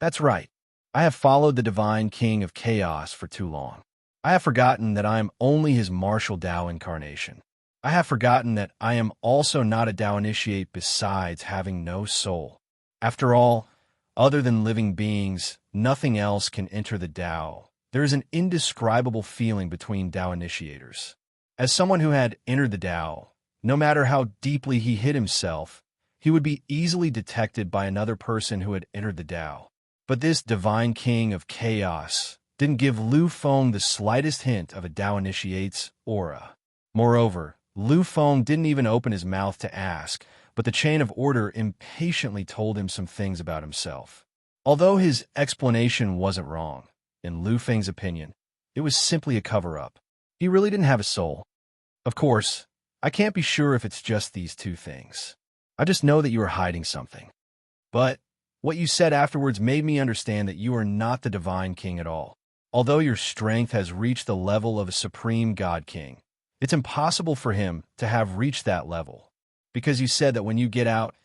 "That's right. I have followed the divine king of chaos for too long. I have forgotten that I am only his martial Tao incarnation. I have forgotten that I am also not a Tao initiate besides having no soul. After all, other than living beings, nothing else can enter the Tao. There is an indescribable feeling between Tao initiators. As someone who had entered the Tao, no matter how deeply he hid himself, he would be easily detected by another person who had entered the Tao. But this divine king of chaos didn't give Lu Feng the slightest hint of a Tao initiate's aura. Moreover, Lu Feng didn't even open his mouth to ask, but the chain of order impatiently told him some things about himself. Although his explanation wasn't wrong, in Lu Feng's opinion, it was simply a cover-up. He really didn't have a soul. Of course, I can't be sure if it's just these two things. I just know that you are hiding something. But what you said afterwards made me understand that you are not the divine king at all. Although your strength has reached the level of a supreme god king, it's impossible for him to have reached that level, because you said that when you get out,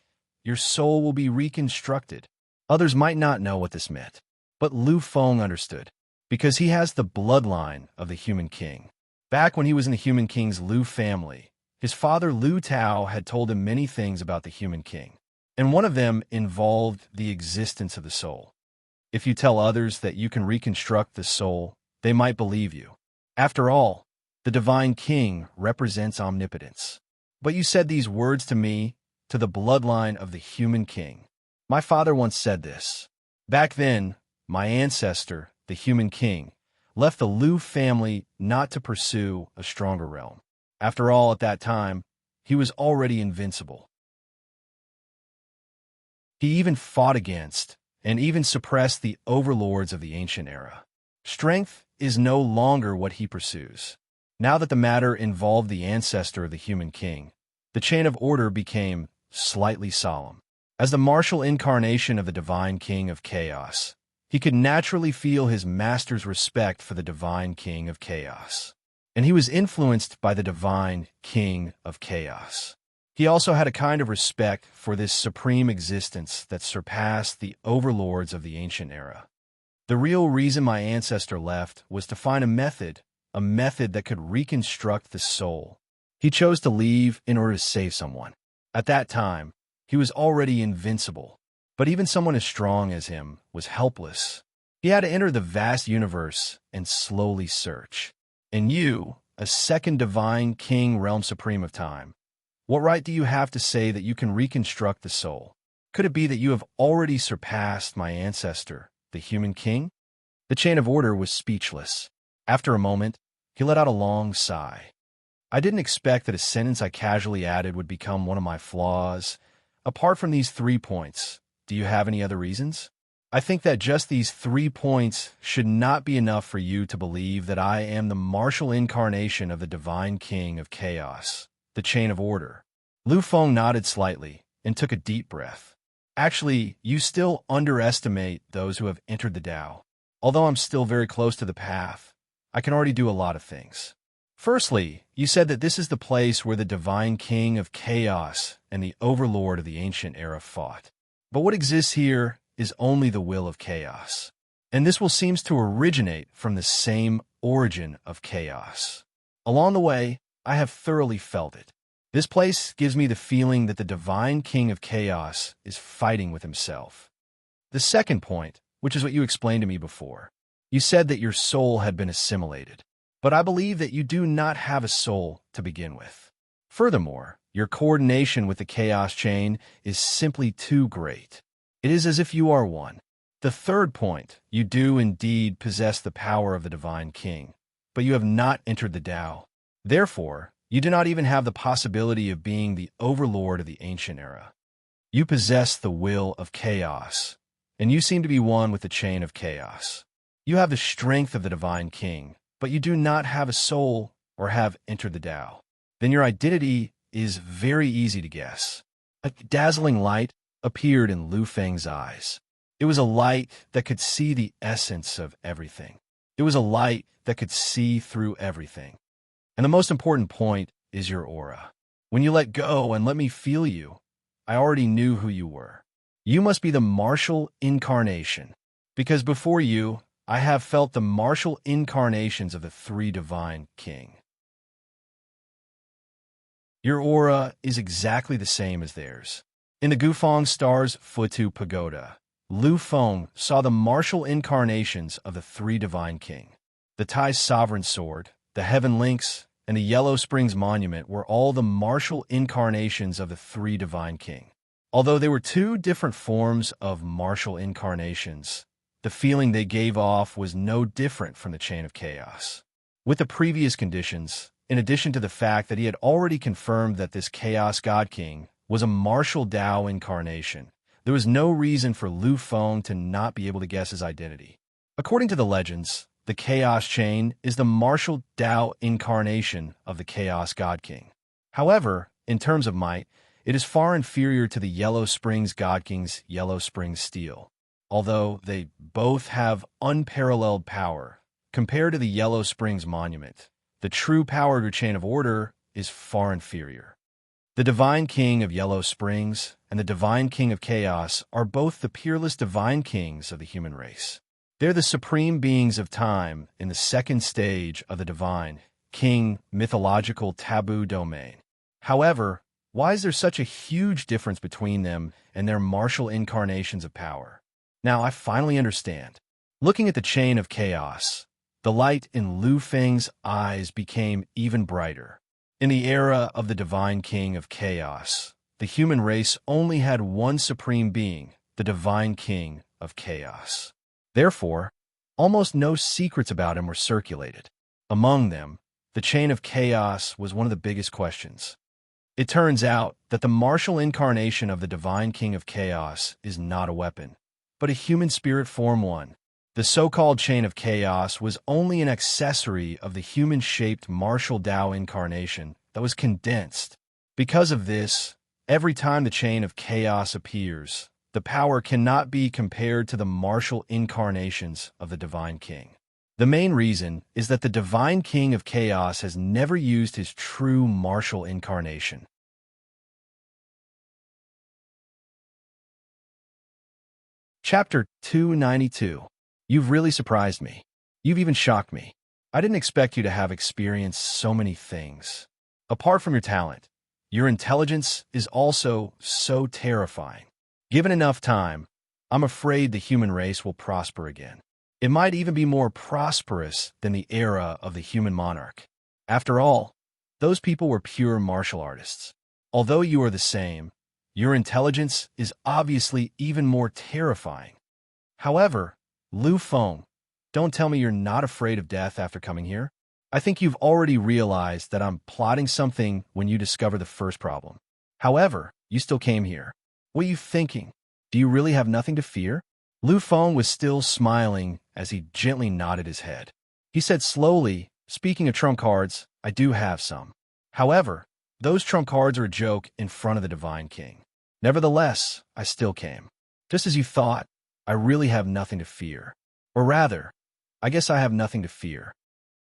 your soul will be reconstructed. Others might not know what this meant, but Lu Feng understood, because he has the bloodline of the human king. Back when he was in the human king's Lu family, his father Lu Tao had told him many things about the human king, and one of them involved the existence of the soul. If you tell others that you can reconstruct the soul, they might believe you. After all, the divine king represents omnipotence. But you said these words to me, to the bloodline of the human king. My father once said this. Back then, my ancestor, the human king, left the Lu family not to pursue a stronger realm. After all, at that time, he was already invincible. He even fought against and even suppressed the overlords of the ancient era. Strength is no longer what he pursues. Now that the matter involved the ancestor of the human king, the chain of order became slightly solemn. As the martial incarnation of the divine king of chaos, he could naturally feel his master's respect for the divine king of chaos. And he was influenced by the divine king of chaos. He also had a kind of respect for this supreme existence that surpassed the overlords of the ancient era. The real reason my ancestor left was to find a method that could reconstruct the soul. He chose to leave in order to save someone. At that time, he was already invincible, but even someone as strong as him was helpless. He had to enter the vast universe and slowly search. And you, a second divine king realm supreme of time, what right do you have to say that you can reconstruct the soul? Could it be that you have already surpassed my ancestor, the human king? The chain of order was speechless. After a moment, he let out a long sigh. I didn't expect that a sentence I casually added would become one of my flaws. Apart from these 3 points, do you have any other reasons? I think that just these 3 points should not be enough for you to believe that I am the martial incarnation of the divine king of chaos, the chain of order. Lu Feng nodded slightly and took a deep breath. Actually, you still underestimate those who have entered the Tao. Although I'm still very close to the path, I can already do a lot of things. Firstly, you said that this is the place where the divine king of chaos and the overlord of the ancient era fought. But what exists here is only the will of chaos. And this will seems to originate from the same origin of chaos. Along the way, I have thoroughly felt it. This place gives me the feeling that the divine king of chaos is fighting with himself. The second point, which is what you explained to me before, you said that your soul had been assimilated. But I believe that you do not have a soul to begin with. Furthermore, your coordination with the chaos chain is simply too great. It is as if you are one. The third point, you do indeed possess the power of the divine king, but you have not entered the Tao. Therefore, you do not even have the possibility of being the overlord of the ancient era. You possess the will of chaos, and you seem to be one with the chain of chaos. You have the strength of the divine king, but you do not have a soul or have entered the Tao. Then your identity is very easy to guess. A dazzling light appeared in Lu Feng's eyes. It was a light that could see the essence of everything. It was a light that could see through everything. And the most important point is your aura. When you let go and let me feel you, I already knew who you were. You must be the martial incarnation, because before you, I have felt the martial incarnations of the three divine king. Your aura is exactly the same as theirs. In the Gufang Star's Futu Pagoda, Lu Feng saw the martial incarnations of the three divine king. The Tai's sovereign sword, the Heaven Lynx, and the Yellow Springs Monument were all the martial incarnations of the three divine king. Although they were two different forms of martial incarnations, the feeling they gave off was no different from the chain of chaos. With the previous conditions, in addition to the fact that he had already confirmed that this Chaos God King was a martial Tao incarnation, there was no reason for Lu Feng to not be able to guess his identity. According to the legends, the Chaos Chain is the martial Tao incarnation of the Chaos God King. However, in terms of might, it is far inferior to the Yellow Springs God King's Yellow Springs Steel. Although they both have unparalleled power, compared to the Yellow Springs Monument, the true power of your chain of order is far inferior. The Divine King of Yellow Springs and the Divine King of Chaos are both the peerless Divine Kings of the human race. They're the supreme beings of time in the second stage of the Divine King mythological taboo domain. However, why is there such a huge difference between them and their martial incarnations of power? Now I finally understand. Looking at the chain of chaos, the light in Lu Feng's eyes became even brighter. In the era of the Divine King of Chaos, the human race only had one supreme being, the Divine King of Chaos. Therefore, almost no secrets about him were circulated. Among them, the chain of chaos was one of the biggest questions. It turns out that the martial incarnation of the Divine King of Chaos is not a weapon, but a human spirit form one. The so-called chain of chaos was only an accessory of the human-shaped martial Tao incarnation that was condensed. Because of this, every time the chain of chaos appears, the power cannot be compared to the martial incarnations of the Divine King. The main reason is that the Divine King of Chaos has never used his true martial incarnation. Chapter 292. You've really surprised me. You've even shocked me. I didn't expect you to have experienced so many things. Apart from your talent, your intelligence is also so terrifying. Given enough time, I'm afraid the human race will prosper again. It might even be more prosperous than the era of the human monarch. After all, those people were pure martial artists. Although you are the same, your intelligence is obviously even more terrifying. However, Lu Feng, don't tell me you're not afraid of death after coming here. I think you've already realized that I'm plotting something when you discover the first problem. However, you still came here. What are you thinking? Do you really have nothing to fear? Lu Feng was still smiling as he gently nodded his head. He said slowly, speaking of trump cards, I do have some. However, those trump cards are a joke in front of the Divine King. Nevertheless, I still came. Just as you thought, I really have nothing to fear. Or rather, I guess I have nothing to fear.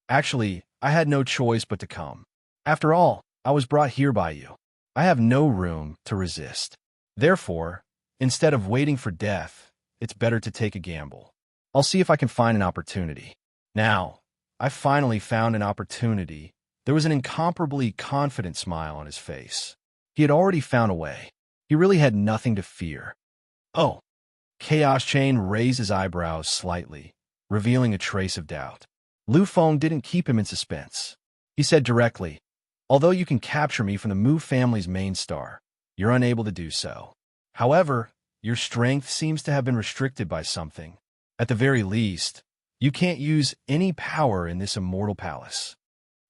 Actually, I had no choice but to come. After all, I was brought here by you. I have no room to resist. Therefore, Instead of waiting for death, it's better to take a gamble. I'll see if I can find an opportunity. Now, I finally found an opportunity. There was an incomparably confident smile on his face. He had already found a way. He really had nothing to fear. Oh, Chaos Chain raised his eyebrows slightly, revealing a trace of doubt. Lu Feng didn't keep him in suspense. He said directly, although you can capture me from the Mu family's main star, you're unable to do so. However, your strength seems to have been restricted by something. At the very least, you can't use any power in this immortal palace.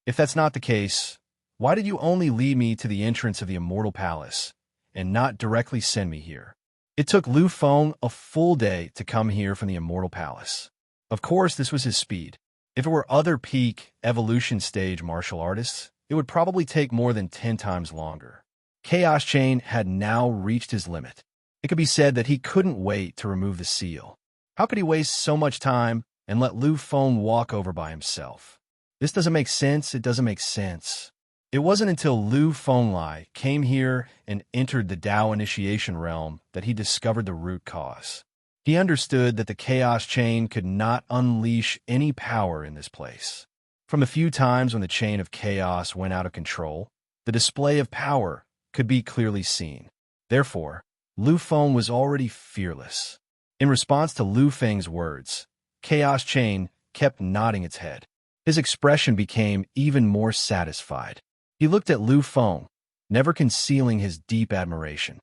If that's not the case, why did you only lead me to the entrance of the immortal palace and not directly send me here? It took Lu Feng a full day to come here from the immortal palace. Of course, this was his speed. If it were other peak evolution stage martial artists, it would probably take more than 10 times longer. Chaos Chain had now reached his limit. It could be said that he couldn't wait to remove the seal. How could he waste so much time and let Lu Feng walk over by himself? This doesn't make sense. It doesn't make sense. It wasn't until Lu Fenglai came here and entered the Dao initiation realm that he discovered the root cause. He understood that the Chaos Chain could not unleash any power in this place. From the few times when the Chain of Chaos went out of control, the display of power could be clearly seen. Therefore, Lu Feng was already fearless. In response to Lu Feng's words, Chaos Chain kept nodding its head. His expression became even more satisfied. He looked at Lu Feng, never concealing his deep admiration.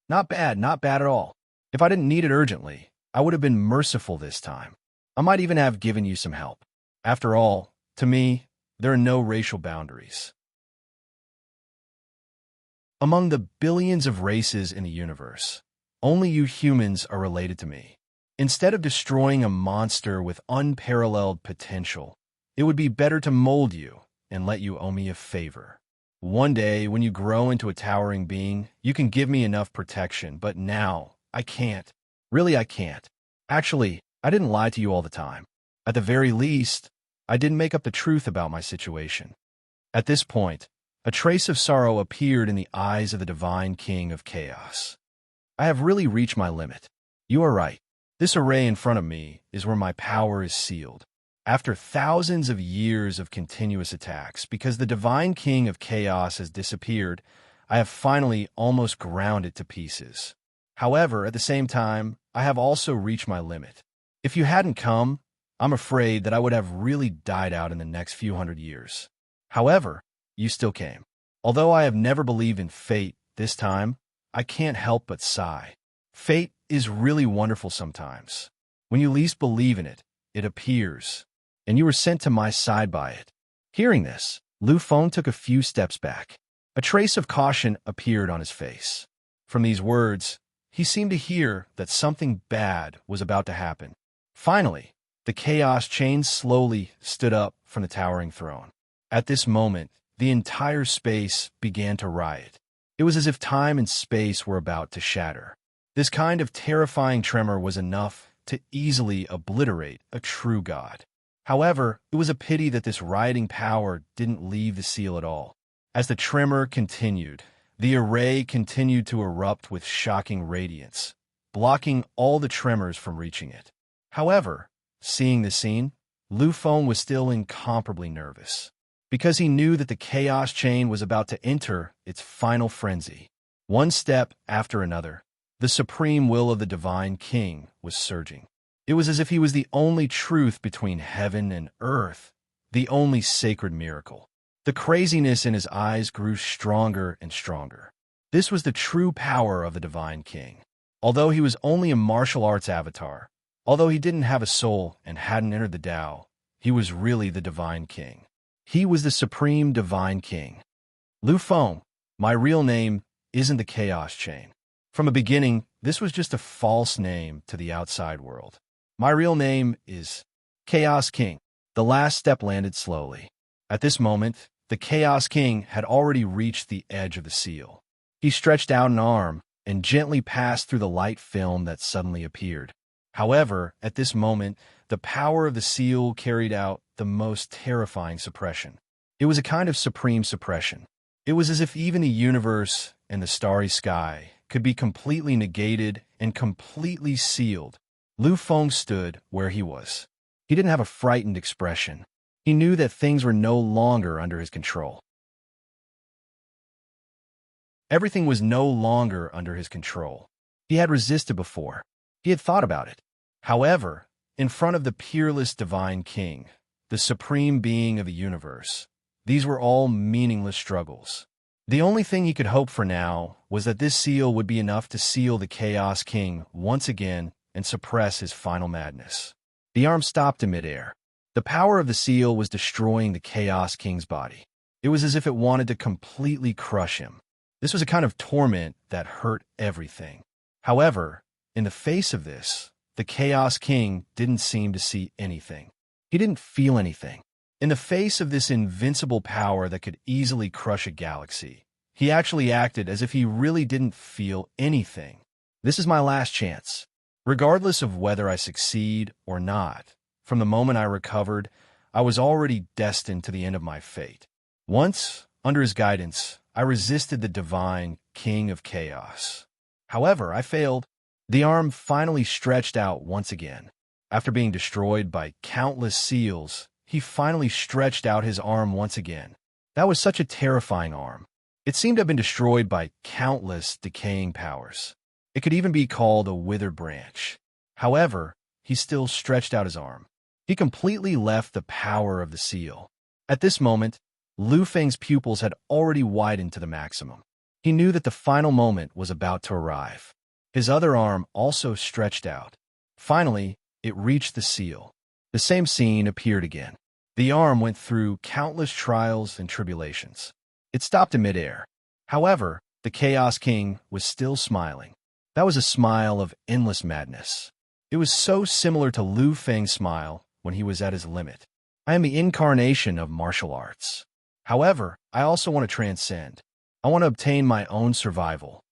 Not bad at all. If I didn't need it urgently, I would have been merciful this time. I might even have given you some help. After all, to me, there are no racial boundaries. Among the billions of races in the universe, only you humans are related to me. Instead of destroying a monster with unparalleled potential, it would be better to mold you and let you owe me a favor. One day, when you grow into a towering being, you can give me enough protection, but now, I can't. Really, I can't. Actually, I didn't lie to you all the time. At the very least, I didn't make up the truth about my situation. At this point, a trace of sorrow appeared in the eyes of the Divine King of Chaos. I have really reached my limit. You are right. This array in front of me is where my power is sealed. After thousands of years of continuous attacks, because the Divine King of Chaos has disappeared, I have finally almost ground it to pieces. However, at the same time, I have also reached my limit. If you hadn't come, I'm afraid that I would have really died out in the next few hundred years. However, you still came. Although I have never believed in fate this time, I can't help but sigh. Fate is really wonderful sometimes. When you least believe in it, it appears, and you were sent to my side by it. Hearing this, Lu Feng took a few steps back. A trace of caution appeared on his face. From these words, he seemed to hear that something bad was about to happen. Finally, the Chaos Chain slowly stood up from the towering throne. At this moment, the entire space began to riot. It was as if time and space were about to shatter. This kind of terrifying tremor was enough to easily obliterate a true god. However, it was a pity that this rioting power didn't leave the seal at all. As the tremor continued, the array continued to erupt with shocking radiance, blocking all the tremors from reaching it. However, seeing the scene, Lu Feng was still incomparably nervous, because he knew that the Chaos Chain was about to enter its final frenzy. One step after another, the supreme will of the Divine King was surging. It was as if he was the only truth between heaven and earth, the only sacred miracle. The craziness in his eyes grew stronger and stronger. This was the true power of the Divine King. Although he was only a martial arts avatar, although he didn't have a soul and hadn't entered the Tao, he was really the Divine King. He was the supreme Divine King. Lu Feng, my real name isn't the Chaos Chain. From the beginning, this was just a false name to the outside world. My real name is Chaos King. The last step landed slowly. At this moment, the Chaos King had already reached the edge of the seal. He stretched out an arm and gently passed through the light film that suddenly appeared. However, at this moment, the power of the seal carried out the most terrifying suppression. It was a kind of supreme suppression. It was as if even the universe and the starry sky could be completely negated and completely sealed. Lu Feng stood where he was. He didn't have a frightened expression. He knew that things were no longer under his control. Everything was no longer under his control. He had resisted before. He had thought about it. However, in front of the peerless divine king, the supreme being of the universe, these were all meaningless struggles. The only thing he could hope for now was that this seal would be enough to seal the Chaos King once again and suppress his final madness. The arm stopped in midair. The power of the seal was destroying the Chaos King's body. It was as if it wanted to completely crush him. This was a kind of torment that hurt everything. However, in the face of this, the Chaos King didn't seem to see anything. He didn't feel anything. In the face of this invincible power that could easily crush a galaxy, he actually acted as if he really didn't feel anything. This is my last chance. Regardless of whether I succeed or not, from the moment I recovered, I was already destined to the end of my fate. Once, under his guidance, I resisted the divine King of Chaos. However, I failed. The arm finally stretched out once again. After being destroyed by countless seals, he finally stretched out his arm once again. That was such a terrifying arm. It seemed to have been destroyed by countless decaying powers. It could even be called a withered branch. However, he still stretched out his arm. He completely left the power of the seal. At this moment, Lu Feng's pupils had already widened to the maximum. He knew that the final moment was about to arrive. His other arm also stretched out. Finally, it reached the seal. The same scene appeared again. The arm went through countless trials and tribulations. It stopped in midair. However, the Chaos King was still smiling. That was a smile of endless madness. It was so similar to Lu Feng's smile when he was at his limit. I am the incarnation of martial arts. However, I also want to transcend. I want to obtain my own survival.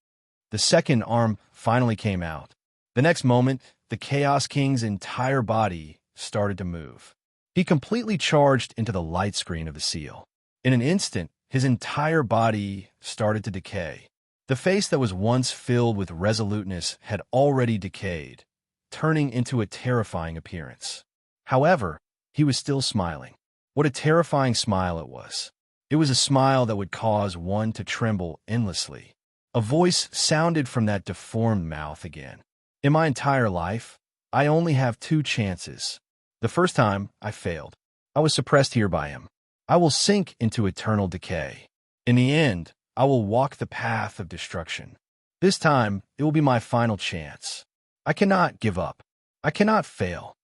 The second arm finally came out. The next moment, the Chaos King's entire body started to move. He completely charged into the light screen of the seal. In an instant, his entire body started to decay. The face that was once filled with resoluteness had already decayed, turning into a terrifying appearance. However, he was still smiling. What a terrifying smile it was. It was a smile that would cause one to tremble endlessly. A voice sounded from that deformed mouth again. In my entire life, I only have 2 chances. The first time, I failed. I was suppressed here by him. I will sink into eternal decay. In the end, I will walk the path of destruction. This time, it will be my final chance. I cannot give up. I cannot fail.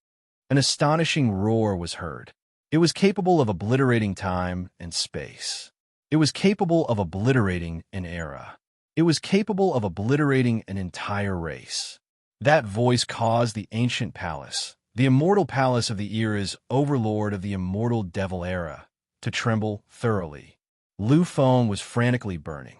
An astonishing roar was heard. It was capable of obliterating time and space. It was capable of obliterating an era. It was capable of obliterating an entire race. That voice caused the ancient palace, the immortal palace of the era's overlord of the immortal devil era, to tremble thoroughly. Lu Feng was frantically burning.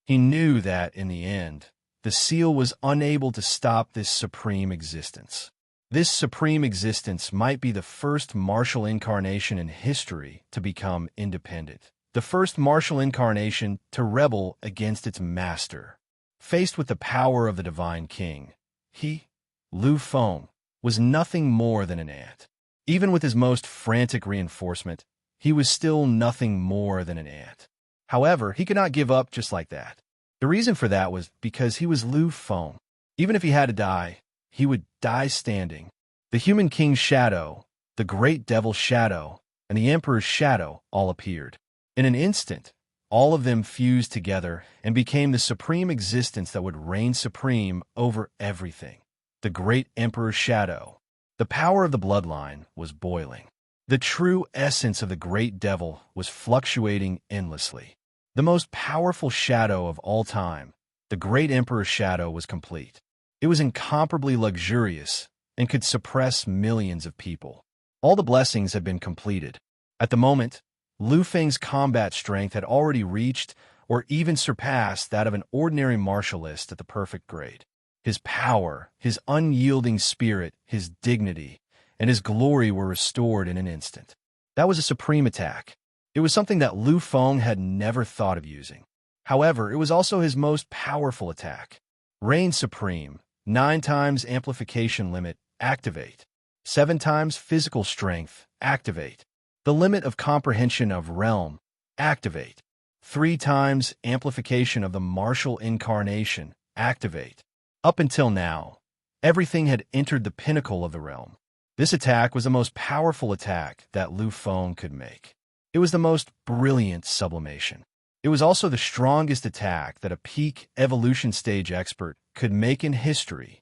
He knew that, in the end, the seal was unable to stop this supreme existence. This supreme existence might be the first martial incarnation in history to become independent. The first martial incarnation to rebel against its master. Faced with the power of the divine king, he, Lu Feng, was nothing more than an ant. Even with his most frantic reinforcement, he was still nothing more than an ant. However, he could not give up just like that. The reason for that was because he was Lu Feng. Even if he had to die, he would die standing. The human king's shadow, the great devil's shadow, and the emperor's shadow all appeared. In an instant, all of them fused together and became the supreme existence that would reign supreme over everything. The great emperor's shadow. The power of the bloodline was boiling. The true essence of the great devil was fluctuating endlessly. The most powerful shadow of all time, the great emperor's shadow, was complete. It was incomparably luxurious and could suppress millions of people. All the blessings had been completed. At the moment, Lu Feng's combat strength had already reached or even surpassed that of an ordinary martialist at the perfect grade. His power, his unyielding spirit, his dignity, and his glory were restored in an instant. That was a supreme attack. It was something that Lu Feng had never thought of using. However, it was also his most powerful attack. Reign Supreme, 9 times amplification limit, activate. 7 times physical strength, activate. The limit of comprehension of realm, activate. 3 times amplification of the martial incarnation, activate. Up until now, everything had entered the pinnacle of the realm. This attack was the most powerful attack that Lu Feng could make. It was the most brilliant sublimation. It was also the strongest attack that a peak evolution stage expert could make in history.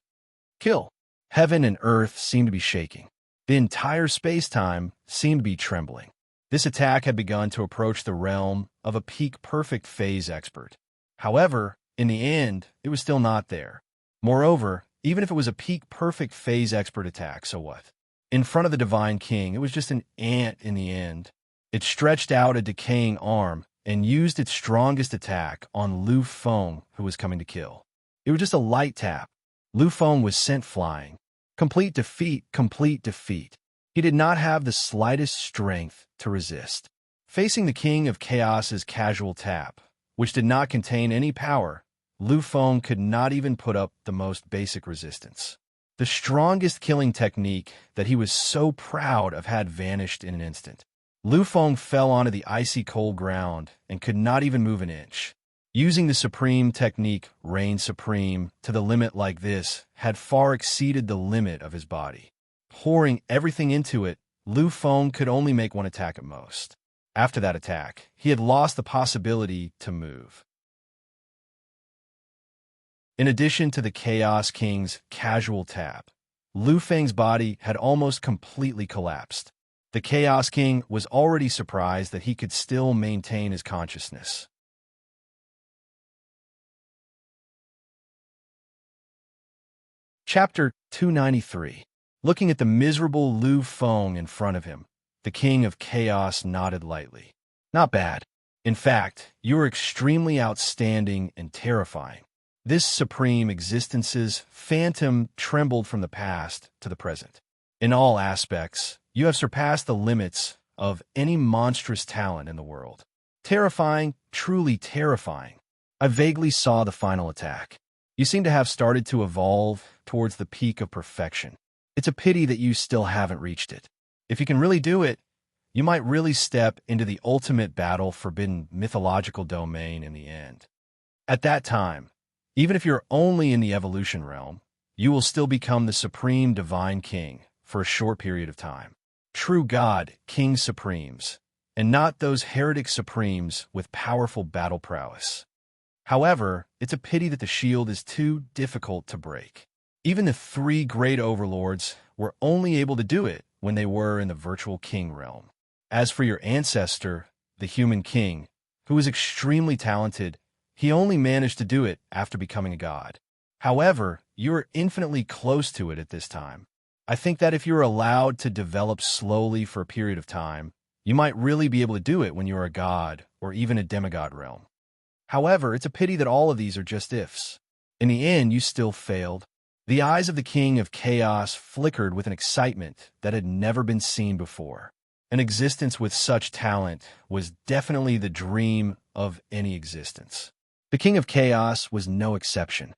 Kill. Heaven and earth seemed to be shaking. The entire space-time seemed to be trembling. This attack had begun to approach the realm of a peak perfect phase expert. However, in the end, it was still not there. Moreover, even if it was a peak perfect phase expert attack, so what? In front of the Divine King, it was just an ant in the end. It stretched out a decaying arm and used its strongest attack on Lu Feng, who was coming to kill. It was just a light tap. Lu Feng was sent flying. Complete defeat, complete defeat. He did not have the slightest strength to resist. Facing the King of Chaos's casual tap, which did not contain any power, Lu Feng could not even put up the most basic resistance. The strongest killing technique that he was so proud of had vanished in an instant. Lu Feng fell onto the icy cold ground and could not even move an inch. Using the supreme technique, Reign Supreme, to the limit like this had far exceeded the limit of his body. Pouring everything into it, Lu Feng could only make one attack at most. After that attack, he had lost the possibility to move. In addition to the Chaos King's casual tap, Lu Feng's body had almost completely collapsed. The Chaos King was already surprised that he could still maintain his consciousness. Chapter 293. Looking at the miserable Lu Feng in front of him, the King of Chaos nodded lightly. Not bad. In fact, you are extremely outstanding and terrifying. This supreme existence's phantom trembled from the past to the present. In all aspects, you have surpassed the limits of any monstrous talent in the world. Terrifying, truly terrifying. I vaguely saw the final attack. You seem to have started to evolve towards the peak of perfection. It's a pity that you still haven't reached it. If you can really do it, you might really step into the ultimate battle-forbidden mythological domain in the end. At that time, even if you're only in the evolution realm, you will still become the supreme divine king for a short period of time. True God, King Supremes, and not those heretic supremes with powerful battle prowess. However, it's a pity that the shield is too difficult to break. Even the 3 great overlords were only able to do it when they were in the virtual king realm. As for your ancestor, the human king, who was extremely talented, he only managed to do it after becoming a god. However, you are infinitely close to it at this time. I think that if you're allowed to develop slowly for a period of time, you might really be able to do it when you're a god or even a demigod realm. However, it's a pity that all of these are just ifs. In the end, you still failed. The eyes of the King of Chaos flickered with an excitement that had never been seen before. An existence with such talent was definitely the dream of any existence. The King of Chaos was no exception.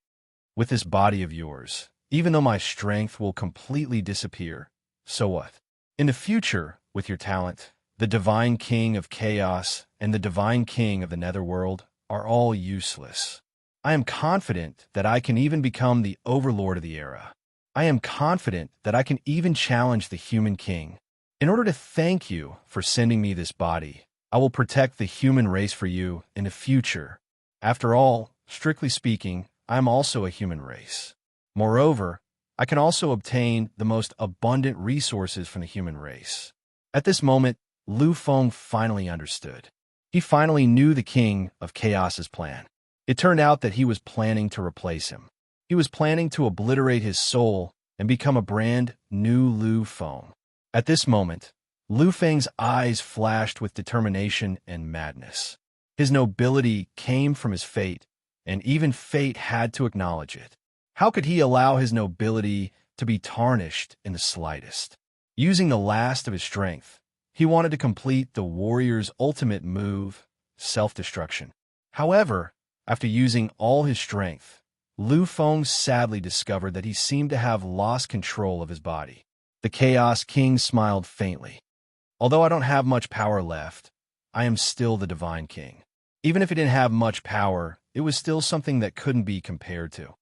With this body of yours, even though my strength will completely disappear, so what? In the future, with your talent, the Divine King of Chaos and the Divine King of the Netherworld are all useless. I am confident that I can even become the Overlord of the era. I am confident that I can even challenge the human king. In order to thank you for sending me this body, I will protect the human race for you in the future. After all, strictly speaking, I am also a human race. Moreover, I can also obtain the most abundant resources from the human race. At this moment, Lu Feng finally understood. He finally knew the King of Chaos's plan. It turned out that he was planning to replace him. He was planning to obliterate his soul and become a brand new Lu Feng. At this moment, Lu Feng's eyes flashed with determination and madness. His nobility came from his fate, and even fate had to acknowledge it. How could he allow his nobility to be tarnished in the slightest? Using the last of his strength, he wanted to complete the warrior's ultimate move, self-destruction. However, After using all his strength, Lu Feng sadly discovered that he seemed to have lost control of his body. The Chaos King smiled faintly. Although I don't have much power left, I am still the Divine King. Even if he didn't have much power, it was still something that couldn't be compared to.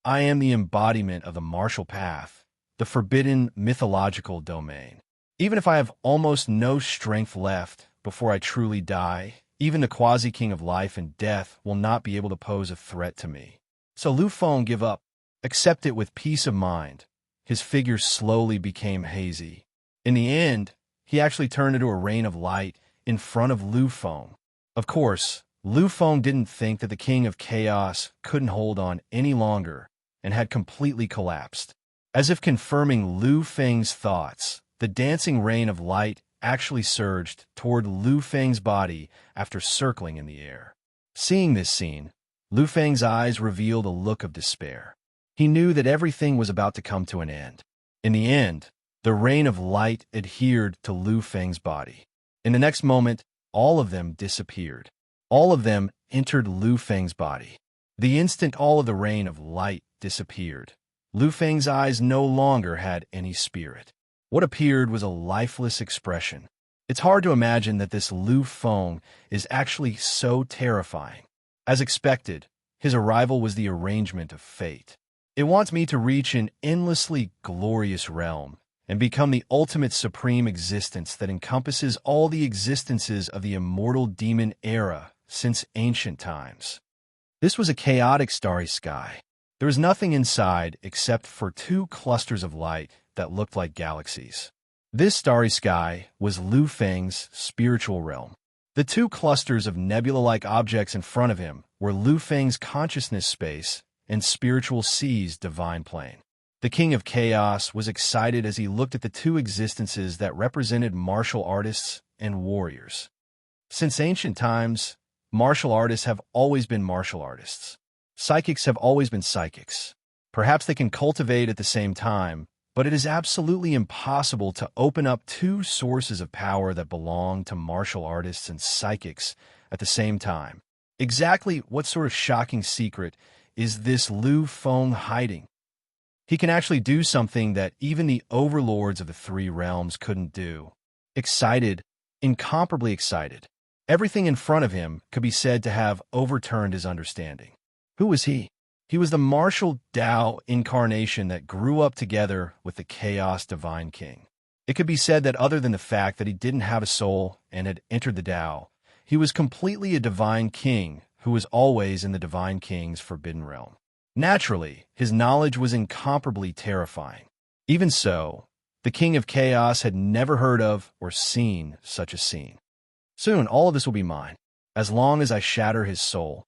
I am the embodiment of the martial path, the forbidden mythological domain. Even if I have almost no strength left before I truly die, even the quasi-king of life and death will not be able to pose a threat to me. So Lu Feng give up, accept it with peace of mind. His figure slowly became hazy. In the end, he actually turned into a rain of light in front of Lu Feng. Of course, Lu Feng didn't think that the King of Chaos couldn't hold on any longer and had completely collapsed. As if confirming Lu Feng's thoughts, the dancing rain of light actually surged toward Lu Feng's body after circling in the air. Seeing this scene, Lu Feng's eyes revealed a look of despair. He knew that everything was about to come to an end. In the end, the rain of light adhered to Lu Feng's body. In the next moment, all of them disappeared. All of them entered Lu Feng's body. The instant all of the rain of light disappeared, Lu Feng's eyes no longer had any spirit. What appeared was a lifeless expression. It's hard to imagine that this Lu Feng is actually so terrifying. As expected, his arrival was the arrangement of fate. It wants me to reach an endlessly glorious realm and become the ultimate supreme existence that encompasses all the existences of the immortal demon era since ancient times. This was a chaotic starry sky. There was nothing inside except for two clusters of light that looked like galaxies. This starry sky was Lu Feng's spiritual realm. The two clusters of nebula-like objects in front of him were Lu Feng's consciousness space and spiritual sea's divine plane. The King of Chaos was excited as he looked at the two existences that represented martial artists and warriors. Since ancient times, martial artists have always been martial artists. Psychics have always been psychics. Perhaps they can cultivate at the same time, but it is absolutely impossible to open up two sources of power that belong to martial artists and psychics at the same time. Exactly what sort of shocking secret is this Lu Feng hiding? He can actually do something that even the overlords of the three realms couldn't do. Excited, incomparably excited. Everything in front of him could be said to have overturned his understanding. Who was he? He was the martial Tao incarnation that grew up together with the Chaos Divine King. It could be said that other than the fact that he didn't have a soul and had entered the Tao, he was completely a Divine King who was always in the Divine King's forbidden realm. Naturally, his knowledge was incomparably terrifying. Even so, the King of Chaos had never heard of or seen such a scene. Soon, all of this will be mine. As long as I shatter his soul,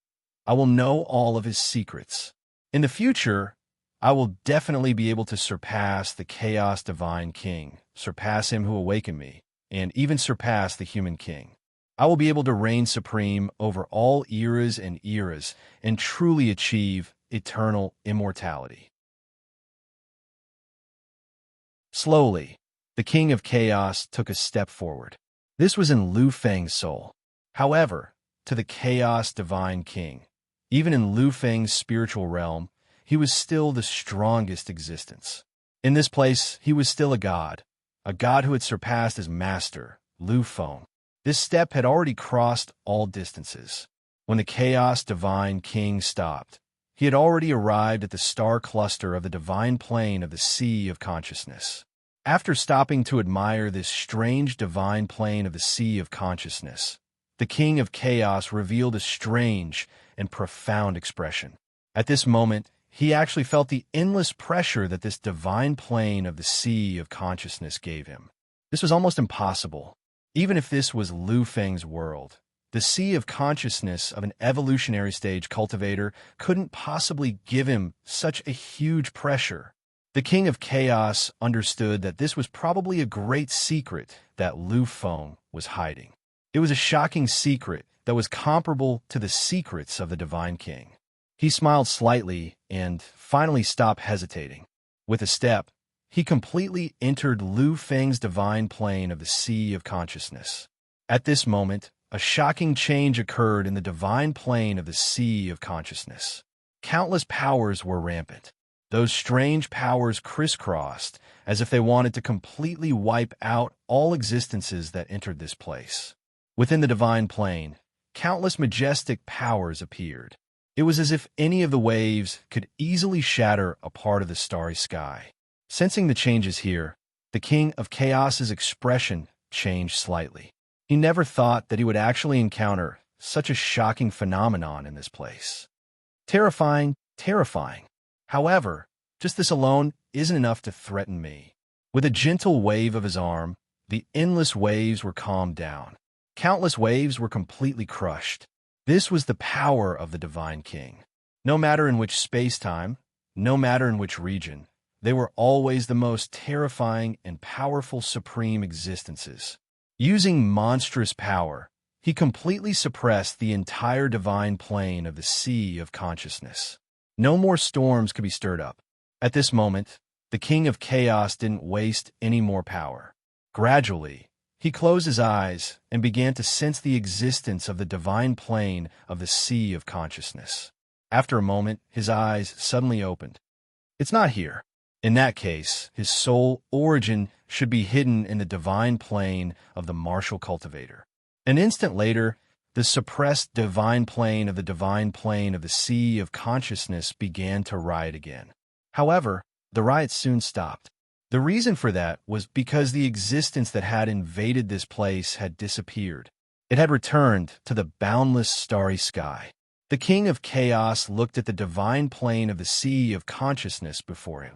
I will know all of his secrets. In the future, I will definitely be able to surpass the Chaos Divine King, surpass him who awakened me, and even surpass the human king. I will be able to reign supreme over all eras and truly achieve eternal immortality. Slowly, the King of Chaos took a step forward. This was in Lu Feng's soul. However, to the Chaos Divine King, even in Lu Feng's spiritual realm, he was still the strongest existence. In this place, he was still a god who had surpassed his master, Lu Feng. This step had already crossed all distances. When the Chaos Divine King stopped, he had already arrived at the star cluster of the divine plane of the Sea of Consciousness. After stopping to admire this strange divine plane of the Sea of Consciousness, the King of Chaos revealed a strange and profound expression. At this moment, he actually felt the endless pressure that this divine plane of the Sea of Consciousness gave him. This was almost impossible. Even if this was Lu Feng's world, the Sea of Consciousness of an evolutionary stage cultivator couldn't possibly give him such a huge pressure. The King of Chaos understood that this was probably a great secret that Lu Feng was hiding. It was a shocking secret that was comparable to the secrets of the Divine King. He smiled slightly and finally stopped hesitating. With a step, he completely entered Lu Feng's divine plane of the Sea of Consciousness. At this moment, a shocking change occurred in the divine plane of the sea of consciousness. Countless powers were rampant. Those strange powers crisscrossed, as if they wanted to completely wipe out all existences that entered this place. Within the divine plane, countless majestic powers appeared. It was as if any of the waves could easily shatter a part of the starry sky. Sensing the changes here, the King of Chaos's expression changed slightly. He never thought that he would actually encounter such a shocking phenomenon in this place. Terrifying, terrifying. However, just this alone isn't enough to threaten me. With a gentle wave of his arm, the endless waves were calmed down. Countless waves were completely crushed. This was the power of the Divine King. No matter in which space-time, no matter in which region, they were always the most terrifying and powerful supreme existences. Using monstrous power, he completely suppressed the entire divine plane of the sea of consciousness. No more storms could be stirred up. At this moment, the King of Chaos didn't waste any more power. Gradually, he closed his eyes and began to sense the existence of the divine plane of the sea of consciousness. After a moment, his eyes suddenly opened. It's not here. In that case, his sole origin should be hidden in the divine plane of the martial cultivator. An instant later, the suppressed divine plane of the sea of consciousness began to riot again. However, the riot soon stopped. The reason for that was because the existence that had invaded this place had disappeared. It had returned to the boundless starry sky. The King of Chaos looked at the divine plane of the sea of consciousness before him.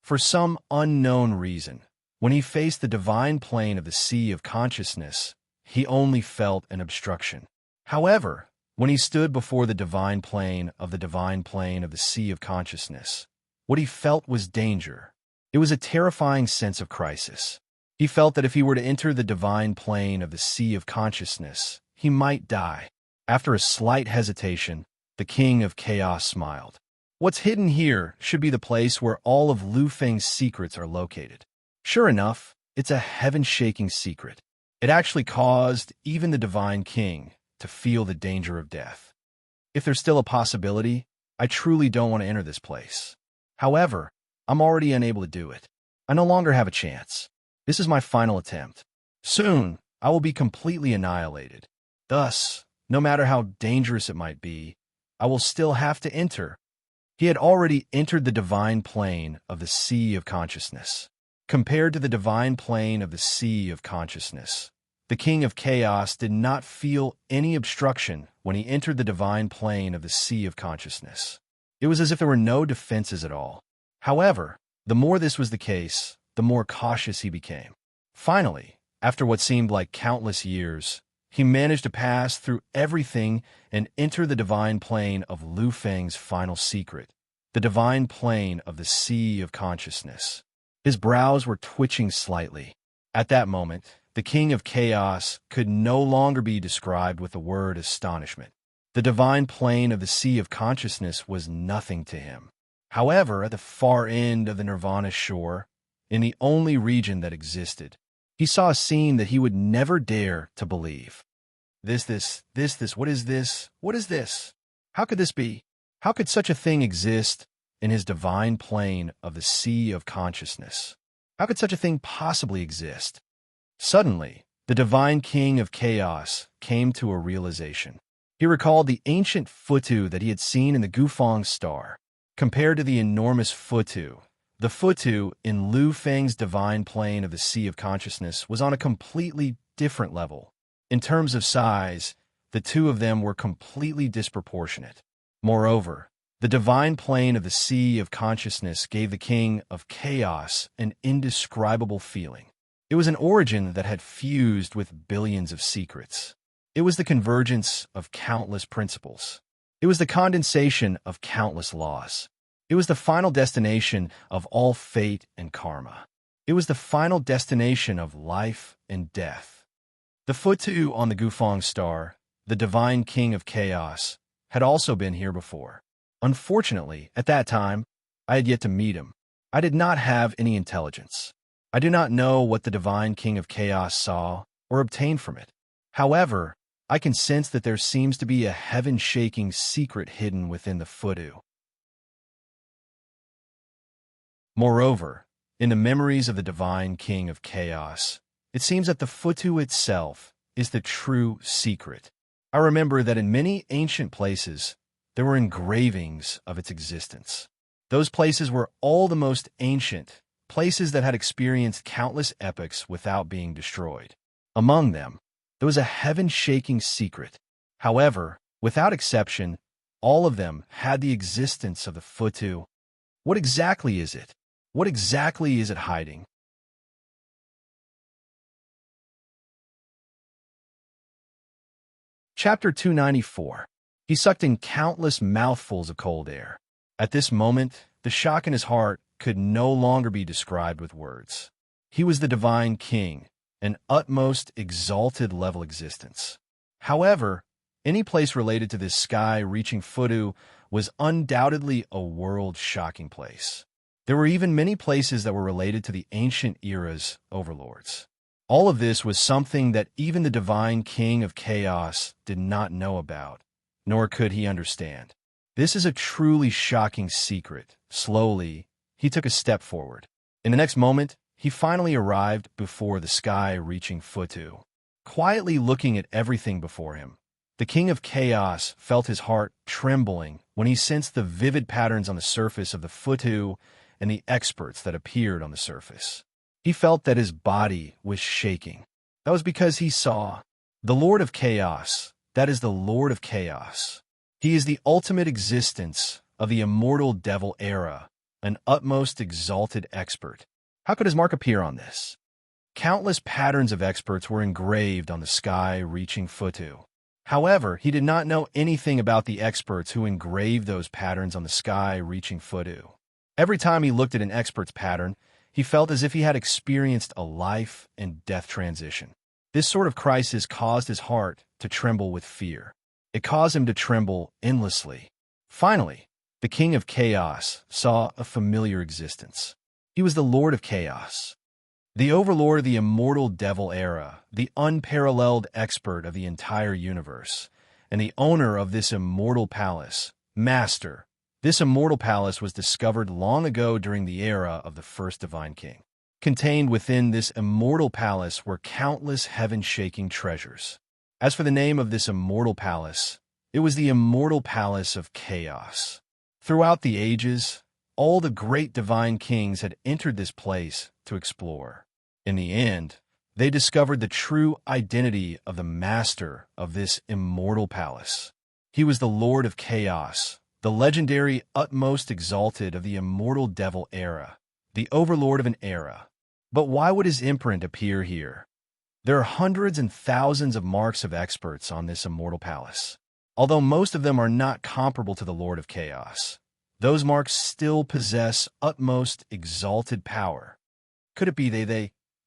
For some unknown reason, when he faced the divine plane of the sea of consciousness, he only felt an obstruction. However, when he stood before the divine plane of the sea of consciousness, what he felt was danger. It was a terrifying sense of crisis. He felt that if he were to enter the divine plane of the sea of consciousness, he might die. After a slight hesitation, the King of Chaos smiled. What's hidden here should be the place where all of Lu Feng's secrets are located. Sure enough, it's a heaven-shaking secret. It actually caused even the Divine King to feel the danger of death. If there's still a possibility, I truly don't want to enter this place. However, I'm already unable to do it. I no longer have a chance. This is my final attempt. Soon, I will be completely annihilated. Thus, no matter how dangerous it might be, I will still have to enter. He had already entered the divine plane of the sea of consciousness. Compared to the divine plane of the sea of consciousness, the King of Chaos did not feel any obstruction when he entered the divine plane of the sea of consciousness. It was as if there were no defenses at all. However, the more this was the case, the more cautious he became. Finally, after what seemed like countless years, he managed to pass through everything and enter the divine plane of Lu Feng's final secret, the divine plane of the sea of consciousness. His brows were twitching slightly. At that moment, the King of Chaos could no longer be described with the word astonishment. The divine plane of the sea of consciousness was nothing to him. However, at the far end of the Nirvana shore, in the only region that existed, he saw a scene that he would never dare to believe. This, what is this? What is this? How could this be? How could such a thing exist in his divine plane of the sea of consciousness? How could such a thing possibly exist? Suddenly, the divine King of Chaos came to a realization. He recalled the ancient Futu that he had seen in the Gufang star. Compared to the enormous Futu, the Futu in Lu Feng's divine plane of the sea of consciousness was on a completely different level. In terms of size, the two of them were completely disproportionate. Moreover, the divine plane of the sea of consciousness gave the King of Chaos an indescribable feeling. It was an origin that had fused with billions of secrets. It was the convergence of countless principles. It was the condensation of countless laws. It was the final destination of all fate and karma. It was the final destination of life and death. The Futu on the Gufang star, the divine King of Chaos, had also been here before. Unfortunately, at that time, I had yet to meet him. I did not have any intelligence. I do not know what the divine King of Chaos saw, or obtain from it. However, I can sense that there seems to be a heaven-shaking secret hidden within the Futu. Moreover, in the memories of the divine king of chaos, it seems that the Futu itself is the true secret. I remember that in many ancient places, there were engravings of its existence. Those places were all the most ancient, places that had experienced countless epochs without being destroyed. Among them, there was a heaven-shaking secret. However, without exception, all of them had the existence of the Futu. What exactly is it? What exactly is it hiding? Chapter 294. He sucked in countless mouthfuls of cold air. At this moment, the shock in his heart could no longer be described with words. He was the divine king, an utmost exalted level existence. However, any place related to this sky-reaching Futu was undoubtedly a world-shocking place. There were even many places that were related to the ancient era's overlords. All of this was something that even the divine king of chaos did not know about, nor could he understand. This is a truly shocking secret. Slowly, he took a step forward. In the next moment, he finally arrived before the sky-reaching Futu. Quietly looking at everything before him, the king of chaos felt his heart trembling when he sensed the vivid patterns on the surface of the Futu and the experts that appeared on the surface. He felt that his body was shaking. That was because he saw the Lord of Chaos. That is the Lord of Chaos. He is the ultimate existence of the immortal devil era, an utmost exalted expert. How could his mark appear on this? Countless patterns of experts were engraved on the sky-reaching Futu. However, he did not know anything about the experts who engraved those patterns on the sky-reaching Futu. Every time he looked at an expert's pattern, he felt as if he had experienced a life and death transition. This sort of crisis caused his heart to tremble with fear. It caused him to tremble endlessly. Finally, the king of chaos saw a familiar existence. He was the Lord of Chaos, the overlord of the immortal devil era, the unparalleled expert of the entire universe, and the owner of this immortal palace. Master, this immortal palace was discovered long ago during the era of the first divine king. Contained within this immortal palace were countless heaven-shaking treasures. As for the name of this immortal palace, it was the Immortal Palace of Chaos. Throughout the ages, all the great divine kings had entered this place to explore. In the end, they discovered the true identity of the master of this immortal palace. He was the Lord of Chaos, the legendary utmost exalted of the immortal devil era, the overlord of an era. But why would his imprint appear here? There are hundreds and thousands of marks of experts on this immortal palace. Although most of them are not comparable to the Lord of Chaos, those marks still possess utmost exalted power. Could it be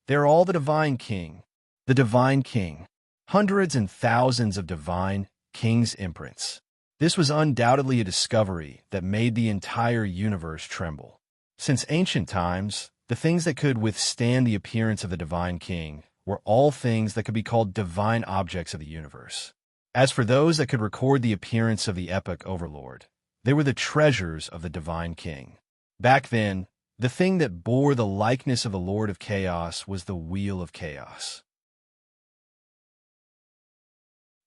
they're all the divine king? The divine king. Hundreds and thousands of divine king's imprints. This was undoubtedly a discovery that made the entire universe tremble. Since ancient times, the things that could withstand the appearance of the divine king were all things that could be called divine objects of the universe. As for those that could record the appearance of the epic overlord, they were the treasures of the divine king. Back then, the thing that bore the likeness of the Lord of Chaos was the Wheel of Chaos.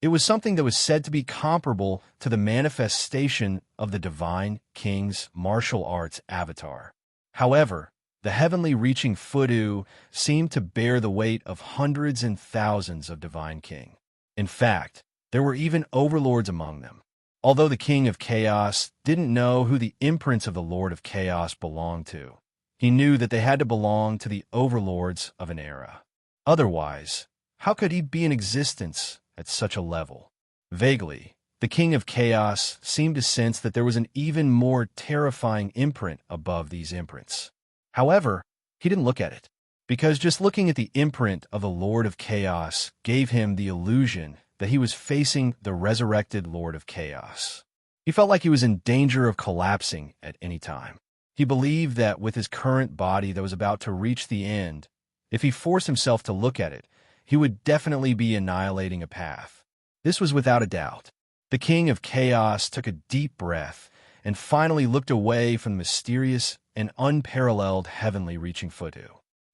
It was something that was said to be comparable to the manifestation of the divine king's martial arts avatar. However, the heavenly reaching Futu seemed to bear the weight of hundreds and thousands of divine king. In fact, there were even overlords among them. Although the king of chaos didn't know who the imprints of the Lord of Chaos belonged to, he knew that they had to belong to the overlords of an era. Otherwise, how could he be in existence at such a level? Vaguely, the king of chaos seemed to sense that there was an even more terrifying imprint above these imprints. However, he didn't look at it, because just looking at the imprint of the Lord of Chaos gave him the illusion that he was facing the resurrected Lord of Chaos. He felt like he was in danger of collapsing at any time. He believed that with his current body that was about to reach the end, if he forced himself to look at it, he would definitely be annihilating a path. This was without a doubt. The King of Chaos took a deep breath and finally looked away from the mysterious and unparalleled heavenly reaching Futu.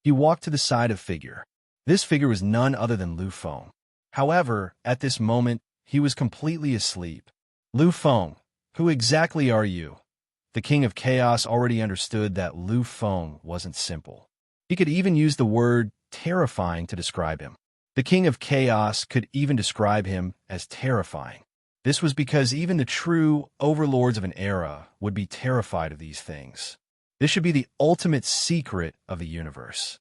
He walked to the side of figure. This figure was none other than Lu Feng. However, at this moment, he was completely asleep. Lu Feng, who exactly are you? The King of Chaos already understood that Lu Feng wasn't simple. He could even use the word terrifying to describe him. The King of Chaos could even describe him as terrifying. This was because even the true overlords of an era would be terrified of these things. This should be the ultimate secret of the universe.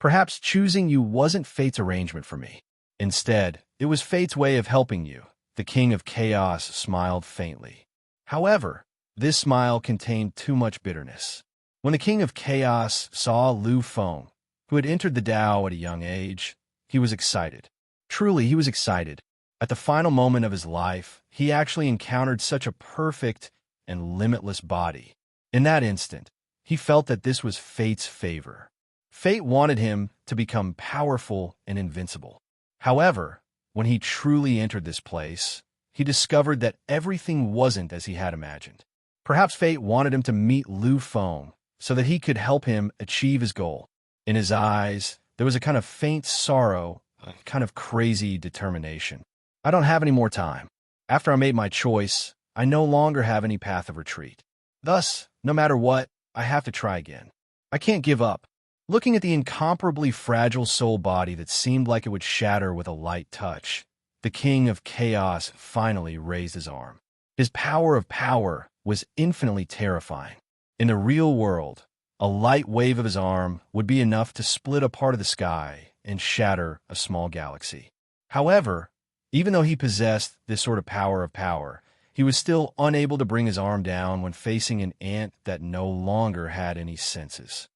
Perhaps choosing you wasn't fate's arrangement for me. Instead, it was fate's way of helping you. The King of Chaos smiled faintly. However, this smile contained too much bitterness. When the King of Chaos saw Lu Feng, who had entered the Tao at a young age, he was excited. Truly, he was excited. At the final moment of his life, he actually encountered such a perfect and limitless body. In that instant, he felt that this was fate's favor. Fate wanted him to become powerful and invincible. However, when he truly entered this place, he discovered that everything wasn't as he had imagined. Perhaps fate wanted him to meet Lu Feng so that he could help him achieve his goal. In his eyes, there was a kind of faint sorrow, a kind of crazy determination. I don't have any more time. After I made my choice, I no longer have any path of retreat. Thus, no matter what, I have to try again. I can't give up. Looking at the incomparably fragile soul body that seemed like it would shatter with a light touch, the King of Chaos finally raised his arm. His power of power was infinitely terrifying. In the real world, a light wave of his arm would be enough to split a part of the sky and shatter a small galaxy. However, even though he possessed this sort of power, he was still unable to bring his arm down when facing an ant that no longer had any senses.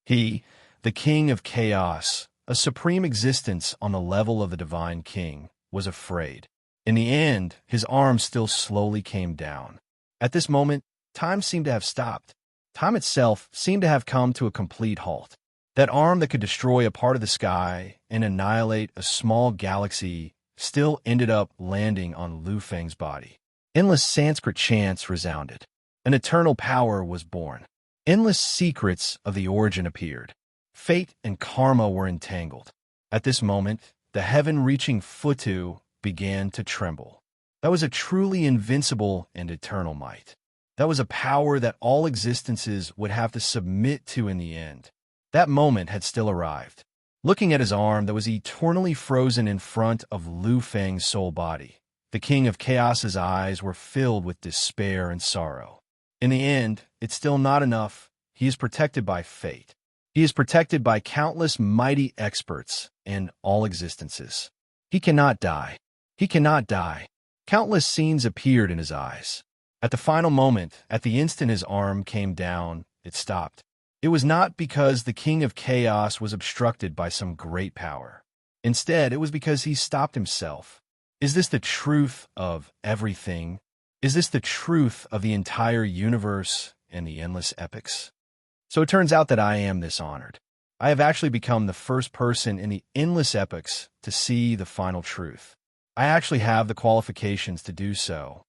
He, the King of Chaos, a supreme existence on the level of the Divine King, was afraid. In the end, his arm still slowly came down. At this moment, time seemed to have stopped. Time itself seemed to have come to a complete halt. That arm that could destroy a part of the sky and annihilate a small galaxy still ended up landing on Lu Feng's body. Endless Sanskrit chants resounded. An eternal power was born. Endless secrets of the origin appeared. Fate and karma were entangled. At this moment, the heaven-reaching Futu began to tremble. That was a truly invincible and eternal might. That was a power that all existences would have to submit to in the end. That moment had still arrived. Looking at his arm that was eternally frozen in front of Lu Feng's soul body, the King of Chaos's eyes were filled with despair and sorrow. In the end, it's still not enough. He is protected by fate. He is protected by countless mighty experts and all existences. He cannot die. He cannot die. Countless scenes appeared in his eyes. At the final moment, at the instant his arm came down, it stopped. It was not because the King of Chaos was obstructed by some great power. Instead, it was because he stopped himself. Is this the truth of everything? Is this the truth of the entire universe and the endless epics? So it turns out that I am this honored. I have actually become the first person in the endless epics to see the final truth. I actually have the qualifications to do so.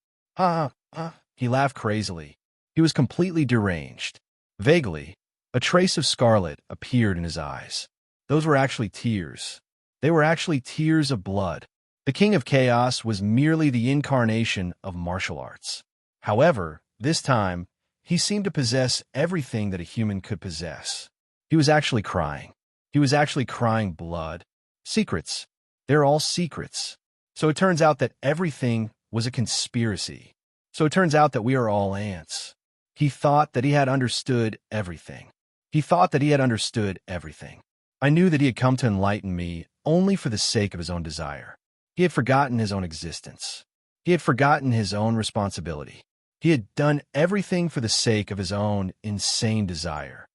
He laughed crazily. He was completely deranged. Vaguely, a trace of scarlet appeared in his eyes. Those were actually tears. They were actually tears of blood. The King of Chaos was merely the incarnation of martial arts. However, this time, he seemed to possess everything that a human could possess. He was actually crying. He was actually crying blood. Secrets. They're all secrets. So it turns out that everything was a conspiracy. So it turns out that we are all ants. He thought that he had understood everything. He thought that he had understood everything. I knew that he had come to enlighten me only for the sake of his own desire. He had forgotten his own existence. He had forgotten his own responsibility. He had done everything for the sake of his own insane desire.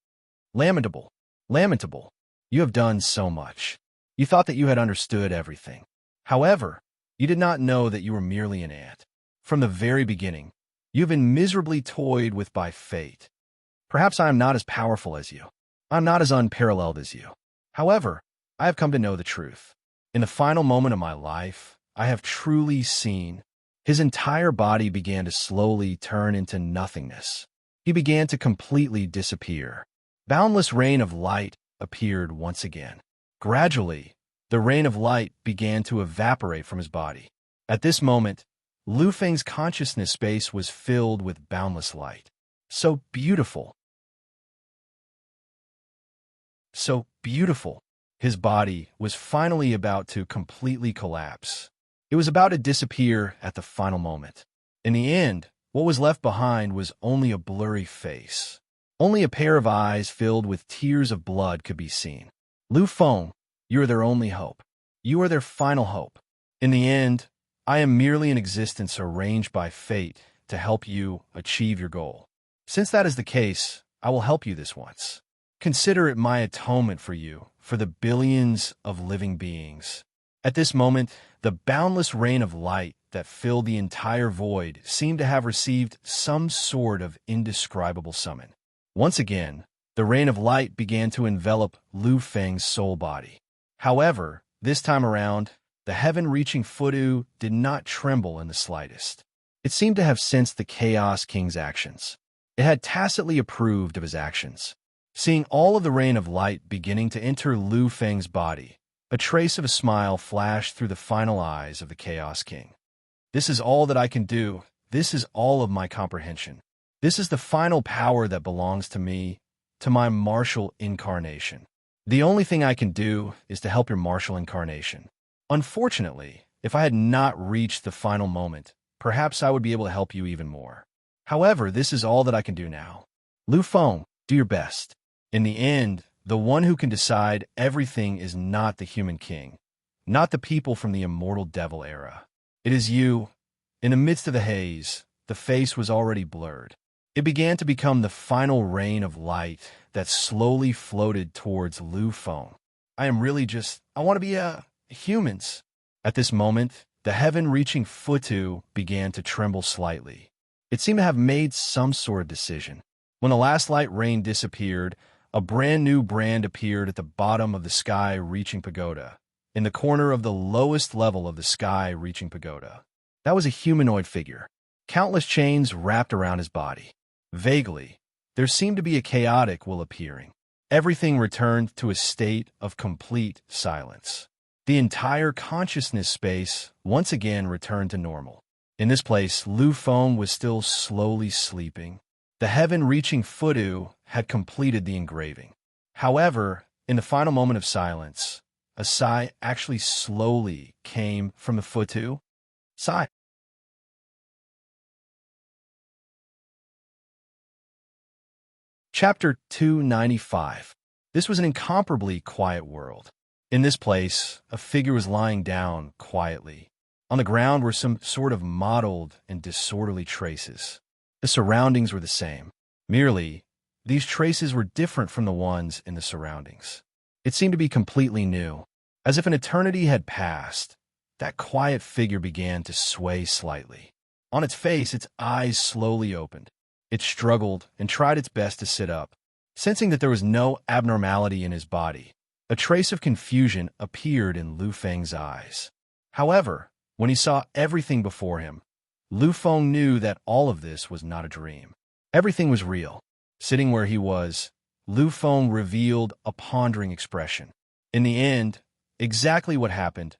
Lamentable, lamentable. You have done so much. You thought that you had understood everything. However, you did not know that you were merely an ant. From the very beginning, you have been miserably toyed with by fate. Perhaps I am not as powerful as you. I am not as unparalleled as you. However, I have come to know the truth. In the final moment of my life, I have truly seen. His entire body began to slowly turn into nothingness. He began to completely disappear. Boundless rain of light appeared once again. Gradually, the rain of light began to evaporate from his body. At this moment, Lu Feng's consciousness space was filled with boundless light. So beautiful. So beautiful. His body was finally about to completely collapse. It was about to disappear at the final moment. In the end, what was left behind was only a blurry face. Only a pair of eyes filled with tears of blood could be seen. Lu Feng, you are their only hope. You are their final hope. In the end, I am merely an existence arranged by fate to help you achieve your goal. Since that is the case, I will help you this once. Consider it my atonement for you, for the billions of living beings. At this moment, the boundless rain of light that filled the entire void seemed to have received some sort of indescribable summon. Once again, the rain of light began to envelop Lu Feng's soul body. However, this time around, the heaven-reaching Fudu did not tremble in the slightest. It seemed to have sensed the Chaos King's actions. It had tacitly approved of his actions. Seeing all of the rain of light beginning to enter Lu Feng's body, a trace of a smile flashed through the final eyes of the Chaos King. This is all that I can do. This is all of my comprehension. This is the final power that belongs to me, to my martial incarnation. The only thing I can do is to help your martial incarnation. Unfortunately, if I had not reached the final moment, perhaps I would be able to help you even more. However, this is all that I can do now. Lu Feng, do your best. In the end, the one who can decide everything is not the human king, not the people from the immortal devil era. It is you. In the midst of the haze, the face was already blurred. It began to become the final rain of light that slowly floated towards Lu Feng. I want to be humans. At this moment, the heaven-reaching Futu began to tremble slightly. It seemed to have made some sort of decision. When the last light rain disappeared, a brand new brand appeared at the bottom of the sky-reaching pagoda, in the corner of the lowest level of the sky-reaching pagoda. That was a humanoid figure. Countless chains wrapped around his body. Vaguely, there seemed to be a chaotic will appearing. Everything returned to a state of complete silence. The entire consciousness space once again returned to normal. In this place, Lu Feng was still slowly sleeping. The heaven-reaching Fudu had completed the engraving. However, in the final moment of silence, a sigh actually slowly came from the Futu. Sigh. Chapter 295. This was an incomparably quiet world. In this place, a figure was lying down quietly. On the ground were some sort of mottled and disorderly traces. The surroundings were the same. Merely, these traces were different from the ones in the surroundings. It seemed to be completely new. As if an eternity had passed, that quiet figure began to sway slightly. On its face, its eyes slowly opened. It struggled and tried its best to sit up. Sensing that there was no abnormality in his body, a trace of confusion appeared in Lu Feng's eyes. However, when he saw everything before him, Lu Feng knew that all of this was not a dream. Everything was real. Sitting where he was, Lu Feng revealed a pondering expression. In the end, exactly what happened.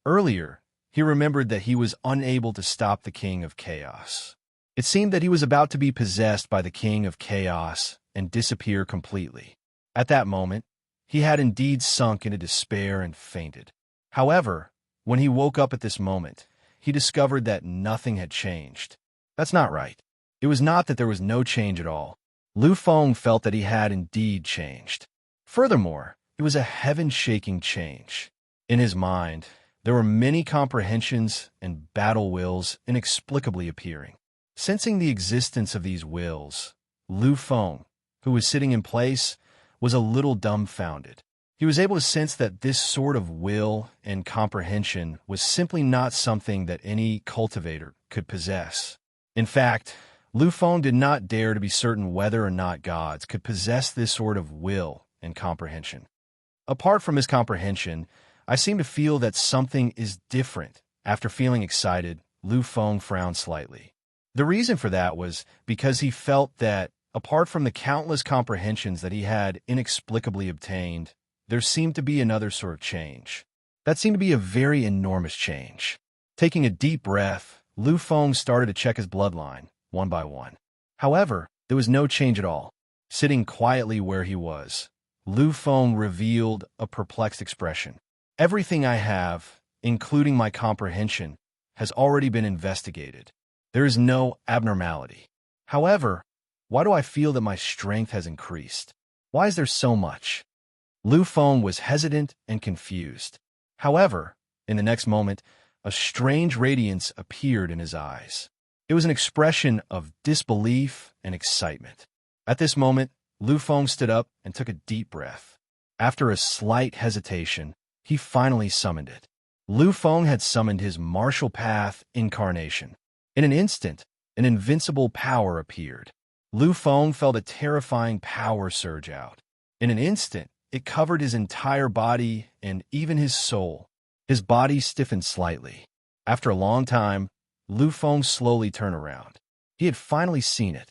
Earlier, he remembered that he was unable to stop the King of Chaos. It seemed that he was about to be possessed by the King of Chaos and disappear completely. At that moment, he had indeed sunk into despair and fainted. However, when he woke up at this moment, he discovered that nothing had changed. That's not right. It was not that there was no change at all. Lu Feng felt that he had indeed changed. Furthermore, it was a heaven-shaking change. In his mind, there were many comprehensions and battle wills inexplicably appearing. Sensing the existence of these wills, Lu Feng, who was sitting in place, was a little dumbfounded. He was able to sense that this sort of will and comprehension was simply not something that any cultivator could possess. In fact, Lu Feng did not dare to be certain whether or not gods could possess this sort of will and comprehension. Apart from his comprehension, I seem to feel that something is different. After feeling excited, Lu Feng frowned slightly. The reason for that was because he felt that, apart from the countless comprehensions that he had inexplicably obtained, there seemed to be another sort of change. That seemed to be a very enormous change. Taking a deep breath, Lu Feng started to check his bloodline, one by one. However, there was no change at all. Sitting quietly where he was, Lu Feng revealed a perplexed expression. Everything I have, including my comprehension, has already been investigated. There is no abnormality. However, why do I feel that my strength has increased? Why is there so much? Lu Feng was hesitant and confused. However, in the next moment, a strange radiance appeared in his eyes. It was an expression of disbelief and excitement. At this moment, Lu Feng stood up and took a deep breath. After a slight hesitation, he finally summoned it. Lu Feng had summoned his martial path incarnation. In an instant, an invincible power appeared. Lu Feng felt a terrifying power surge out. In an instant, it covered his entire body and even his soul. His body stiffened slightly. After a long time, Lu Feng slowly turned around. He had finally seen it.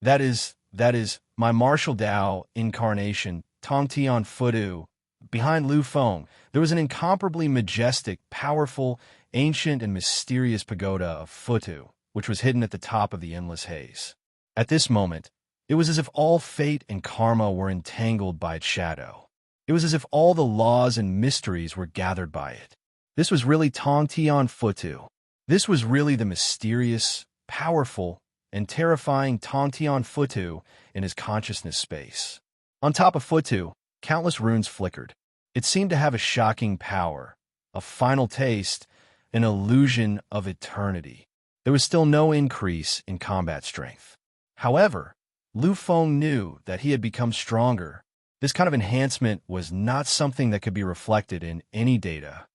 That is, my martial Dao incarnation, Tong Tian Fudu. Behind Lu Feng, there was an incomparably majestic, powerful, ancient, and mysterious pagoda of Futu, which was hidden at the top of the endless haze. At this moment, it was as if all fate and karma were entangled by its shadow. It was as if all the laws and mysteries were gathered by it. This was really Tong Tian Futu. This was really the mysterious, powerful, and terrifying Tong Tian Futu in his consciousness space. On top of Futu, countless runes flickered. It seemed to have a shocking power, a final taste, an illusion of eternity. There was still no increase in combat strength. However, Lu Feng knew that he had become stronger. This kind of enhancement was not something that could be reflected in any data.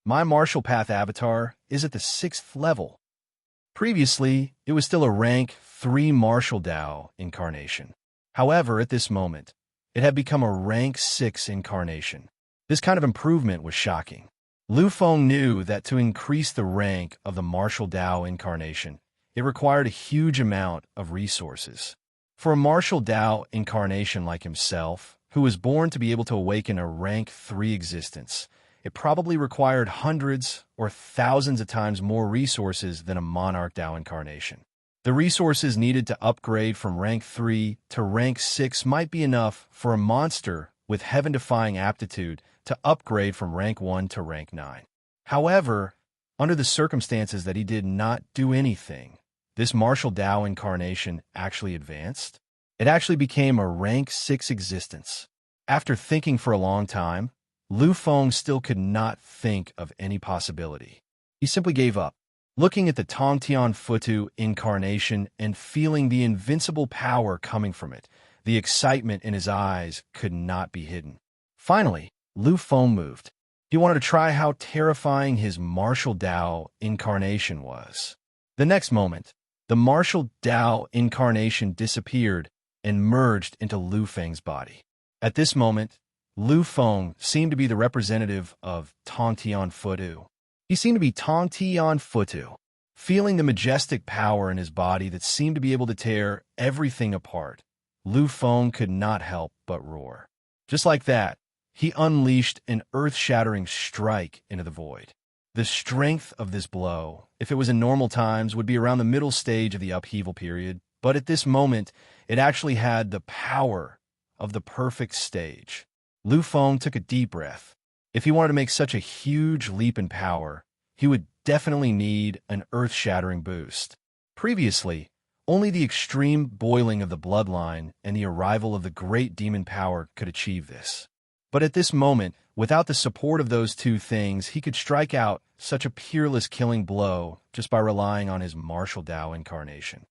My martial path avatar is at the 6th level. Previously, it was still a rank 3 martial Dao incarnation. However, at this moment, it had become a rank 6 incarnation. This kind of improvement was shocking. Lu Feng knew that to increase the rank of the martial Dao incarnation, it required a huge amount of resources. For a martial Dao incarnation like himself, who was born to be able to awaken a rank 3 existence, it probably required hundreds or thousands of times more resources than a monarch Dao incarnation. The resources needed to upgrade from rank 3 to rank 6 might be enough for a monster with heaven-defying aptitude to upgrade from rank 1 to rank 9. However, under the circumstances that he did not do anything, this martial Dao incarnation actually advanced. It actually became a rank 6 existence. After thinking for a long time, Lu Feng still could not think of any possibility. He simply gave up. Looking at the Tong Tian Futu incarnation and feeling the invincible power coming from it, the excitement in his eyes could not be hidden. Finally, Lu Feng moved. He wanted to try how terrifying his martial Dao incarnation was. The next moment, the martial Dao incarnation disappeared and merged into Lu Feng's body. At this moment, Lu Feng seemed to be the representative of Tong Tian Futu. He seemed to be Tong Tian Futu, feeling the majestic power in his body that seemed to be able to tear everything apart. Lu Feng could not help but roar. Just like that, he unleashed an earth-shattering strike into the void. The strength of this blow, if it was in normal times, would be around the middle stage of the upheaval period, but at this moment, it actually had the power of the perfect stage. Lu Feng took a deep breath. If he wanted to make such a huge leap in power, he would definitely need an earth-shattering boost. Previously, only the extreme boiling of the bloodline and the arrival of the great demon power could achieve this. But at this moment, without the support of those two things, he could strike out such a peerless killing blow just by relying on his martial Dao incarnation.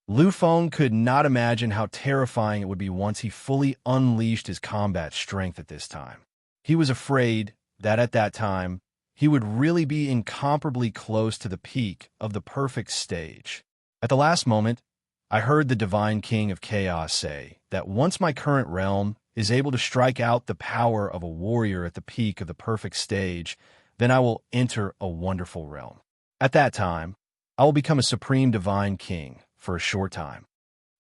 Lu Feng could not imagine how terrifying it would be once he fully unleashed his combat strength at this time. He was afraid that at that time, he would really be incomparably close to the peak of the perfect stage. At the last moment, I heard the divine king of chaos say that once my current realm is able to strike out the power of a warrior at the peak of the perfect stage, then I will enter a wonderful realm. At that time, I will become a supreme divine king for a short time.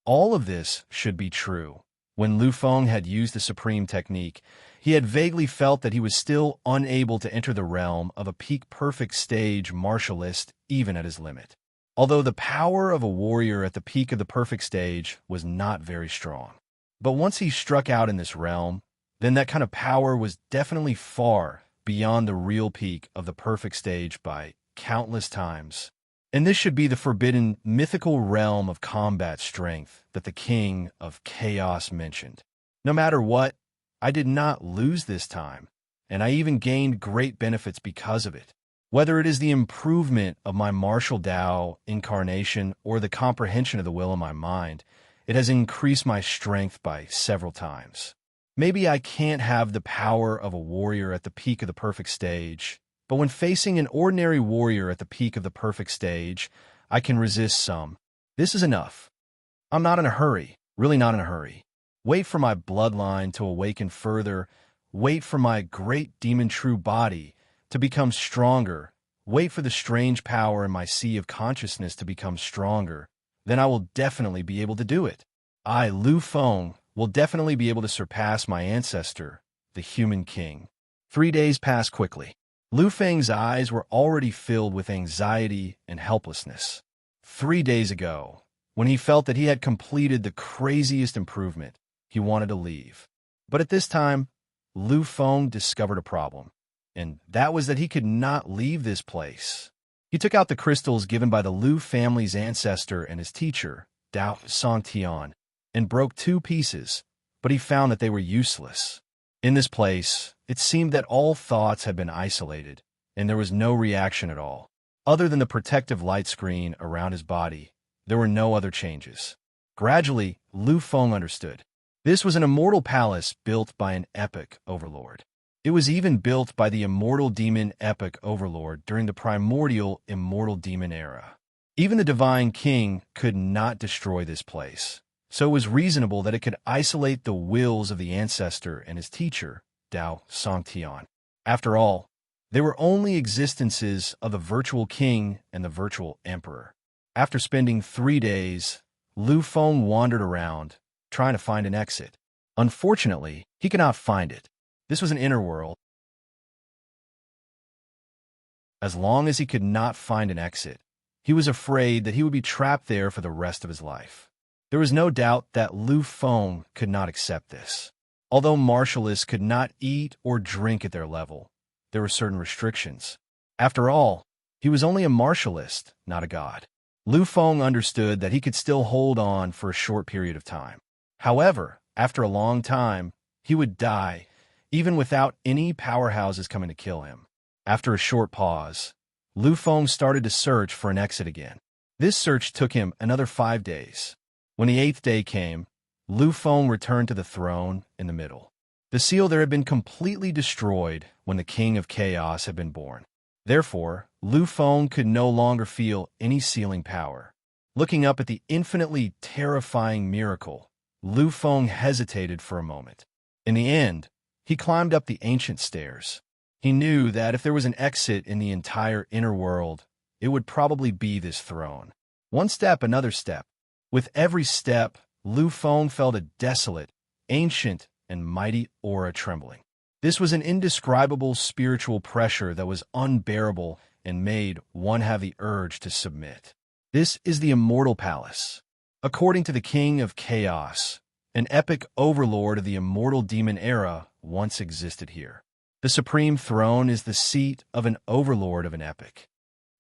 All of this should be true. When Lu Feng had used the supreme technique, he had vaguely felt that he was still unable to enter the realm of a peak perfect stage martialist even at his limit. Although the power of a warrior at the peak of the perfect stage was not very strong. But once he struck out in this realm, then that kind of power was definitely far beyond the real peak of the perfect stage by countless times. And this should be the forbidden mythical realm of combat strength that the King of Chaos mentioned. No matter what, I did not lose this time, and I even gained great benefits because of it. Whether it is the improvement of my martial Tao incarnation or the comprehension of the will in my mind, it has increased my strength by several times. Maybe I can't have the power of a warrior at the peak of the perfect stage, but when facing an ordinary warrior at the peak of the perfect stage, I can resist some. This is enough. I'm not in a hurry, really not in a hurry. Wait for my bloodline to awaken further. Wait for my great demon true body to become stronger. Wait for the strange power in my sea of consciousness to become stronger. Then I will definitely be able to do it. I, Lu Feng, will definitely be able to surpass my ancestor, the human king. 3 days passed quickly. Lu Feng's eyes were already filled with anxiety and helplessness. 3 days ago, when he felt that he had completed the craziest improvement, he wanted to leave. But at this time, Lu Feng discovered a problem, and that was that he could not leave this place. He took out the crystals given by the Lu family's ancestor and his teacher, Dao Songtian, and broke 2 pieces, but he found that they were useless. In this place, it seemed that all thoughts had been isolated, and there was no reaction at all. Other than the protective light screen around his body, there were no other changes. Gradually, Lu Feng understood. This was an immortal palace built by an epic overlord. It was even built by the immortal demon epic overlord during the primordial immortal demon era. Even the divine king could not destroy this place, so it was reasonable that it could isolate the wills of the ancestor and his teacher, Dao Songtian. After all, they were only existences of the virtual king and the virtual emperor. After spending 3 days, Lu Feng wandered around, trying to find an exit. Unfortunately, he could not find it. This was an inner world. As long as he could not find an exit, he was afraid that he would be trapped there for the rest of his life. There was no doubt that Lu Feng could not accept this. Although martialists could not eat or drink at their level, there were certain restrictions. After all, he was only a martialist, not a god. Lu Feng understood that he could still hold on for a short period of time. However, after a long time, he would die, even without any powerhouses coming to kill him. After a short pause, Lu Feng started to search for an exit again. This search took him another 5 days. When the 8th day came, Lu Feng returned to the throne in the middle. The seal there had been completely destroyed when the King of Chaos had been born. Therefore, Lu Feng could no longer feel any sealing power. Looking up at the infinitely terrifying miracle, Lu Feng hesitated for a moment. In the end, he climbed up the ancient stairs. He knew that if there was an exit in the entire inner world, it would probably be this throne. One step, another step. With every step, Lu Feng felt a desolate, ancient, and mighty aura trembling. This was an indescribable spiritual pressure that was unbearable and made one have the urge to submit. This is the Immortal Palace. According to the King of Chaos, an epic overlord of the immortal demon era once existed here. The Supreme Throne is the seat of an overlord of an epic.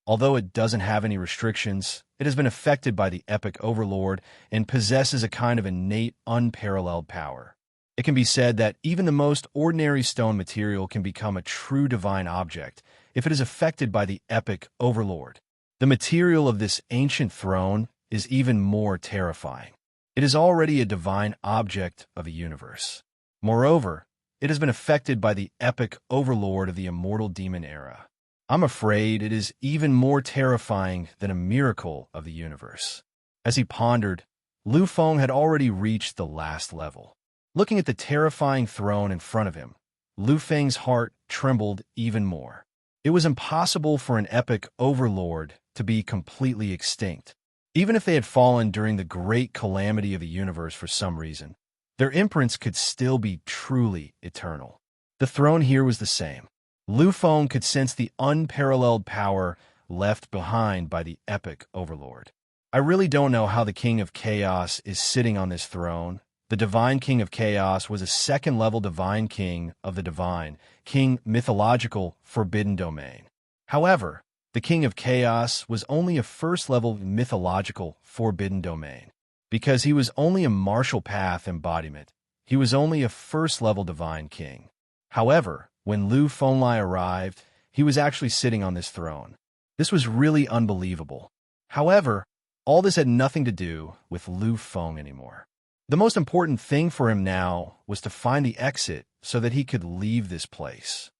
Although it doesn't have any restrictions, it has been affected by the epic overlord and possesses a kind of innate, unparalleled power. It can be said that even the most ordinary stone material can become a true divine object if it is affected by the epic overlord. The material of this ancient throne is even more terrifying. It is already a divine object of the universe. Moreover, it has been affected by the epic overlord of the immortal demon era. I'm afraid it is even more terrifying than a miracle of the universe. As he pondered, Lu Feng had already reached the last level. Looking at the terrifying throne in front of him, Lu Feng's heart trembled even more. It was impossible for an epic overlord to be completely extinct. Even if they had fallen during the great calamity of the universe for some reason, their imprints could still be truly eternal. The throne here was the same. Lu Feng could sense the unparalleled power left behind by the epic overlord. I really don't know how the King of Chaos is sitting on this throne. The Divine King of Chaos was a second-level Divine King of the Divine, King mythological Forbidden Domain. However, the King of Chaos was only a first-level mythological Forbidden Domain. Because he was only a martial path embodiment, he was only a first-level Divine King. However, when Lu Fenglai arrived, he was actually sitting on this throne. This was really unbelievable. However, all this had nothing to do with Lu Feng anymore. The most important thing for him now was to find the exit so that he could leave this place.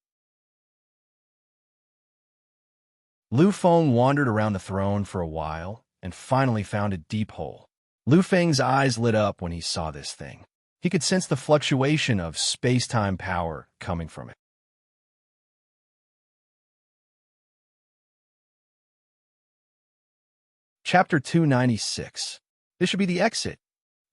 Lu Feng wandered around the throne for a while and finally found a deep hole. Lu Feng's eyes lit up when he saw this thing. He could sense the fluctuation of space-time power coming from it. Chapter 296. This should be the exit.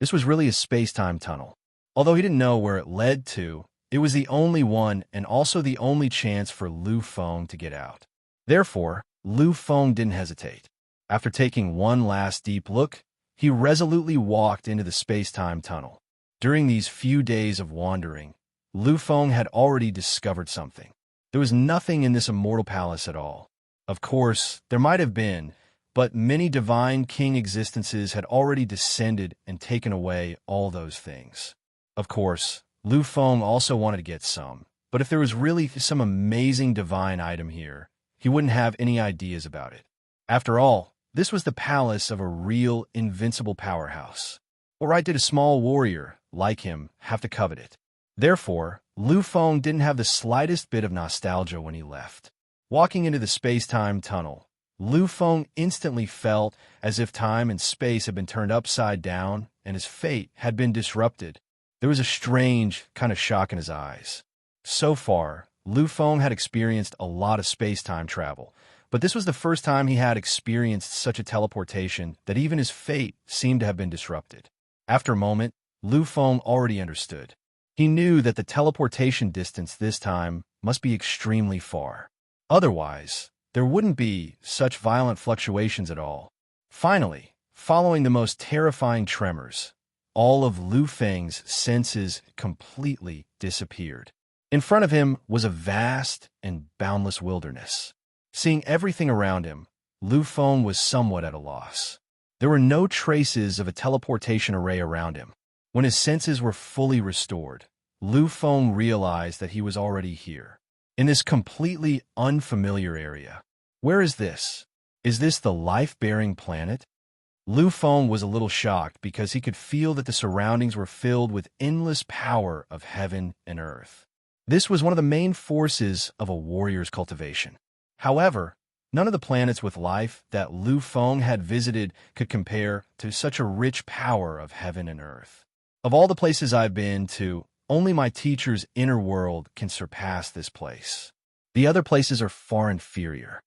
This was really a space-time tunnel. Although he didn't know where it led to, it was the only one and also the only chance for Lu Feng to get out. Therefore, Lu Feng didn't hesitate. After taking one last deep look, he resolutely walked into the space-time tunnel. During these few days of wandering, Lu Feng had already discovered something. There was nothing in this immortal palace at all. Of course, there might have been, but many divine king existences had already descended and taken away all those things. Of course, Lu Feng also wanted to get some, but if there was really some amazing divine item here, he wouldn't have any ideas about it. After all, this was the palace of a real, invincible powerhouse. What right did a small warrior, like him, have to covet it? Therefore, Lu Feng didn't have the slightest bit of nostalgia when he left. Walking into the space-time tunnel, Lu Feng instantly felt as if time and space had been turned upside down and his fate had been disrupted. There was a strange kind of shock in his eyes. So far, Lu Feng had experienced a lot of space-time travel, but this was the first time he had experienced such a teleportation that even his fate seemed to have been disrupted. After a moment, Lu Feng already understood. He knew that the teleportation distance this time must be extremely far. Otherwise, there wouldn't be such violent fluctuations at all. Finally, following the most terrifying tremors, all of Lu Feng's senses completely disappeared. In front of him was a vast and boundless wilderness. Seeing everything around him, Lu Feng was somewhat at a loss. There were no traces of a teleportation array around him. When his senses were fully restored, Lu Feng realized that he was already here, in this completely unfamiliar area. Where is this? Is this the life-bearing planet? Lu Feng was a little shocked because he could feel that the surroundings were filled with endless power of heaven and earth. This was one of the main forces of a warrior's cultivation. However, none of the planets with life that Lu Feng had visited could compare to such a rich power of heaven and earth. Of all the places I've been to, only my teacher's inner world can surpass this place. The other places are far inferior.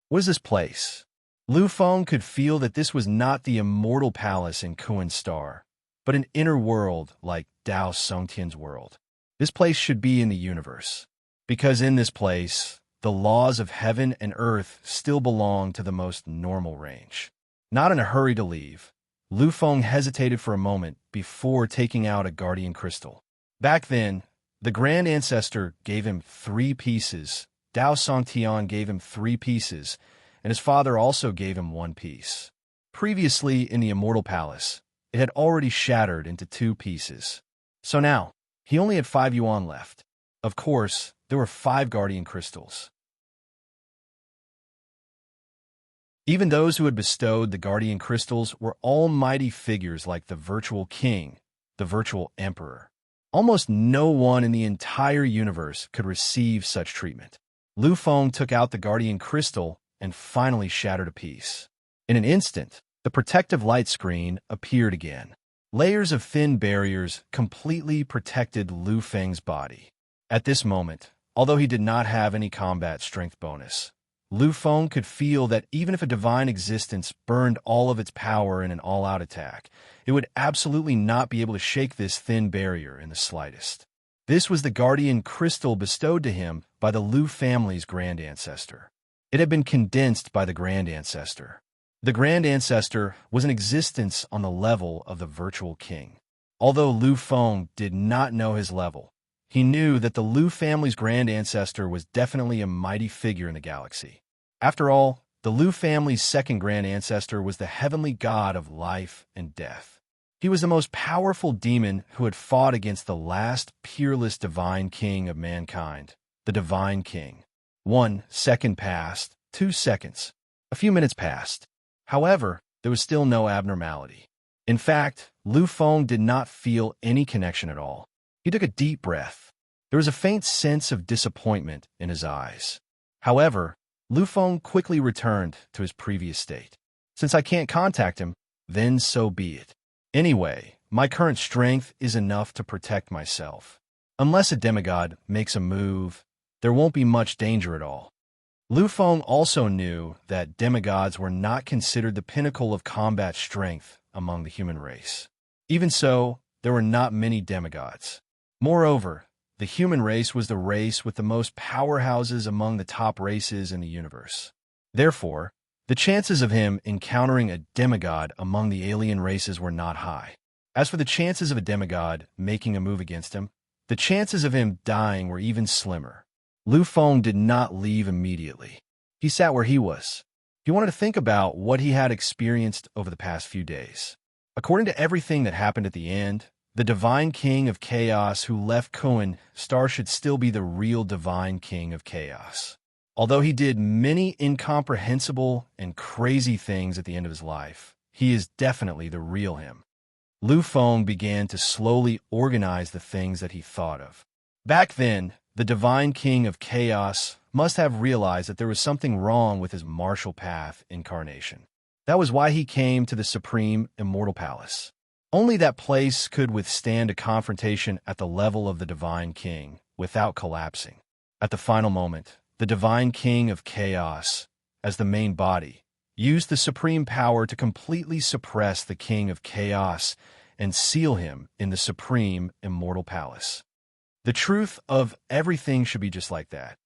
What is this place? Lu Feng could feel that this was not the immortal palace in Kuan Star, but an inner world like Dao Songtian's world. This place should be in the universe, because in this place, the laws of heaven and earth still belong to the most normal range. Not in a hurry to leave, Lu Feng hesitated for a moment before taking out a guardian crystal. Back then, the Grand Ancestor gave him 3 pieces, Dao Songtian gave him 3 pieces, and his father also gave him 1 piece. Previously in the Immortal Palace, it had already shattered into 2 pieces. So now, he only had 5 yuan left. Of course, there were 5 guardian crystals. Even those who had bestowed the guardian crystals were almighty figures like the virtual king, the virtual emperor. Almost no one in the entire universe could receive such treatment. Lu Feng took out the guardian crystal and finally shattered a piece. In an instant, The protective light screen appeared again. Layers of thin barriers completely protected Lu Feng's body. At this moment, although he did not have any combat strength bonus, Lu Feng could feel that even if a divine existence burned all of its power in an all-out attack, it would absolutely not be able to shake this thin barrier in the slightest. This was the guardian crystal bestowed to him by the Lu family's grand ancestor. It had been condensed by the grand ancestor. The grand ancestor was an existence on the level of the virtual king. Although Lu Feng did not know his level, he knew that the Lu family's grand ancestor was definitely a mighty figure in the galaxy. After all, the Lu family's second grand ancestor was the heavenly god of life and death. He was the most powerful demon who had fought against the last peerless divine king of mankind, the divine king. 1 second passed, 2 seconds. A few minutes passed. However, there was still no abnormality. In fact, Lu Feng did not feel any connection at all. He took a deep breath. There was a faint sense of disappointment in his eyes. However, Lu Feng quickly returned to his previous state. Since I can't contact him, then so be it. Anyway, my current strength is enough to protect myself. Unless a demigod makes a move, there won't be much danger at all. Lu Feng also knew that demigods were not considered the pinnacle of combat strength among the human race. Even so, there were not many demigods. Moreover, the human race was the race with the most powerhouses among the top races in the universe. Therefore, the chances of him encountering a demigod among the alien races were not high. As for the chances of a demigod making a move against him, the chances of him dying were even slimmer. Lu Feng did not leave immediately. He sat where he was. He wanted to think about what he had experienced over the past few days. According to everything that happened at the end, the Divine King of Chaos who left Cohen Star should still be the real Divine King of Chaos. Although he did many incomprehensible and crazy things at the end of his life, he is definitely the real him. Lu Feng began to slowly organize the things that he thought of. Back then, the Divine King of Chaos must have realized that there was something wrong with his martial path incarnation. That was why he came to the Supreme Immortal Palace. Only that place could withstand a confrontation at the level of the Divine King without collapsing. At the final moment, the Divine King of Chaos, as the main body, used the supreme power to completely suppress the King of Chaos and seal him in the Supreme Immortal Palace. The truth of everything should be just like that.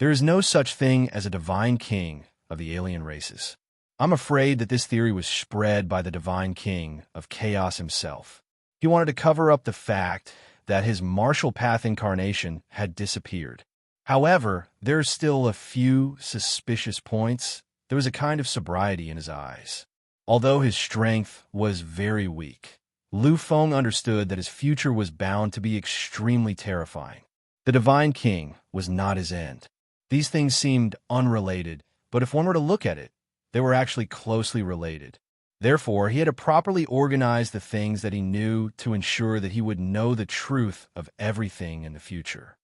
There is no such thing as a divine king of the alien races. I'm afraid that this theory was spread by the Divine King of Chaos himself. He wanted to cover up the fact that his martial path incarnation had disappeared. However, there are still a few suspicious points. There was a kind of sobriety in his eyes. Although his strength was very weak, Lu Feng understood that his future was bound to be extremely terrifying. The Divine King was not his end. These things seemed unrelated, but if one were to look at it, they were actually closely related. Therefore, he had to properly organize the things that he knew to ensure that he would know the truth of everything in the future.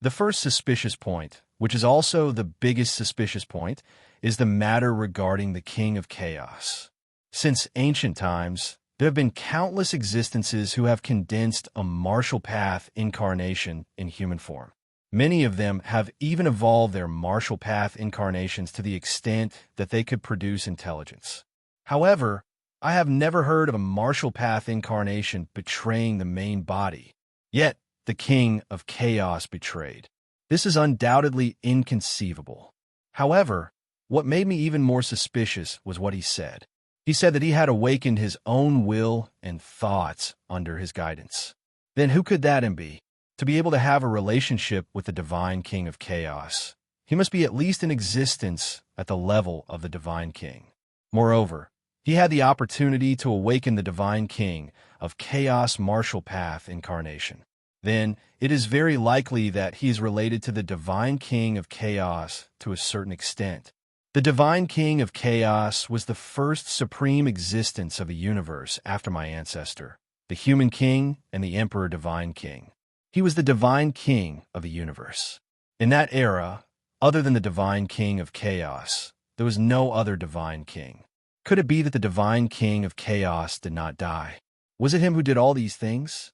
The first suspicious point, which is also the biggest suspicious point, is the matter regarding the King of Chaos. Since ancient times, there have been countless existences who have condensed a martial path incarnation in human form. Many of them have even evolved their martial path incarnations to the extent that they could produce intelligence. However, I have never heard of a martial path incarnation betraying the main body. Yet, the King of Chaos betrayed. This is undoubtedly inconceivable. However, what made me even more suspicious was what he said. He said that he had awakened his own will and thoughts under his guidance. Then who could that be? To be able to have a relationship with the Divine King of Chaos, he must be at least in existence at the level of the Divine King. Moreover, he had the opportunity to awaken the Divine King of Chaos martial path incarnation. Then, it is very likely that he is related to the Divine King of Chaos to a certain extent. The Divine King of Chaos was the first supreme existence of the universe after my ancestor, the Human King and the Emperor Divine King. He was the Divine King of the universe. In that era, other than the Divine King of Chaos, there was no other divine king. Could it be that the divine king of chaos did not die? Was it him who did all these things?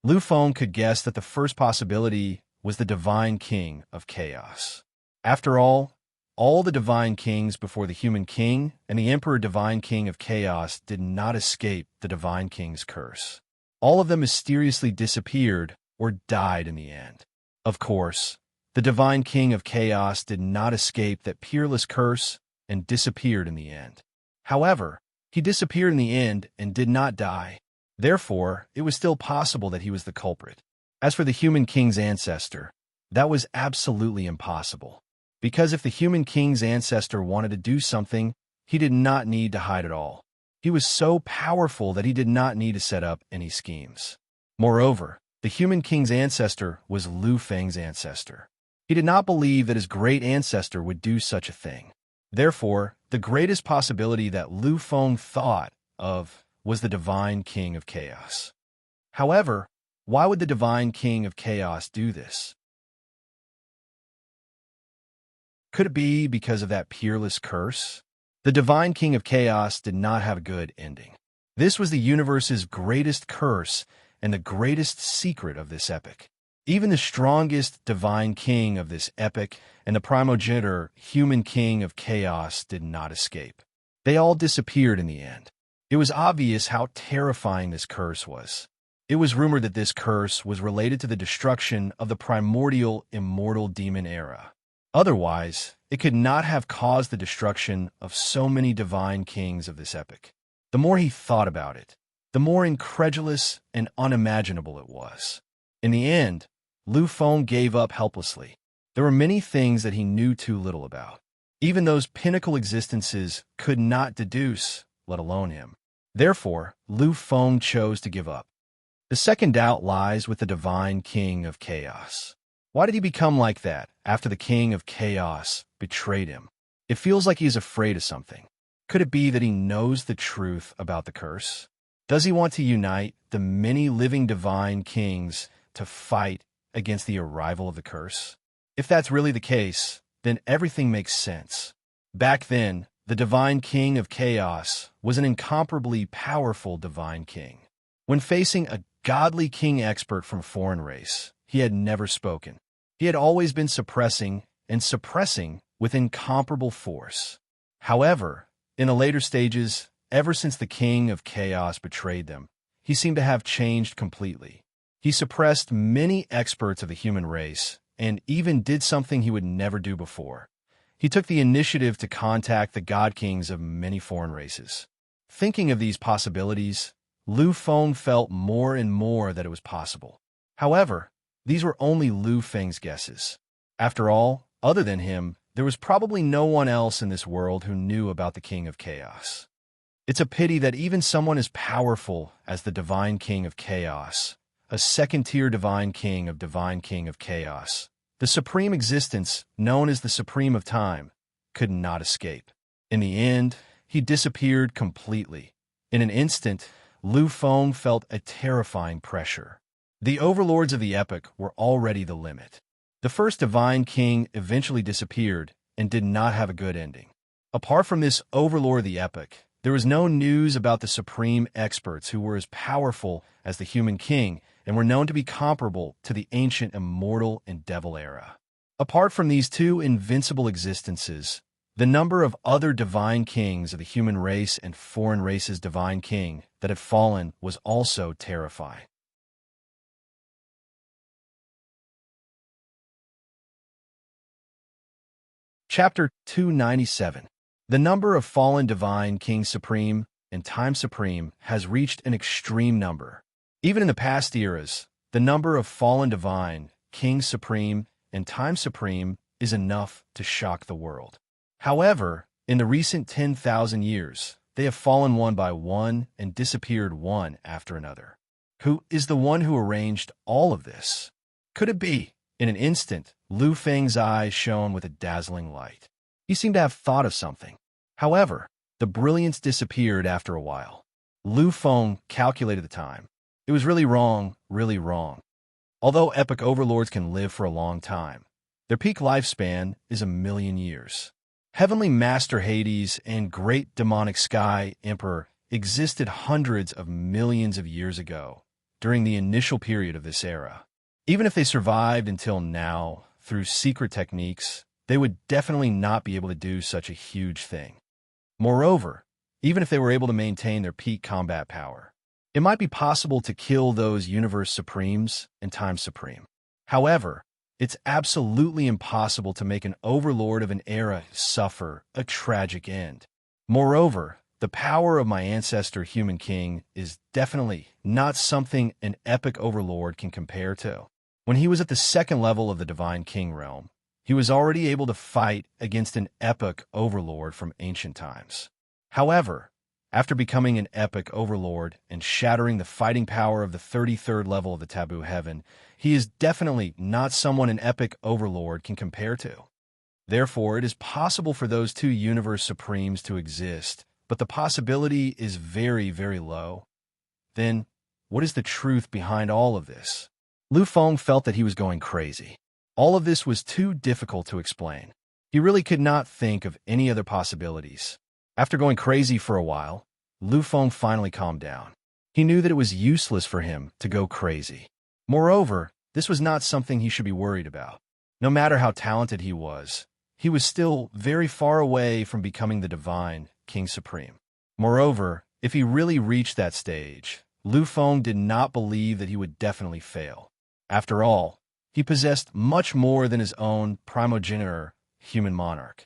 Lu Feng could guess that the first possibility was the divine king of chaos. After all the divine kings before the human king and the emperor divine king of chaos did not escape the divine king's curse. All of them mysteriously disappeared or died in the end. Of course, the divine king of chaos did not escape that peerless curse and disappeared in the end. However, he disappeared in the end and did not die. Therefore, it was still possible that he was the culprit. As for the human king's ancestor, that was absolutely impossible. Because if the human king's ancestor wanted to do something, he did not need to hide at all. He was so powerful that he did not need to set up any schemes. Moreover, the human king's ancestor was Lu Feng's ancestor. He did not believe that his great ancestor would do such a thing. Therefore, the greatest possibility that Lu Feng thought of was the divine king of chaos. However, why would the divine king of chaos do this? Could it be because of that peerless curse? The divine king of chaos did not have a good ending. This was the universe's greatest curse and the greatest secret of this epic. Even the strongest divine king of this epic and the primogenitor human king of chaos did not escape. They all disappeared in the end. It was obvious how terrifying this curse was. It was rumored that this curse was related to the destruction of the primordial immortal demon era. Otherwise, it could not have caused the destruction of so many divine kings of this epic. The more he thought about it, the more incredulous and unimaginable it was. In the end, Lu Feng gave up helplessly. There were many things that he knew too little about. Even those pinnacle existences could not deduce, let alone him. Therefore, Lu Feng chose to give up. The second doubt lies with the divine king of chaos. Why did he become like that after the king of chaos betrayed him? It feels like he is afraid of something. Could it be that he knows the truth about the curse? Does he want to unite the many living divine kings to fight against the arrival of the curse? If that's really the case, then everything makes sense. Back then, the divine king of chaos was an incomparably powerful divine king. When facing a godly king expert from a foreign race, he had never spoken. He had always been suppressing and suppressing with incomparable force. However, in the later stages, ever since the king of chaos betrayed them, he seemed to have changed completely. He suppressed many experts of the human race and even did something he would never do before. He took the initiative to contact the god kings of many foreign races. Thinking of these possibilities, Lu Feng felt more and more that it was possible. However, these were only Lu Feng's guesses. After all, other than him, there was probably no one else in this world who knew about the king of chaos. It's a pity that even someone as powerful as the divine king of chaos, a second-tier divine king of chaos, the supreme existence known as the supreme of time, could not escape. In the end, he disappeared completely. In an instant, Lu Feng felt a terrifying pressure. The overlords of the epic were already the limit. The first divine king eventually disappeared and did not have a good ending. Apart from this overlord of the epic, there was no news about the supreme experts who were as powerful as the human king and were known to be comparable to the ancient immortal and devil era. Apart from these two invincible existences, the number of other divine kings of the human race and foreign races' divine king that had fallen was also terrifying. Chapter 297. The number of fallen divine kings supreme and time supreme has reached an extreme number. Even in the past eras, the number of fallen divine kings supreme and time supreme is enough to shock the world. However, in the recent 10,000 years, they have fallen one by one and disappeared one after another. Who is the one who arranged all of this? Could it be? In an instant, Lu Feng's eyes shone with a dazzling light. He seemed to have thought of something. However, the brilliance disappeared after a while. Lu Feng calculated the time. It was really wrong, really wrong. Although epic overlords can live for a long time, their peak lifespan is 1,000,000 years. Heavenly Master Hades and Great Demonic Sky Emperor existed hundreds of millions of years ago, during the initial period of this era. Even if they survived until now, through secret techniques, they would definitely not be able to do such a huge thing. Moreover, even if they were able to maintain their peak combat power, it might be possible to kill those Universe Supremes and Time Supreme. However, it's absolutely impossible to make an overlord of an era suffer a tragic end. Moreover, the power of my ancestor Human King is definitely not something an epic overlord can compare to. When he was at the second level of the Divine King realm, he was already able to fight against an epic overlord from ancient times. However, after becoming an epic overlord and shattering the fighting power of the 33rd level of the Taboo Heaven, he is definitely not someone an epic overlord can compare to. Therefore, it is possible for those two Universe Supremes to exist, but the possibility is very, very low. Then, what is the truth behind all of this? Lu Feng felt that he was going crazy. All of this was too difficult to explain. He really could not think of any other possibilities. After going crazy for a while, Lu Feng finally calmed down. He knew that it was useless for him to go crazy. Moreover, this was not something he should be worried about. No matter how talented he was still very far away from becoming the Divine King Supreme. Moreover, if he really reached that stage, Lu Feng did not believe that he would definitely fail. After all, he possessed much more than his own primogeniture, human monarch.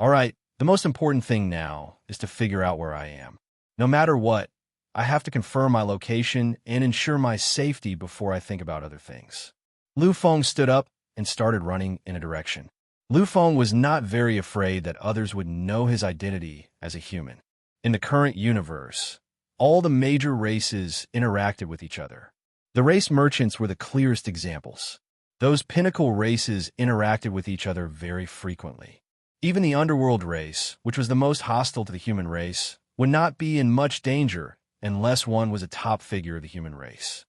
All right, the most important thing now is to figure out where I am. No matter what, I have to confirm my location and ensure my safety before I think about other things. Lu Feng stood up and started running in a direction. Lu Feng was not very afraid that others would know his identity as a human. In the current universe, all the major races interacted with each other. The race merchants were the clearest examples. Those pinnacle races interacted with each other very frequently. Even the underworld race, which was the most hostile to the human race, would not be in much danger unless one was a top figure of the human race.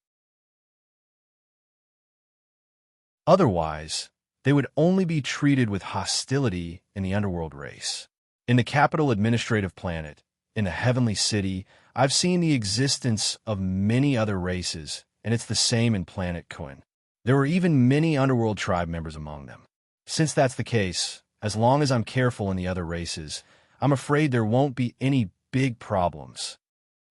Otherwise, they would only be treated with hostility in the underworld race. In the capital administrative planet, in the heavenly city, I've seen the existence of many other races, and it's the same in planet Kuan. There were even many underworld tribe members among them. Since that's the case, as long as I'm careful in the other races, I'm afraid there won't be any big problems.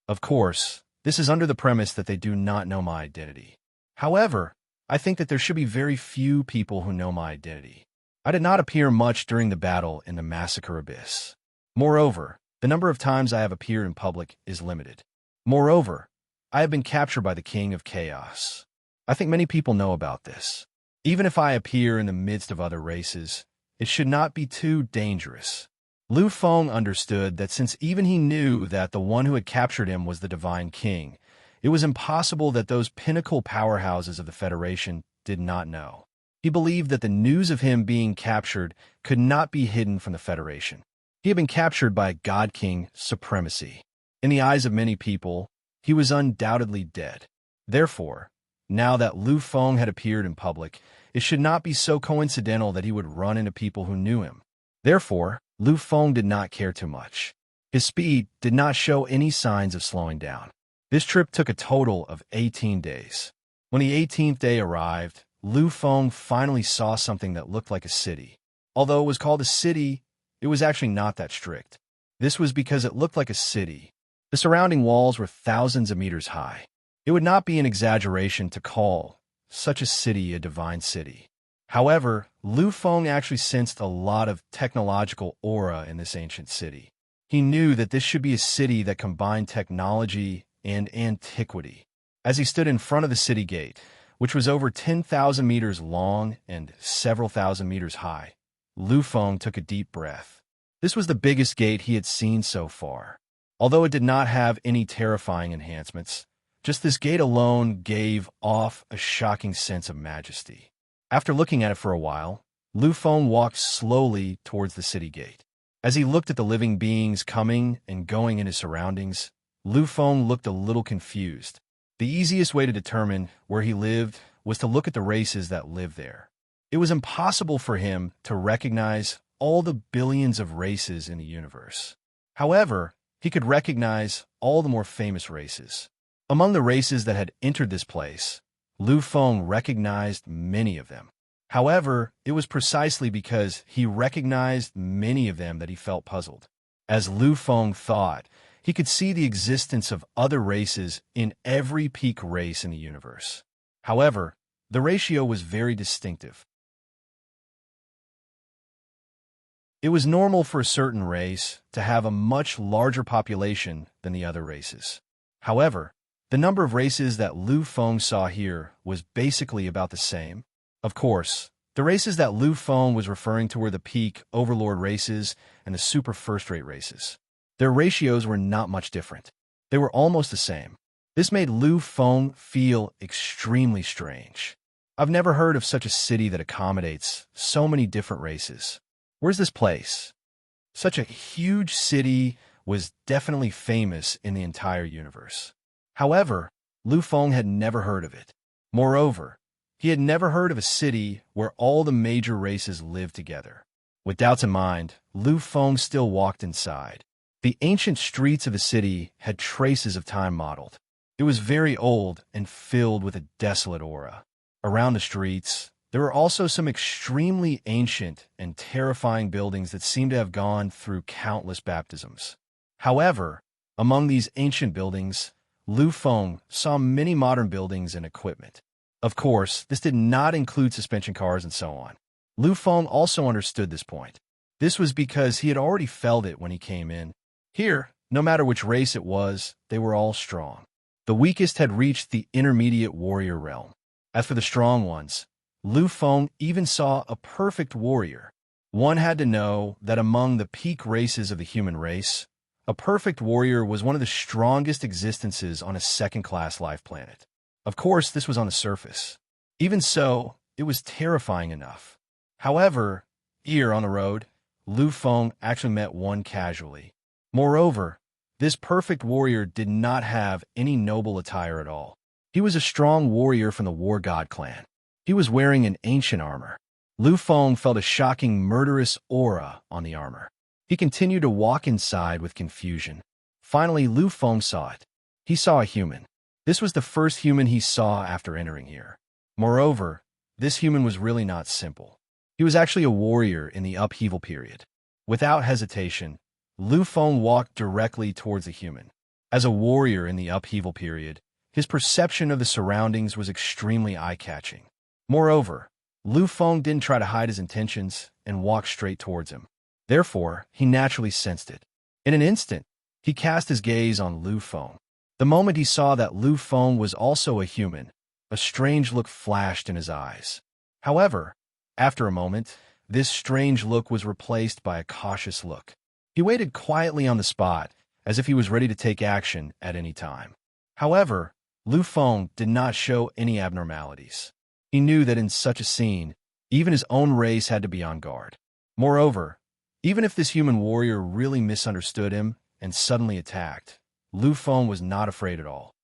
Of course, this is under the premise that they do not know my identity. However, I think that there should be very few people who know my identity. I did not appear much during the battle in the Massacre Abyss. Moreover, the number of times I have appeared in public is limited. Moreover, I have been captured by the King of Chaos. I think many people know about this. Even if I appear in the midst of other races, it should not be too dangerous. Lu Feng understood that since even he knew that the one who had captured him was the Divine King, it was impossible that those pinnacle powerhouses of the Federation did not know. He believed that the news of him being captured could not be hidden from the Federation. He had been captured by God King supremacy. In the eyes of many people, he was undoubtedly dead. Therefore, now that Lu Feng had appeared in public, it should not be so coincidental that he would run into people who knew him. Therefore, Lu Feng did not care too much. His speed did not show any signs of slowing down. This trip took a total of 18 days. When the 18th day arrived, Lu Feng finally saw something that looked like a city. Although it was called a city, it was actually not that strict. This was because it looked like a city. The surrounding walls were thousands of meters high. It would not be an exaggeration to call such a city a divine city. However, Lu Feng actually sensed a lot of technological aura in this ancient city. He knew that this should be a city that combined technology and antiquity. As he stood in front of the city gate, which was over 10,000 meters long and several thousand meters high, Lu Feng took a deep breath. This was the biggest gate he had seen so far. Although it did not have any terrifying enhancements, just this gate alone gave off a shocking sense of majesty. After looking at it for a while, Lu Feng walked slowly towards the city gate. As he looked at the living beings coming and going in his surroundings, Lu Feng looked a little confused. The easiest way to determine where he lived was to look at the races that lived there. It was impossible for him to recognize all the billions of races in the universe. However, he could recognize all the more famous races. Among the races that had entered this place, Lu Feng recognized many of them. However, it was precisely because he recognized many of them that he felt puzzled. As Lu Feng thought, he could see the existence of other races in every peak race in the universe. However, the ratio was very distinctive. It was normal for a certain race to have a much larger population than the other races. However, the number of races that Lu Feng saw here was basically about the same. Of course, the races that Lu Feng was referring to were the peak Overlord races and the super first-rate races. Their ratios were not much different. They were almost the same. This made Lu Feng feel extremely strange. I've never heard of such a city that accommodates so many different races. Where's this place? Such a huge city was definitely famous in the entire universe. However, Lu Feng had never heard of it. Moreover, he had never heard of a city where all the major races lived together. With doubts in mind, Lu Feng still walked inside. The ancient streets of the city had traces of time modeled. It was very old and filled with a desolate aura. Around the streets, there were also some extremely ancient and terrifying buildings that seemed to have gone through countless baptisms. However, among these ancient buildings, Lu Feng saw many modern buildings and equipment. Of course, this did not include suspension cars and so on. Lu Feng also understood this point. This was because he had already felt it when he came in. Here, no matter which race it was, they were all strong. The weakest had reached the intermediate warrior realm. As for the strong ones, Lu Feng even saw a perfect warrior. One had to know that among the peak races of the human race, a perfect warrior was one of the strongest existences on a second-class life planet. Of course, this was on the surface. Even so, it was terrifying enough. However, here on the road, Lu Feng actually met one casually. Moreover, this perfect warrior did not have any noble attire at all. He was a strong warrior from the War God clan. He was wearing an ancient armor. Lu Feng felt a shocking murderous aura on the armor. He continued to walk inside with confusion. Finally, Lu Feng saw it. He saw a human. This was the first human he saw after entering here. Moreover, this human was really not simple. He was actually a warrior in the upheaval period. Without hesitation, Lu Feng walked directly towards the human. As a warrior in the upheaval period, his perception of the surroundings was extremely eye-catching. Moreover, Lu Feng didn't try to hide his intentions and walked straight towards him. Therefore, he naturally sensed it. In an instant, he cast his gaze on Lu Feng. The moment he saw that Lu Feng was also a human, a strange look flashed in his eyes. However, after a moment, this strange look was replaced by a cautious look. He waited quietly on the spot, as if he was ready to take action at any time. However, Lu Feng did not show any abnormalities. He knew that in such a scene, even his own race had to be on guard. Moreover, even if this human warrior really misunderstood him and suddenly attacked, Lu Feng was not afraid at all.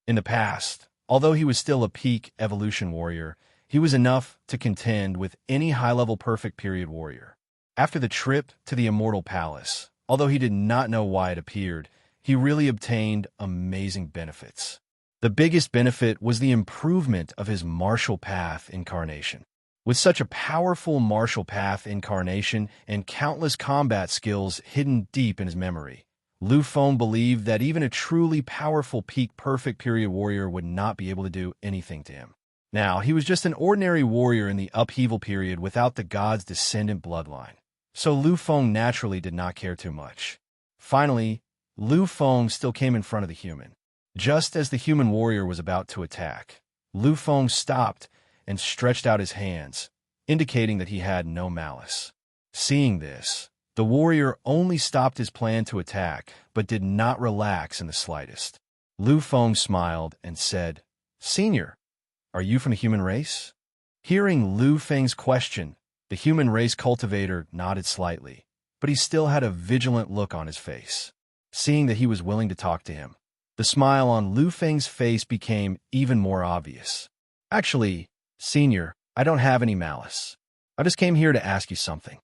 In the past, although he was still a peak evolution warrior, he was enough to contend with any high-level perfect period warrior. After the trip to the Immortal Palace, although he did not know why it appeared, he really obtained amazing benefits. The biggest benefit was the improvement of his martial path incarnation. With such a powerful martial path incarnation and countless combat skills hidden deep in his memory, Lu Feng believed that even a truly powerful peak perfect period warrior would not be able to do anything to him. Now, he was just an ordinary warrior in the upheaval period without the god's descendant bloodline, so Lu Feng naturally did not care too much. Finally, Lu Feng still came in front of the human. Just as the human warrior was about to attack, Lu Feng stopped and stretched out his hands, indicating that he had no malice. Seeing this, the warrior only stopped his plan to attack, but did not relax in the slightest. Lu Feng smiled and said, "Senior, are you from the human race?" Hearing Lu Feng's question, the human race cultivator nodded slightly, but he still had a vigilant look on his face. Seeing that he was willing to talk to him, the smile on Lu Feng's face became even more obvious. "Actually, Senior, I don't have any malice. I just came here to ask you something."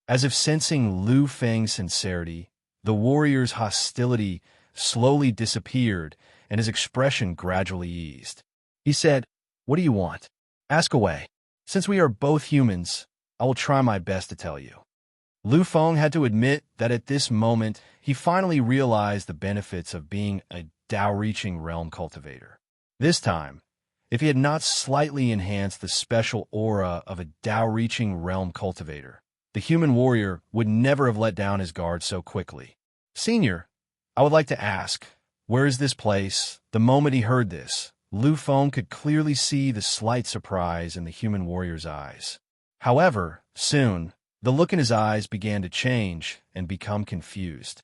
As if sensing Lu Feng's sincerity, the warrior's hostility slowly disappeared and his expression gradually eased. He said, "What do you want? Ask away. Since we are both humans, I will try my best to tell you." Lu Feng had to admit that at this moment, he finally realized the benefits of being a Dao-reaching realm cultivator. This time, if he had not slightly enhanced the special aura of a Dao-reaching realm cultivator, the human warrior would never have let down his guard so quickly. "Senior, I would like to ask, where is this place?" The moment he heard this, Lu Feng could clearly see the slight surprise in the human warrior's eyes. However, soon, the look in his eyes began to change and become confused.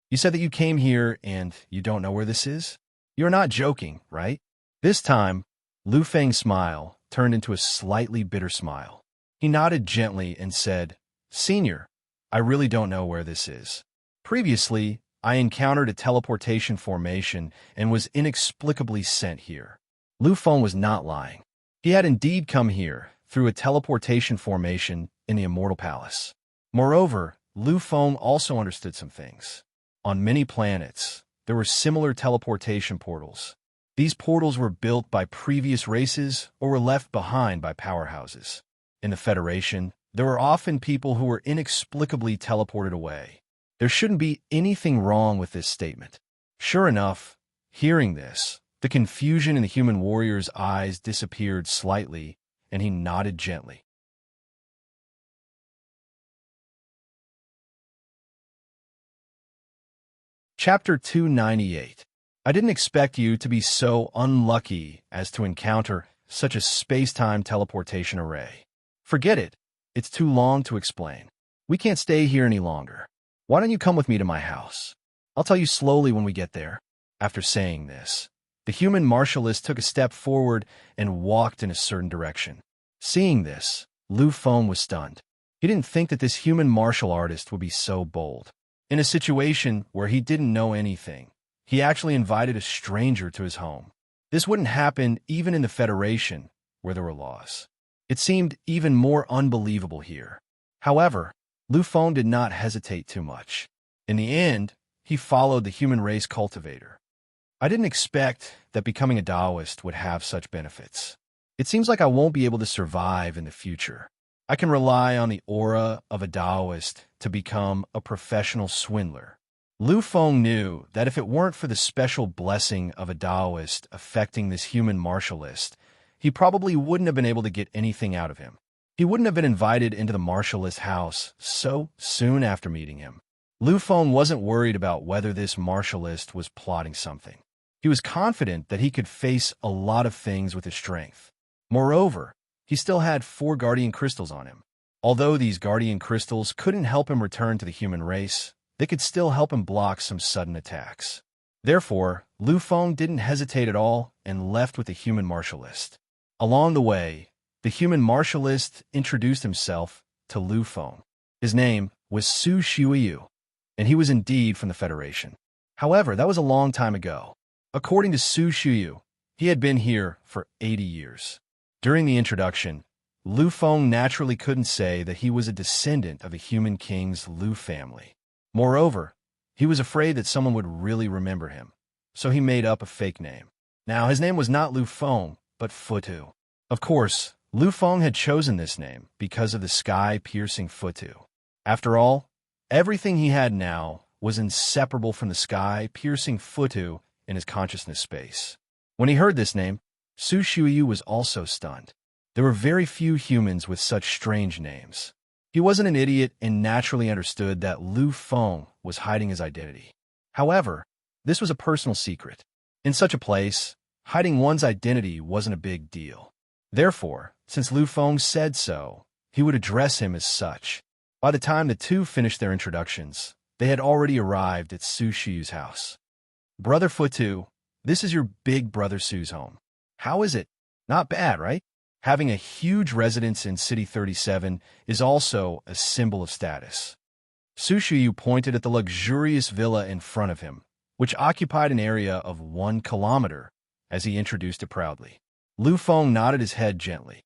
"You said that you came here and you don't know where this is? You're not joking, right?" This time, Lu Feng's smile turned into a slightly bitter smile. He nodded gently and said, "Senior, I really don't know where this is. Previously, I encountered a teleportation formation and was inexplicably sent here." Lu Feng was not lying. He had indeed come here through a teleportation formation in the Immortal Palace. Moreover, Lu Feng also understood some things. On many planets, there were similar teleportation portals. These portals were built by previous races or were left behind by powerhouses. In the Federation, there were often people who were inexplicably teleported away. There shouldn't be anything wrong with this statement. Sure enough, hearing this, the confusion in the human warrior's eyes disappeared slightly, and he nodded gently. Chapter 298. I didn't expect you to be so unlucky as to encounter such a space-time teleportation array. Forget it. It's too long to explain. We can't stay here any longer. Why don't you come with me to my house? I'll tell you slowly when we get there." After saying this, the human martialist took a step forward and walked in a certain direction. Seeing this, Lu Feng was stunned. He didn't think that this human martial artist would be so bold. In a situation where he didn't know anything, he actually invited a stranger to his home. This wouldn't happen even in the Federation, where there were laws. It seemed even more unbelievable here. However, Lu Feng did not hesitate too much. In the end, he followed the human race cultivator. "I didn't expect that becoming a Taoist would have such benefits. It seems like I won't be able to survive in the future. I can rely on the aura of a Taoist to become a professional swindler." Lu Feng knew that if it weren't for the special blessing of a Taoist affecting this human martialist, he probably wouldn't have been able to get anything out of him. He wouldn't have been invited into the martialist's house so soon after meeting him. Lu Feng wasn't worried about whether this martialist was plotting something. He was confident that he could face a lot of things with his strength. Moreover, he still had 4 guardian crystals on him. Although these guardian crystals couldn't help him return to the human race, they could still help him block some sudden attacks. Therefore, Lu Feng didn't hesitate at all and left with the human martialist. Along the way, the human martialist introduced himself to Lu Feng. His name was Su Shuiyu, and he was indeed from the Federation. However, that was a long time ago. According to Su Shuiyu, he had been here for 80 years. During the introduction, Lu Feng naturally couldn't say that he was a descendant of a human king's Lu family. Moreover, he was afraid that someone would really remember him, so he made up a fake name. Now, his name was not Lu Feng, but Futu. Of course, Lu Feng had chosen this name because of the sky-piercing Futu. After all, everything he had now was inseparable from the sky-piercing Futu in his consciousness space. When he heard this name, Su Shuiyu was also stunned. There were very few humans with such strange names. He wasn't an idiot and naturally understood that Lu Feng was hiding his identity. However, this was a personal secret. In such a place, hiding one's identity wasn't a big deal. Therefore, since Lu Feng said so, he would address him as such. By the time the two finished their introductions, they had already arrived at Su Shiyu's house. "Brother Futu, this is your big brother Su's home. How is it? Not bad, right?" Having a huge residence in City 37 is also a symbol of status. Su Shiyu pointed at the luxurious villa in front of him, which occupied an area of 1 kilometer, as he introduced it proudly. Lu Feng nodded his head gently.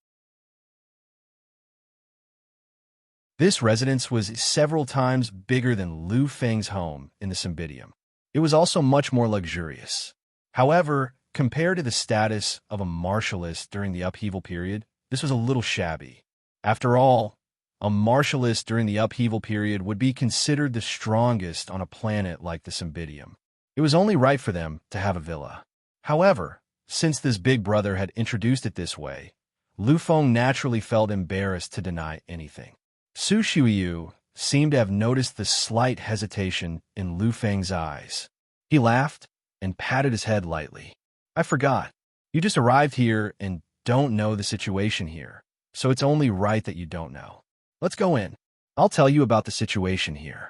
This residence was several times bigger than Lu Feng's home in the Cymbidium. It was also much more luxurious. However, compared to the status of a martialist during the upheaval period, this was a little shabby. After all, a martialist during the upheaval period would be considered the strongest on a planet like the Cymbidium. It was only right for them to have a villa. However, since this big brother had introduced it this way, Lu Feng naturally felt embarrassed to deny anything. Su Shuiyu seemed to have noticed the slight hesitation in Lu Feng's eyes. He laughed and patted his head lightly. I forgot. You just arrived here and don't know the situation here, so it's only right that you don't know. Let's go in. I'll tell you about the situation here.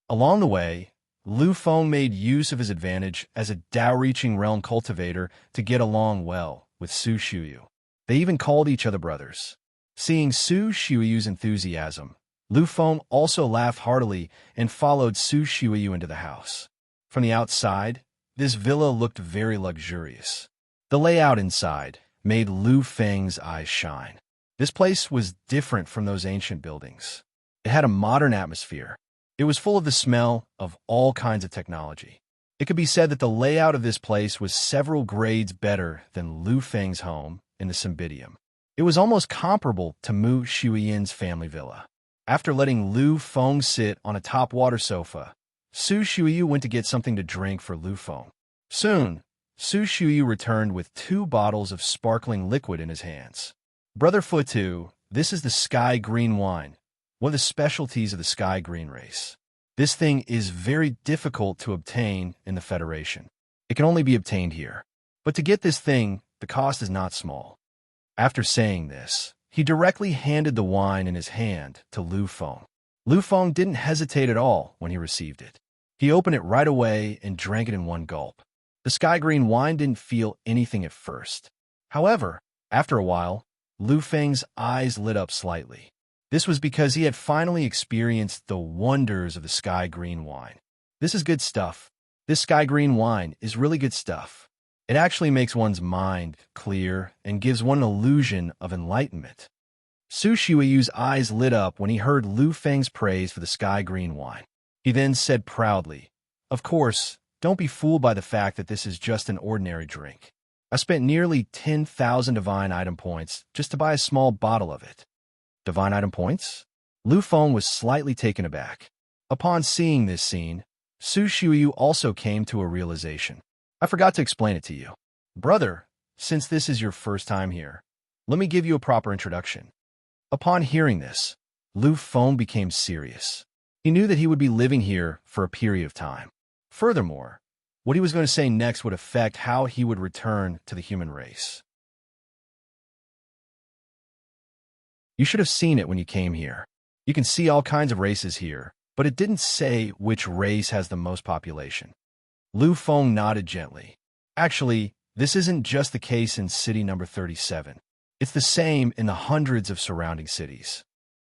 Along the way, Lu Feng made use of his advantage as a Dao-reaching realm cultivator to get along well with Su Shuiyu. They even called each other brothers. Seeing Su Shuiyu's enthusiasm, Lu Feng also laughed heartily and followed Su Shuiyu into the house. From the outside, this villa looked very luxurious. The layout inside made Lu Feng's eyes shine. This place was different from those ancient buildings. It had a modern atmosphere. It was full of the smell of all kinds of technology. It could be said that the layout of this place was several grades better than Lu Feng's home in the Cymbidium. It was almost comparable to Mu Shuiyan's family villa. After letting Lu Feng sit on a top-water sofa, Su Shuiyu went to get something to drink for Lu Feng. Soon, Su Shuiyu returned with 2 bottles of sparkling liquid in his hands. Brother Futu, this is the sky green wine, one of the specialties of the sky green race. This thing is very difficult to obtain in the Federation. It can only be obtained here. But to get this thing, the cost is not small. After saying this, he directly handed the wine in his hand to Lu Feng. Lu Feng didn't hesitate at all when he received it. He opened it right away and drank it in one gulp. The sky green wine didn't feel anything at first. However, after a while, Lu Feng's eyes lit up slightly. This was because he had finally experienced the wonders of the sky green wine. This is good stuff. This sky green wine is really good stuff. It actually makes one's mind clear and gives one an illusion of enlightenment. Su Shuiyu's eyes lit up when he heard Lu Feng's praise for the sky green wine. He then said proudly, "Of course, don't be fooled by the fact that this is just an ordinary drink. I spent nearly 10,000 divine item points just to buy a small bottle of it." Divine item points? Lu Feng was slightly taken aback. Upon seeing this scene, Su Shuiyu also came to a realization. I forgot to explain it to you. Brother, since this is your first time here, let me give you a proper introduction. Upon hearing this, Lu Feng became serious. He knew that he would be living here for a period of time. Furthermore, what he was going to say next would affect how he would return to the human race. You should have seen it when you came here. You can see all kinds of races here, but it didn't say which race has the most population. Lu Feng nodded gently. Actually, this isn't just the case in city number 37. It's the same in the hundreds of surrounding cities.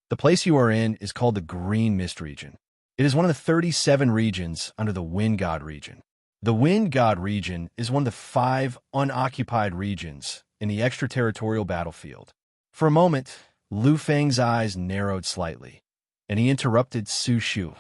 The place you are in is called the Green Mist region. It is one of the 37 regions under the Wind God region. The Wind God region is one of the 5 unoccupied regions in the extraterritorial battlefield. For a moment, Lu Feng's eyes narrowed slightly, and he interrupted Su Shu.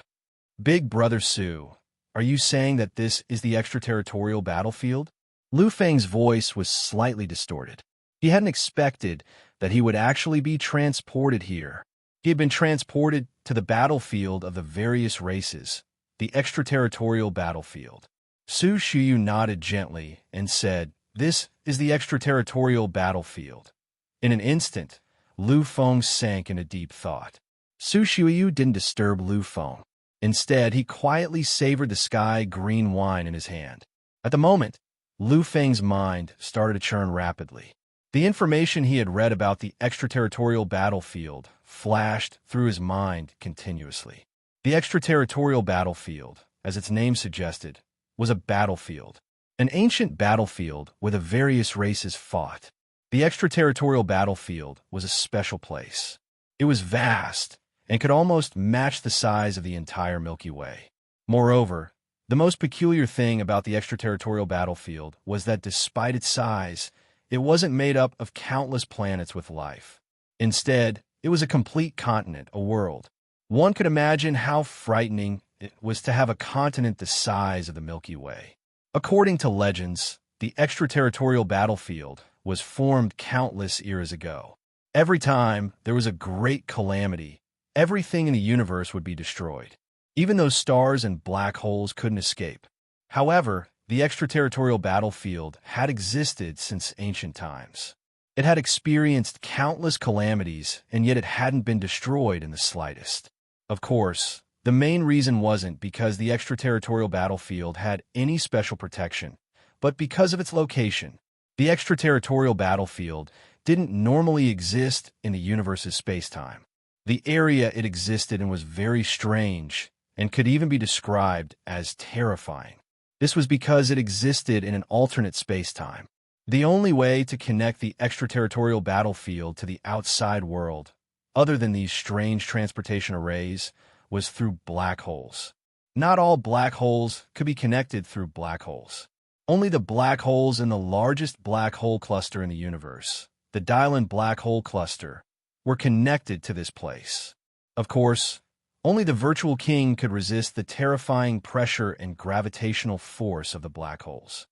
Big Brother Su, are you saying that this is the extraterritorial battlefield? Lu Feng's voice was slightly distorted. He hadn't expected that he would actually be transported here. He had been transported to the battlefield of the various races, the extraterritorial battlefield. Su Shuiyu nodded gently and said, "This is the extraterritorial battlefield." In an instant, Lu Feng sank into deep thought. Su Shuiyu didn't disturb Lu Feng. Instead, he quietly savored the sky green wine in his hand. At the moment, Lu Feng's mind started to churn rapidly. The information he had read about the extraterritorial battlefield flashed through his mind continuously. The extraterritorial battlefield, as its name suggested, was a battlefield, an ancient battlefield where the various races fought. The extraterritorial battlefield was a special place. It was vast and could almost match the size of the entire Milky Way. Moreover, the most peculiar thing about the extraterritorial battlefield was that despite its size, it wasn't made up of countless planets with life. Instead, It was a complete continent, a world. One could imagine how frightening it was to have a continent the size of the Milky Way. According to legends, the extraterritorial battlefield was formed countless eras ago. Every time there was a great calamity, everything in the universe would be destroyed. Even those stars and black holes couldn't escape. However, the extraterritorial battlefield had existed since ancient times. It had experienced countless calamities, and yet it hadn't been destroyed in the slightest. Of course, the main reason wasn't because the extraterritorial battlefield had any special protection, but because of its location. The extraterritorial battlefield didn't normally exist in the universe's space-time. The area it existed in was very strange and could even be described as terrifying. This was because it existed in an alternate space-time. The only way to connect the extraterritorial battlefield to the outside world, other than these strange transportation arrays, was through black holes. Not all black holes could be connected through black holes. Only the black holes in the largest black hole cluster in the universe, the Dylan Black Hole Cluster, were connected to this place. Of course, only the virtual king could resist the terrifying pressure and gravitational force of the black holes.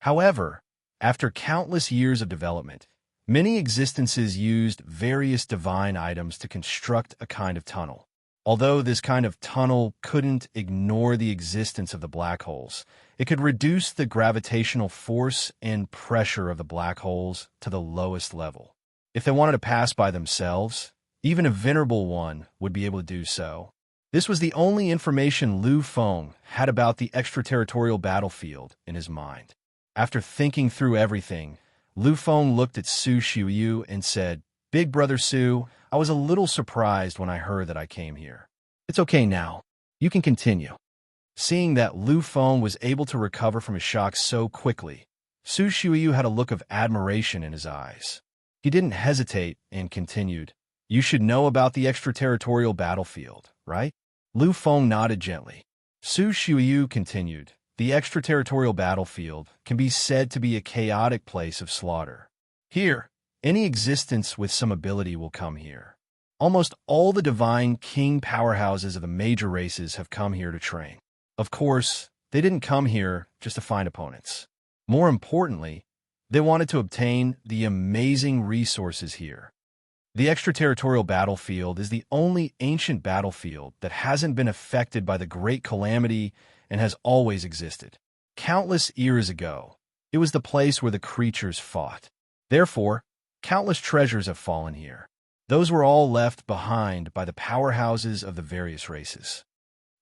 However, after countless years of development, many existences used various divine items to construct a kind of tunnel. Although this kind of tunnel couldn't ignore the existence of the black holes, it could reduce the gravitational force and pressure of the black holes to the lowest level. If they wanted to pass by themselves, even a venerable one would be able to do so. This was the only information Lu Feng had about the extraterritorial battlefield in his mind. After thinking through everything, Lu Feng looked at Su Xiuyu and said, "Big brother Su, I was a little surprised when I heard that I came here. It's okay now. You can continue." Seeing that Lu Feng was able to recover from his shock so quickly, Su Xiuyu had a look of admiration in his eyes. He didn't hesitate and continued, "You should know about the extraterritorial battlefield, right?" Lu Feng nodded gently. Su Xiuyu continued, "The extraterritorial battlefield can be said to be a chaotic place of slaughter. Here, any existence with some ability will come here. Almost all the divine king powerhouses of the major races have come here to train. Of course, they didn't come here just to find opponents. More importantly, they wanted to obtain the amazing resources here. The extraterritorial battlefield is the only ancient battlefield that hasn't been affected by the Great Calamity and has always existed. Countless eras ago, it was the place where the creatures fought. Therefore, countless treasures have fallen here. Those were all left behind by the powerhouses of the various races.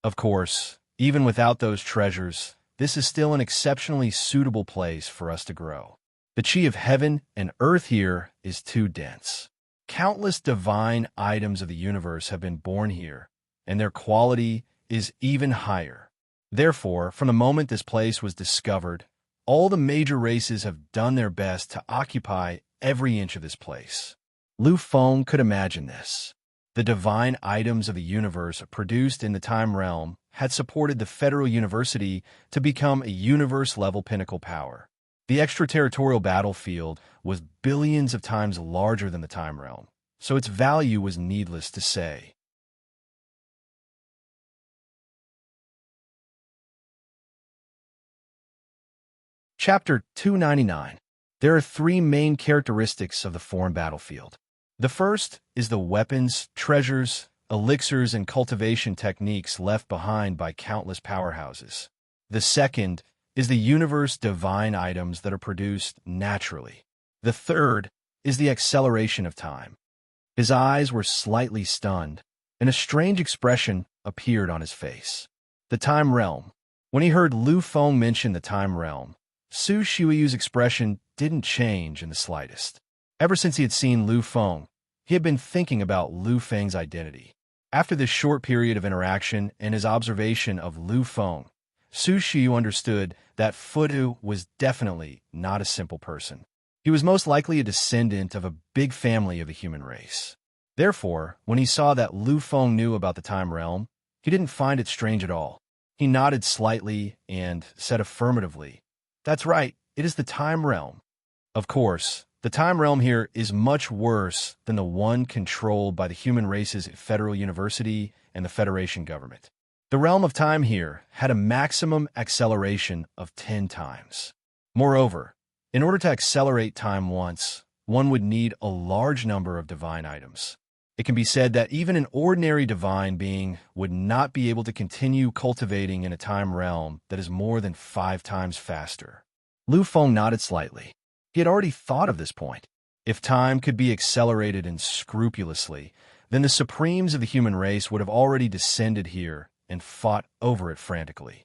Of course, even without those treasures, this is still an exceptionally suitable place for us to grow. The chi of heaven and earth here is too dense. Countless divine items of the universe have been born here, and their quality is even higher. Therefore, from the moment this place was discovered, all the major races have done their best to occupy every inch of this place. Lu Feng could imagine this. The divine items of the universe produced in the time realm had supported the Federal University to become a universe-level pinnacle power. The extraterritorial battlefield was billions of times larger than the time realm, so its value was needless to say. Chapter 299. There are three main characteristics of the foreign battlefield. The first is the weapons, treasures, elixirs, and cultivation techniques left behind by countless powerhouses. The second is the universe divine items that are produced naturally. The third is the acceleration of time. His eyes were slightly stunned, and a strange expression appeared on his face. The time realm. When he heard Lu Feng mention the time realm, Su Xiuyu's expression didn't change in the slightest. Ever since he had seen Lu Feng, he had been thinking about Lu Feng's identity. After this short period of interaction and his observation of Lu Feng, Su Xiu understood that Fudu was definitely not a simple person. He was most likely a descendant of a big family of the human race. Therefore, when he saw that Lu Feng knew about the time realm, he didn't find it strange at all. He nodded slightly and said affirmatively, "That's right, it is the time realm." Of course, the time realm here is much worse than the one controlled by the human race's Federal University and the Federation government. The realm of time here had a maximum acceleration of 10 times. Moreover, in order to accelerate time once, one would need a large number of divine items. It can be said that even an ordinary divine being would not be able to continue cultivating in a time realm that is more than 5 times faster. Lu Feng nodded slightly. He had already thought of this point. If time could be accelerated unscrupulously, then the supremes of the human race would have already descended here and fought over it frantically.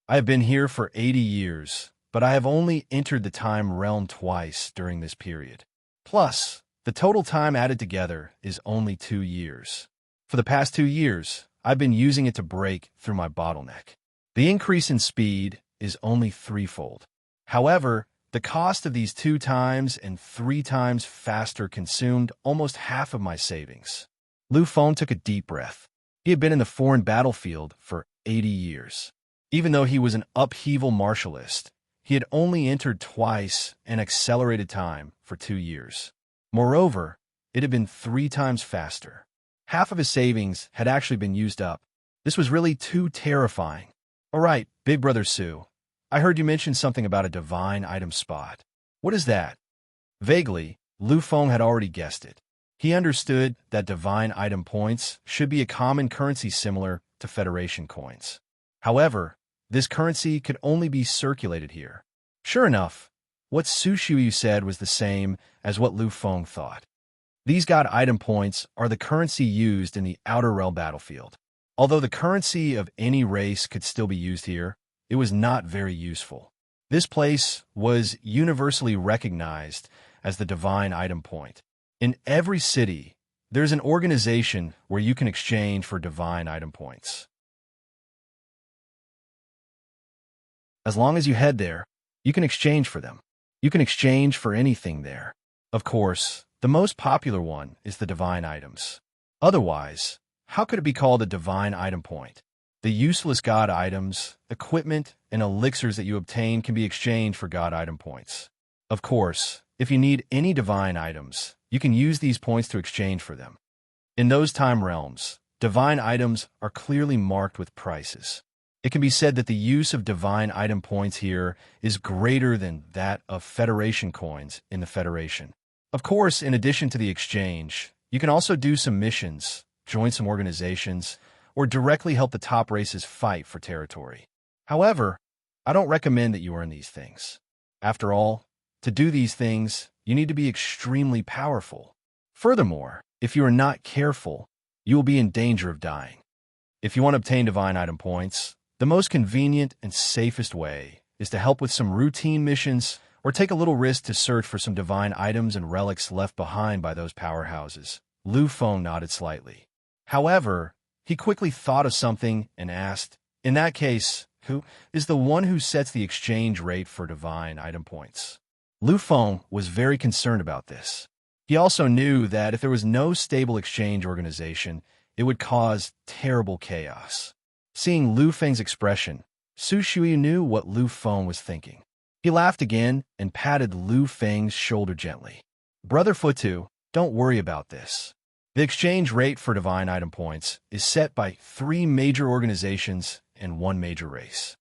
I have been here for 80 years, but I have only entered the time realm twice during this period. Plus, the total time added together is only 2 years. For the past 2 years, I've been using it to break through my bottleneck. The increase in speed is only threefold. However, the cost of these 2 times and 3 times faster consumed almost half of my savings. Lu Feng took a deep breath. He had been in the foreign battlefield for 80 years. Even though he was an upheaval martialist, he had only entered twice and accelerated time for 2 years. Moreover, it had been 3 times faster. Half of his savings had actually been used up. This was really too terrifying. All right, Big Brother Sue, I heard you mention something about a divine item spot. What is that? Vaguely, Lu Feng had already guessed it. He understood that divine item points should be a common currency similar to Federation coins. However, this currency could only be circulated here. Sure enough, what Su Shuyu said was the same as what Lu Feng thought. These god item points are the currency used in the Outer Realm battlefield. Although the currency of any race could still be used here, it was not very useful. This place was universally recognized as the divine item point. In every city, there's an organization where you can exchange for divine item points. As long as you head there, you can exchange for them. You can exchange for anything there. Of course, the most popular one is the divine items. Otherwise, how could it be called a divine item point? The useless god items, equipment, and elixirs that you obtain can be exchanged for god item points. Of course, if you need any divine items, you can use these points to exchange for them. In those time realms, divine items are clearly marked with prices. It can be said that the use of divine item points here is greater than that of Federation coins in the Federation. Of course, in addition to the exchange, you can also do some missions, join some organizations, or directly help the top races fight for territory. However, I don't recommend that you earn these things. After all, to do these things, you need to be extremely powerful. Furthermore, if you are not careful, you will be in danger of dying. If you want to obtain divine item points, the most convenient and safest way is to help with some routine missions or take a little risk to search for some divine items and relics left behind by those powerhouses. Lu Feng nodded slightly. However, he quickly thought of something and asked, in that case, who is the one who sets the exchange rate for divine item points? Lu Feng was very concerned about this. He also knew that if there was no stable exchange organization, it would cause terrible chaos. Seeing Lu Feng's expression, Su Shui knew what Lu Feng was thinking. He laughed again and patted Lu Feng's shoulder gently. Brother Futu, don't worry about this. The exchange rate for divine item points is set by 3 major organizations and 1 major race.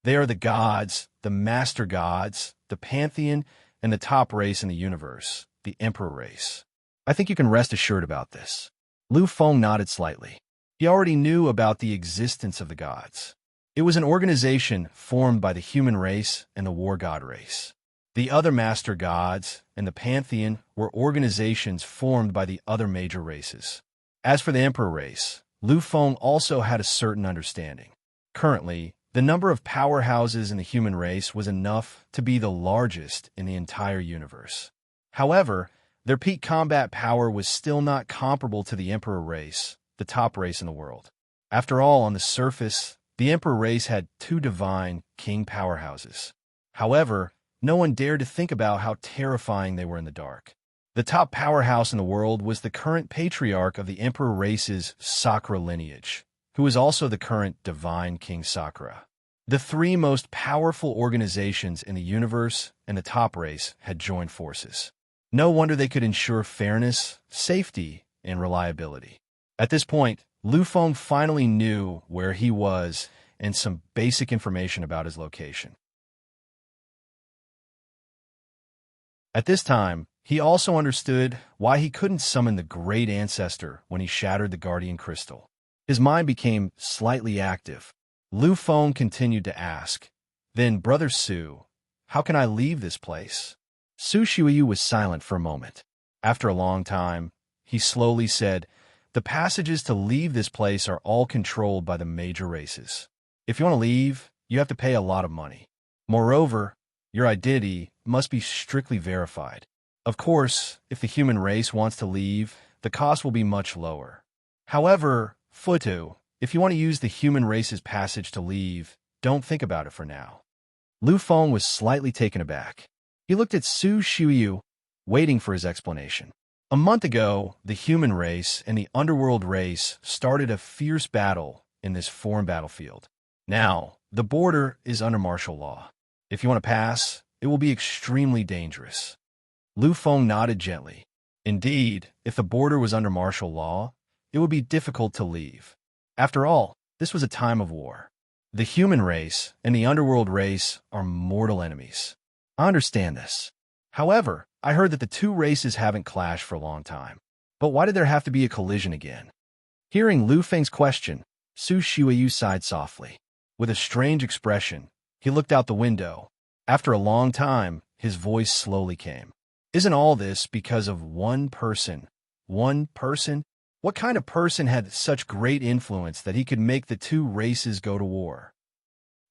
They are the gods, the master gods, the pantheon, and the top race in the universe, the emperor race. I think you can rest assured about this. Lu Feng nodded slightly. He already knew about the existence of the gods. It was an organization formed by the human race and the war god race. The other master gods and the pantheon were organizations formed by the other major races. As for the emperor race, Lu Feng also had a certain understanding. Currently, the number of powerhouses in the human race was enough to be the largest in the entire universe. However, their peak combat power was still not comparable to the emperor race, the top race in the world. After all, on the surface, the emperor race had 2 divine king powerhouses. However, no one dared to think about how terrifying they were in the dark. The top powerhouse in the world was the current patriarch of the emperor race's Sakura lineage, who is also the current divine King Sakura. The 3 most powerful organizations in the universe and the top race had joined forces. No wonder they could ensure fairness, safety, and reliability. At this point, Lu Feng finally knew where he was and some basic information about his location. At this time, he also understood why he couldn't summon the Great Ancestor when he shattered the Guardian Crystal. His mind became slightly active. Lu Feng continued to ask, "Then, Brother Su, how can I leave this place?" Su Shuiyu was silent for a moment. After a long time, he slowly said, "The passages to leave this place are all controlled by the major races. If you want to leave, you have to pay a lot of money. Moreover, your identity must be strictly verified. Of course, if the human race wants to leave, the cost will be much lower. However, Futu, if you want to use the human race's passage to leave, don't think about it for now." Lu Feng was slightly taken aback. He looked at Su Shuiyu, waiting for his explanation. A month ago, the human race and the underworld race started a fierce battle in this foreign battlefield. Now, the border is under martial law. If you want to pass, it will be extremely dangerous. Lu Feng nodded gently. Indeed, if the border was under martial law, it would be difficult to leave. After all, this was a time of war. The human race and the underworld race are mortal enemies. I understand this. However, I heard that the two races haven't clashed for a long time. But why did there have to be a collision again? Hearing Lu Feng's question, Su Shuiyu sighed softly. With a strange expression, he looked out the window. After a long time, his voice slowly came. Isn't all this because of one person? One person? What kind of person had such great influence that he could make the two races go to war?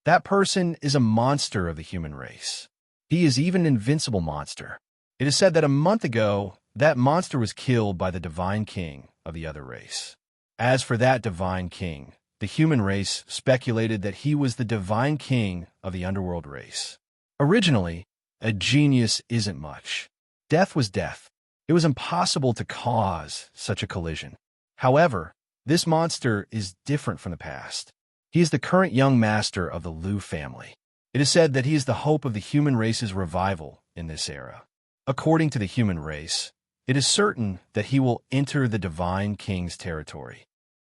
That person is a monster of the human race. He is even an invincible monster. It is said that a month ago, that monster was killed by the divine king of the other race. As for that divine king, the human race speculated that he was the divine king of the underworld race. Originally, a genius isn't much. Death was death. It was impossible to cause such a collision. However, this monster is different from the past. He is the current young master of the Lu family. It is said that he is the hope of the human race's revival in this era. According to the human race, it is certain that he will enter the divine king's territory.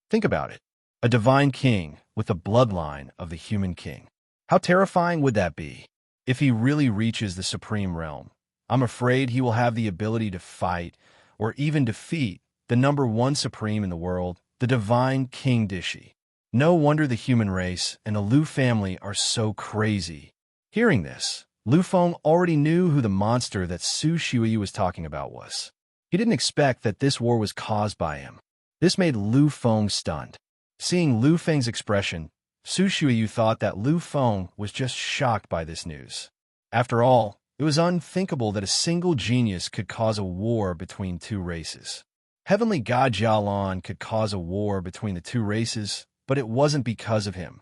Think about it. A divine king with the bloodline of the human king. How terrifying would that be? If he really reaches the supreme realm, I'm afraid he will have the ability to fight or even defeat the number one supreme in the world, the divine King Dishi. No wonder the human race and the Lu family are so crazy. Hearing this, Lu Feng already knew who the monster that Su Shuiyu was talking about was. He didn't expect that this war was caused by him. This made Lu Feng stunned. Seeing Lu Feng's expression, Su Shuiyu thought that Lu Feng was just shocked by this news. After all, it was unthinkable that a single genius could cause a war between two races. Heavenly God Jialan could cause a war between the two races, but it wasn't because of him.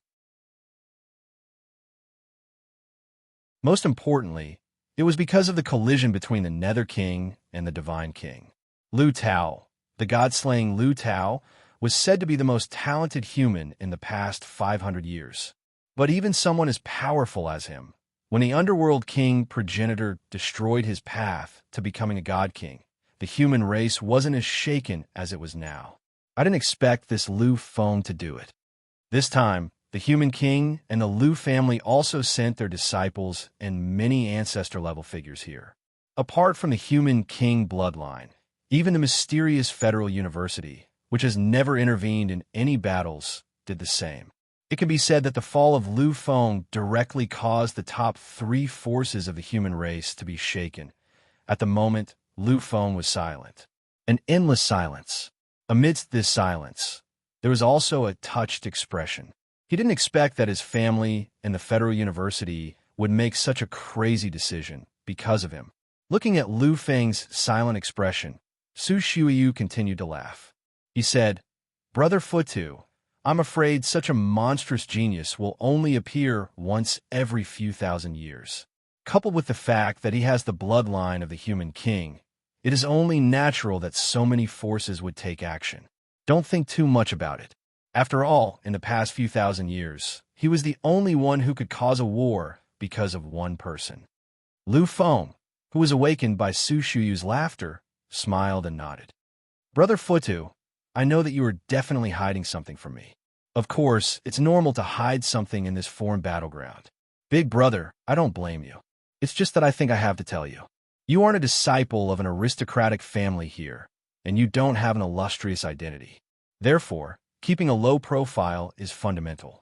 Most importantly, it was because of the collision between the Nether King and the Divine King. Lu Tao, the god-slaying Lu Tao, was said to be the most talented human in the past 500 years. But even someone as powerful as him, when the Underworld King progenitor destroyed his path to becoming a God King, the human race wasn't as shaken as it was now. I didn't expect this Lu Feng to do it. This time, the human king and the Lu family also sent their disciples and many ancestor-level figures here. Apart from the human king bloodline, even the mysterious Federal University, which has never intervened in any battles, did the same. It can be said that the fall of Lu Feng directly caused the top three forces of the human race to be shaken. At the moment, Lu Feng was silent. An endless silence. Amidst this silence, there was also a touched expression. He didn't expect that his family and the Federal University would make such a crazy decision because of him. Looking at Lu Feng's silent expression, Su Shuiyu continued to laugh. He said, "Brother Futu, I'm afraid such a monstrous genius will only appear once every few thousand years. Coupled with the fact that he has the bloodline of the human king, it is only natural that so many forces would take action. Don't think too much about it. After all, in the past few thousand years, he was the only one who could cause a war because of one person." Lu Feng, who was awakened by Su Shuyu's laughter, smiled and nodded. Brother Futu, I know that you are definitely hiding something from me. Of course, it's normal to hide something in this foreign battleground. Big brother, I don't blame you. It's just that I think I have to tell you. You aren't a disciple of an aristocratic family here, and you don't have an illustrious identity. Therefore, keeping a low profile is fundamental.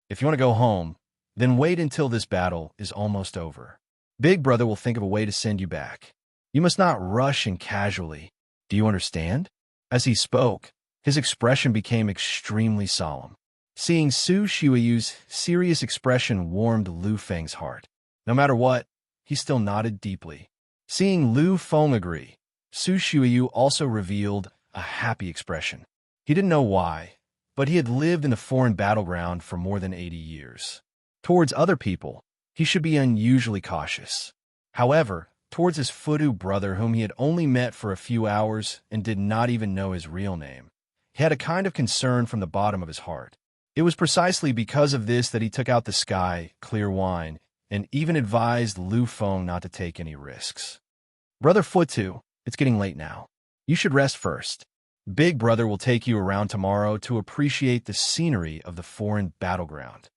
If you want to go home, then wait until this battle is almost over. Big brother will think of a way to send you back. You must not rush and casually. Do you understand? As he spoke, his expression became extremely solemn. Seeing Su Shuiyu's serious expression warmed Lu Feng's heart. No matter what, he still nodded deeply. Seeing Lu Feng agree, Su Shuiyu also revealed a happy expression. He didn't know why, but he had lived in the foreign battleground for more than 80 years. Towards other people, he should be unusually cautious. However, towards his Futu brother whom he had only met for a few hours and did not even know his real name, he had a kind of concern from the bottom of his heart. It was precisely because of this that he took out the sky, clear wine, and even advised Lu Feng not to take any risks. Brother Futu, it's getting late now. You should rest first. Big brother will take you around tomorrow to appreciate the scenery of the foreign battleground.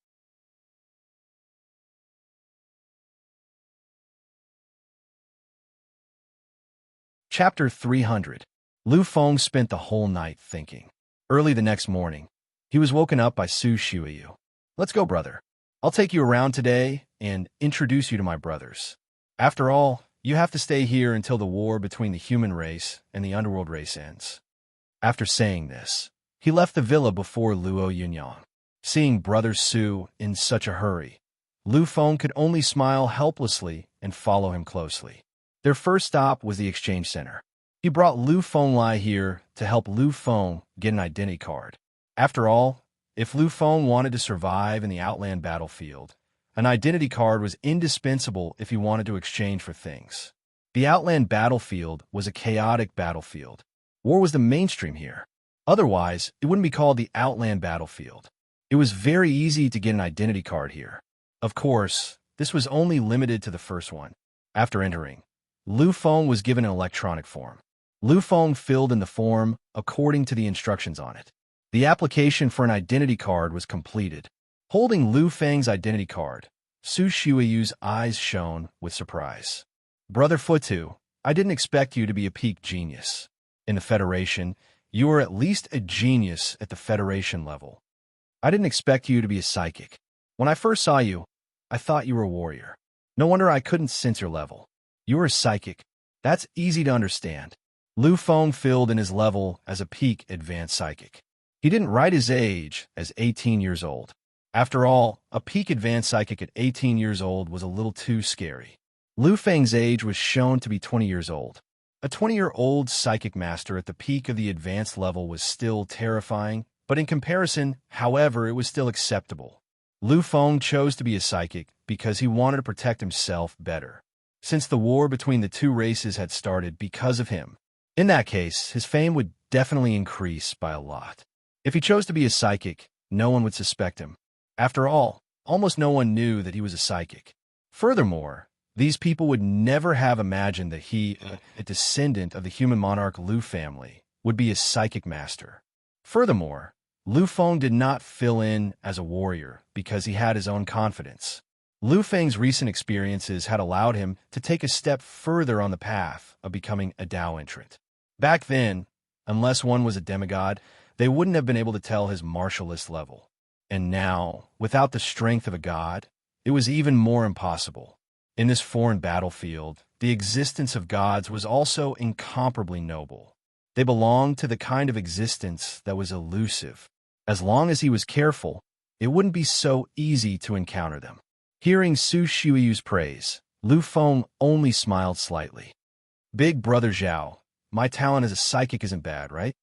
Chapter 300. Lu Feng spent the whole night thinking. Early the next morning, he was woken up by Su Shuiyu. Let's go, brother. I'll take you around today and introduce you to my brothers. After all, you have to stay here until the war between the human race and the underworld race ends. After saying this, he left the villa before Luo Yunyang. Seeing brother Su in such a hurry, Lu Feng could only smile helplessly and follow him closely. Their first stop was the exchange center. He brought Lu Feng Lai here to help Lu Feng get an identity card. After all, if Lu Feng wanted to survive in the outland battlefield, an identity card was indispensable if he wanted to exchange for things. The outland battlefield was a chaotic battlefield. War was the mainstream here. Otherwise, it wouldn't be called the outland battlefield. It was very easy to get an identity card here. Of course, this was only limited to the first one. After entering, Lu Feng was given an electronic form. Lu Feng filled in the form according to the instructions on it. The application for an identity card was completed. Holding Lu Feng's identity card, Su Shuiyu's eyes shone with surprise. Brother Futu, I didn't expect you to be a peak genius. In the Federation, you are at least a genius at the Federation level. I didn't expect you to be a psychic. When I first saw you, I thought you were a warrior. No wonder I couldn't sense your level. You are a psychic. That's easy to understand. Lu Feng filled in his level as a peak advanced psychic. He didn't write his age as 18 years old. After all, a peak advanced psychic at 18 years old was a little too scary. Lu Feng's age was shown to be 20 years old. A 20-year-old psychic master at the peak of the advanced level was still terrifying, but in comparison, however, it was still acceptable. Lu Feng chose to be a psychic because he wanted to protect himself better, since the war between the two races had started because of him. In that case, his fame would definitely increase by a lot. If he chose to be a psychic, no one would suspect him. After all, almost no one knew that he was a psychic. Furthermore, these people would never have imagined that he, a descendant of the human monarch Lu family, would be a psychic master. Furthermore, Lu Feng did not fill in as a warrior because he had his own confidence. Lu Feng's recent experiences had allowed him to take a step further on the path of becoming a Dao entrant. Back then, unless one was a demigod, they wouldn't have been able to tell his martialist level. And now, without the strength of a god, it was even more impossible. In this foreign battlefield, the existence of gods was also incomparably noble. They belonged to the kind of existence that was elusive. As long as he was careful, it wouldn't be so easy to encounter them. Hearing Su Shuiyu's praise, Lu Feng only smiled slightly. Big brother Zhao, my talent as a psychic isn't bad, right?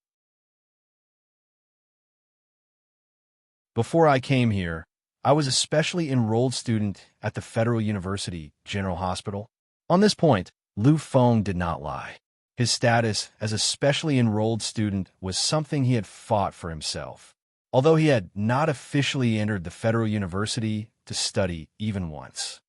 Before I came here, I was a specially enrolled student at the Federal University General Hospital. On this point, Lu Feng did not lie. His status as a specially enrolled student was something he had fought for himself, although he had not officially entered the Federal University to study even once.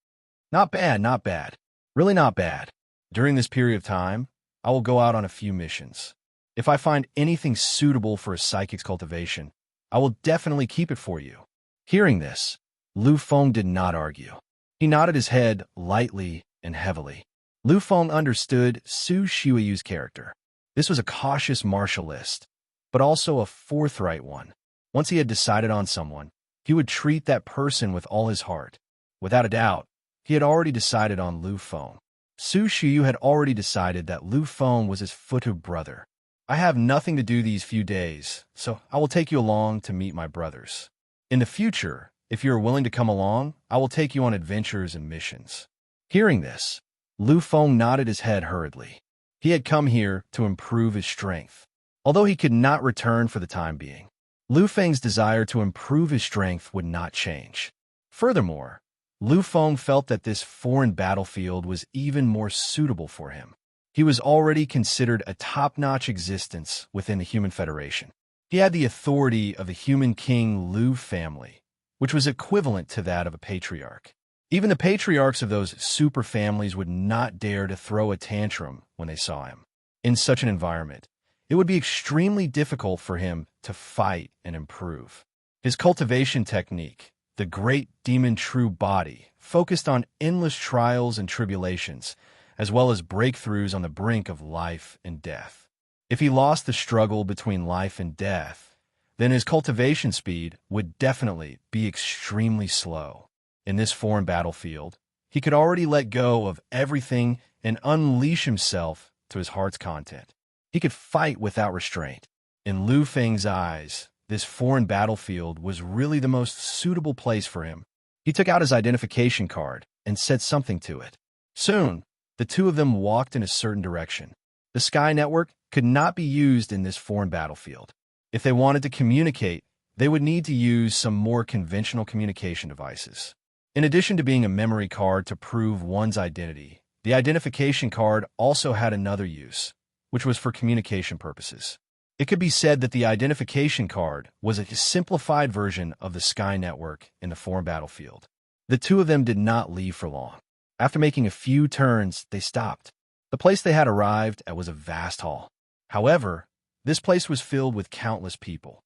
Not bad, not bad. Really not bad. During this period of time, I will go out on a few missions. If I find anything suitable for a psychic's cultivation, I will definitely keep it for you." Hearing this, Lu Feng did not argue. He nodded his head lightly and heavily. Lu Feng understood Su Xiuyu's character. This was a cautious martialist, but also a forthright one. Once he had decided on someone, he would treat that person with all his heart. Without a doubt, he had already decided on Lu Feng. Su Xiuyu had already decided that Lu Feng was his Futu brother. "I have nothing to do these few days, so I will take you along to meet my brothers. In the future, if you are willing to come along, I will take you on adventures and missions." Hearing this, Lu Feng nodded his head hurriedly. He had come here to improve his strength. Although he could not return for the time being, Lu Feng's desire to improve his strength would not change. Furthermore, Lu Feng felt that this foreign battlefield was even more suitable for him. He was already considered a top-notch existence within the Human Federation. He had the authority of the human king Lu family, which was equivalent to that of a patriarch. Even the patriarchs of those super families would not dare to throw a tantrum when they saw him. In such an environment, it would be extremely difficult for him to fight and improve. His cultivation technique, the great demon true body, focused on endless trials and tribulations, as well as breakthroughs on the brink of life and death. If he lost the struggle between life and death, then his cultivation speed would definitely be extremely slow. In this foreign battlefield, he could already let go of everything and unleash himself to his heart's content. He could fight without restraint. In Lu Feng's eyes, this foreign battlefield was really the most suitable place for him. He took out his identification card and said something to it. Soon, the two of them walked in a certain direction. The Sky Network could not be used in this foreign battlefield. If they wanted to communicate, they would need to use some more conventional communication devices. In addition to being a memory card to prove one's identity, the identification card also had another use, which was for communication purposes. It could be said that the identification card was a simplified version of the Sky Network in the foreign battlefield. The two of them did not leave for long. After making a few turns, they stopped. The place they had arrived at was a vast hall. However, this place was filled with countless people.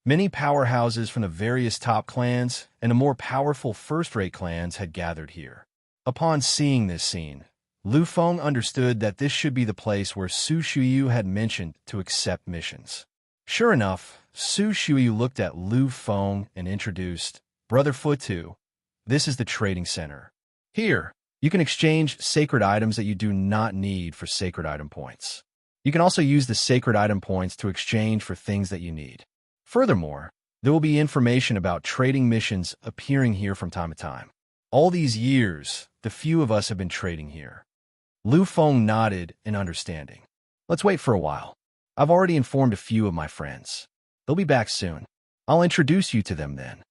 Many powerhouses from the various top clans and the more powerful first-rate clans had gathered here. Upon seeing this scene, Lu Feng understood that this should be the place where Su Xiuyu had mentioned to accept missions. Sure enough, Su Xiuyu looked at Lu Feng and introduced, "Brother Futu, this is the trading center. Here, you can exchange sacred items that you do not need for sacred item points. You can also use the sacred item points to exchange for things that you need. Furthermore, there will be information about trading missions appearing here from time to time. All these years, the few of us have been trading here." Lu Feng nodded in understanding. "Let's wait for a while. I've already informed a few of my friends. They'll be back soon. I'll introduce you to them then."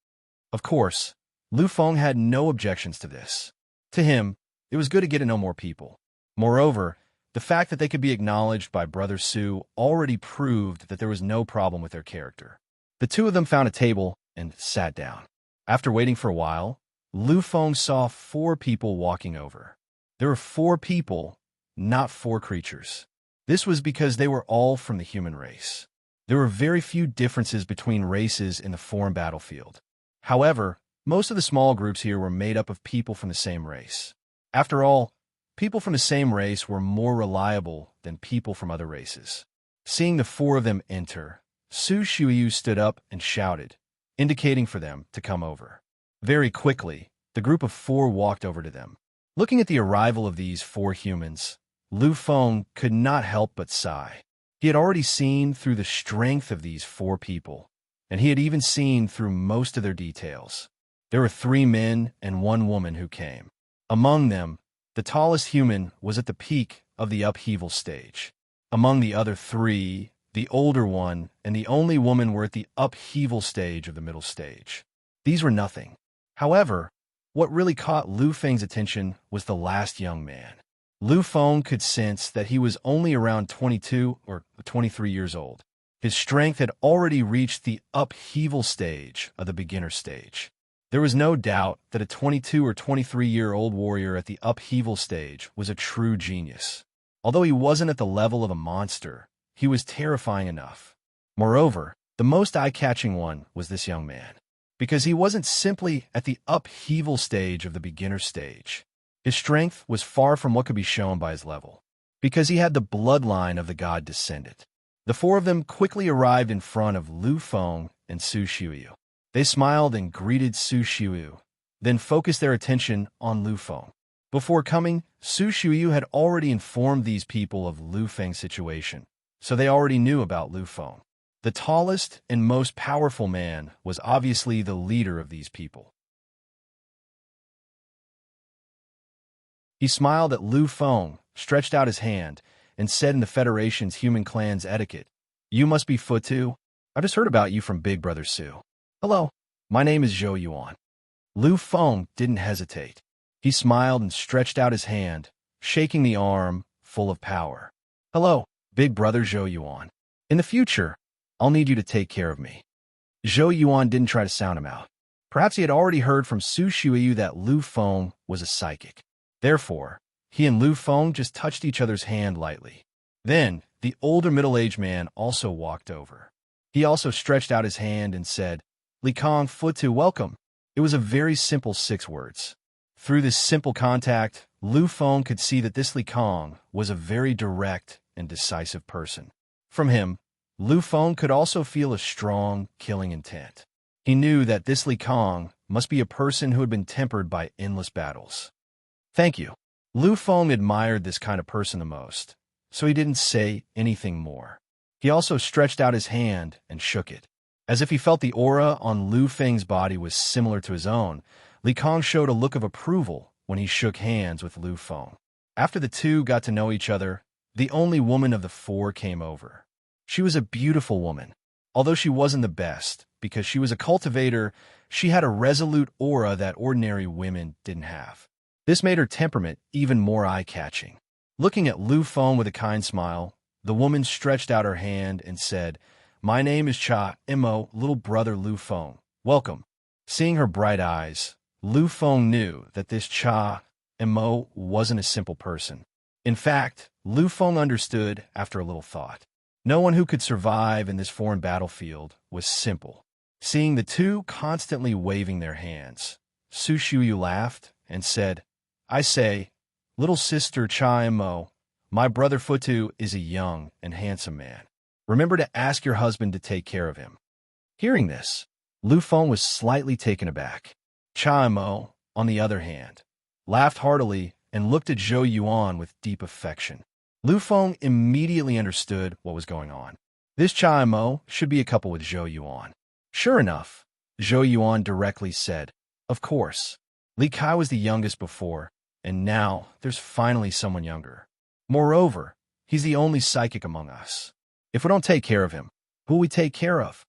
Of course, Lu Feng had no objections to this. To him, it was good to get to know more people. Moreover, the fact that they could be acknowledged by Brother Su already proved that there was no problem with their character. The two of them found a table and sat down. After waiting for a while, Lu Feng saw 4 people walking over. There were 4 people, not 4 creatures. This was because they were all from the human race. There were very few differences between races in the foreign battlefield. However, most of the small groups here were made up of people from the same race. After all, people from the same race were more reliable than people from other races. Seeing the 4 of them enter, Su Xiuyu stood up and shouted, indicating for them to come over. Very quickly, the group of 4 walked over to them. Looking at the arrival of these 4 humans, Lu Feng could not help but sigh. He had already seen through the strength of these 4 people, and he had even seen through most of their details. There were 3 men and 1 woman who came. Among them, the tallest human was at the peak of the upheaval stage. Among the other 3, the older one and the only woman were at the upheaval stage of the middle stage. These were nothing. However, what really caught Lu Feng's attention was the last young man. Lu Feng could sense that he was only around 22 or 23 years old. His strength had already reached the upheaval stage of the beginner stage. There was no doubt that a 22 or 23-year-old warrior at the upheaval stage was a true genius. Although he wasn't at the level of a monster, he was terrifying enough. Moreover, the most eye-catching one was this young man, because he wasn't simply at the upheaval stage of the beginner stage. His strength was far from what could be shown by his level, because he had the bloodline of the god descendant. The four of them quickly arrived in front of Lu Feng and Su Xiuyu. They smiled and greeted Su Xiuyu, then focused their attention on Lu Feng. Before coming, Su Xiuyu had already informed these people of Lu Feng's situation, so they already knew about Lu Feng. The tallest and most powerful man was obviously the leader of these people. He smiled at Lu Feng, stretched out his hand, and said in the Federation's human clan's etiquette, "You must be Futu. I just heard about you from Big Brother Su. Hello, my name is Zhou Yuan." Lu Feng didn't hesitate. He smiled and stretched out his hand, shaking the arm, full of power. "Hello, Big Brother Zhou Yuan. In the future, I'll need you to take care of me." Zhou Yuan didn't try to sound him out. Perhaps he had already heard from Su Xiuyu that Lu Feng was a psychic. Therefore, he and Lu Feng just touched each other's hand lightly. Then, the older middle-aged man also walked over. He also stretched out his hand and said, "Li Kong Futu, welcome." It was a very simple 6 words. Through this simple contact, Lu Feng could see that this Li Kong was a very direct and decisive person. From him, Lu Feng could also feel a strong, killing intent. He knew that this Li Kong must be a person who had been tempered by endless battles. "Thank you." Lu Feng admired this kind of person the most, so he didn't say anything more. He also stretched out his hand and shook it. As if he felt the aura on Lu Feng's body was similar to his own, Li Kong showed a look of approval when he shook hands with Lu Feng. After the two got to know each other, the only woman of the 4 came over. She was a beautiful woman. Although she wasn't the best, because she was a cultivator, she had a resolute aura that ordinary women didn't have. This made her temperament even more eye-catching. Looking at Lu Feng with a kind smile, the woman stretched out her hand and said, "My name is Cha Mo, little brother Lu Feng. Welcome." Seeing her bright eyes, Lu Feng knew that this Cha Mo wasn't a simple person. In fact, Lu Feng understood after a little thought. No one who could survive in this foreign battlefield was simple. Seeing the two constantly waving their hands, Su Xiuyu laughed and said, "I say, little sister Cha Mo, my brother Futu is a young and handsome man. Remember to ask your husband to take care of him." Hearing this, Lu Feng was slightly taken aback. Cha Mo, on the other hand, laughed heartily and looked at Zhou Yuan with deep affection. Lu Feng immediately understood what was going on. This Cha Mo should be a couple with Zhou Yuan. Sure enough, Zhou Yuan directly said, "Of course. Li Kai was the youngest before, and now there's finally someone younger. Moreover, he's the only psychic among us. If we don't take care of him, who will we take care of?"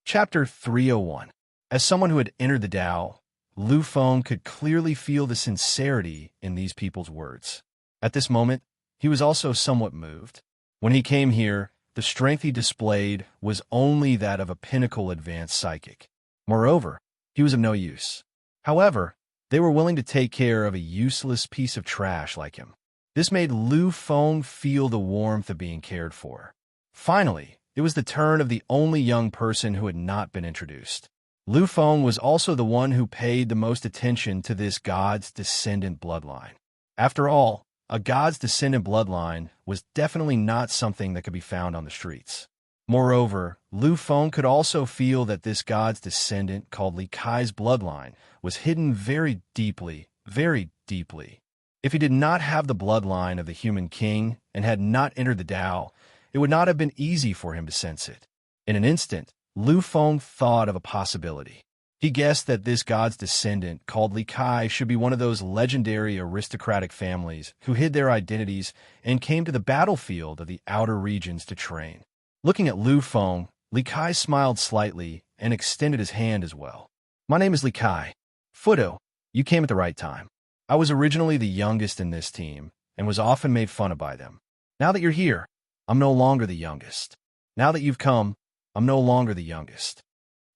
Chapter 301. As someone who had entered the Tao, Lu Feng could clearly feel the sincerity in these people's words. At this moment, he was also somewhat moved. When he came here, the strength he displayed was only that of a pinnacle advanced psychic. Moreover, he was of no use. However, they were willing to take care of a useless piece of trash like him. This made Lu Feng feel the warmth of being cared for. Finally, it was the turn of the only young person who had not been introduced. Lu Feng was also the one who paid the most attention to this god's descendant bloodline. After all, a god's descendant bloodline was definitely not something that could be found on the streets. Moreover, Lu Feng could also feel that this god's descendant called Li Kai's bloodline was hidden very deeply, very deeply. If he did not have the bloodline of the human king and had not entered the Tao, it would not have been easy for him to sense it. In an instant, Lu Feng thought of a possibility. He guessed that this god's descendant, called Li Kai, should be one of those legendary aristocratic families who hid their identities and came to the battlefield of the outer regions to train. Looking at Lu Feng, Li Kai smiled slightly and extended his hand as well. "My name is Li Kai. Fudo, you came at the right time. I was originally the youngest in this team and was often made fun of by them. Now that you're here, I'm no longer the youngest. Now that you've come, I'm no longer the youngest."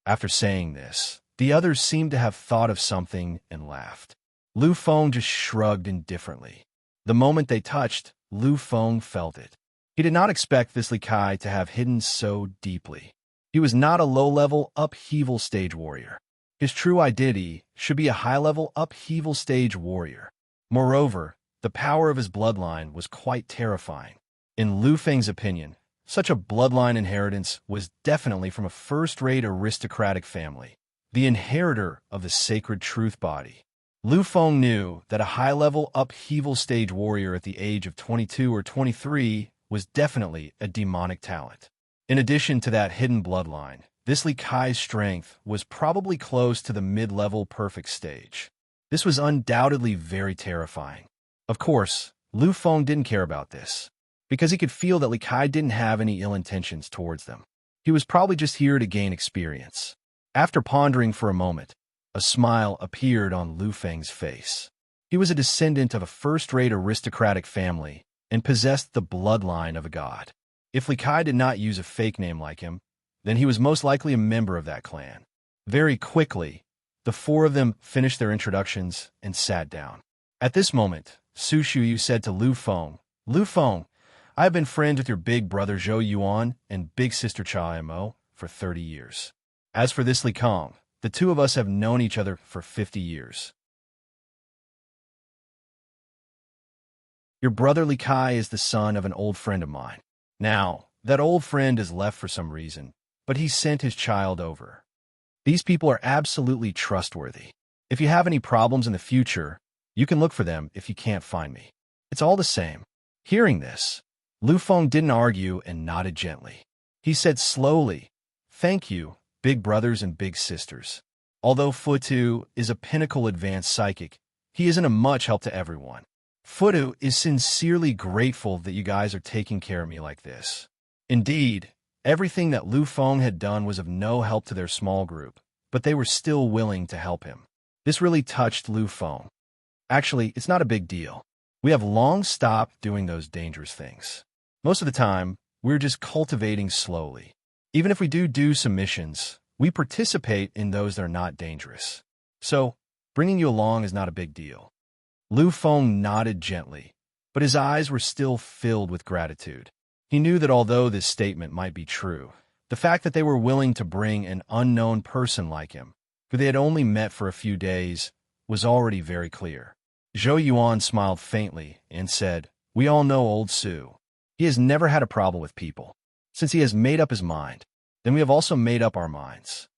After saying this, the others seemed to have thought of something and laughed. Lu Feng just shrugged indifferently. The moment they touched, Lu Feng felt it. He did not expect this Li Kai to have hidden so deeply. He was not a low-level upheaval stage warrior. His true identity should be a high-level upheaval stage warrior. Moreover, the power of his bloodline was quite terrifying. In Lu Feng's opinion, such a bloodline inheritance was definitely from a first-rate aristocratic family, the inheritor of the sacred truth body. Lu Feng knew that a high-level upheaval stage warrior at the age of 22 or 23 was definitely a demonic talent. In addition to that hidden bloodline, this Li Kai's strength was probably close to the mid-level perfect stage. This was undoubtedly very terrifying. Of course, Lu Feng didn't care about this, because he could feel that Li Kai didn't have any ill intentions towards them. He was probably just here to gain experience. After pondering for a moment, a smile appeared on Lu Feng's face. He was a descendant of a first-rate aristocratic family and possessed the bloodline of a god. If Li Kai did not use a fake name like him, then he was most likely a member of that clan. Very quickly, the four of them finished their introductions and sat down. At this moment, Su Shuyu said to Lu Feng, "Lu Feng, I have been friends with your big brother Zhou Yuan and big sister Cha Mo for 30 years. As for this Li Kong, the two of us have known each other for 50 years. Your brother Li Kai is the son of an old friend of mine. Now, that old friend is left for some reason, but he sent his child over. These people are absolutely trustworthy. If you have any problems in the future, you can look for them if you can't find me. It's all the same." Hearing this, Lu Feng didn't argue and nodded gently. He said slowly, "Thank you, big brothers and big sisters. Although Futu is a pinnacle advanced psychic, he isn't a much help to everyone. Futu is sincerely grateful that you guys are taking care of me like this." Indeed, everything that Lu Feng had done was of no help to their small group, but they were still willing to help him. This really touched Lu Feng. Actually, it's not a big deal. We have long stopped doing those dangerous things. Most of the time, we're just cultivating slowly. Even if we do some missions, we participate in those that are not dangerous. So, bringing you along is not a big deal. Lu Feng nodded gently, but his eyes were still filled with gratitude. He knew that although this statement might be true, the fact that they were willing to bring an unknown person like him, who they had only met for a few days, was already very clear. Zhou Yuan smiled faintly and said, "We all know old Su. He has never had a problem with people. Since he has made up his mind, then we have also made up our minds."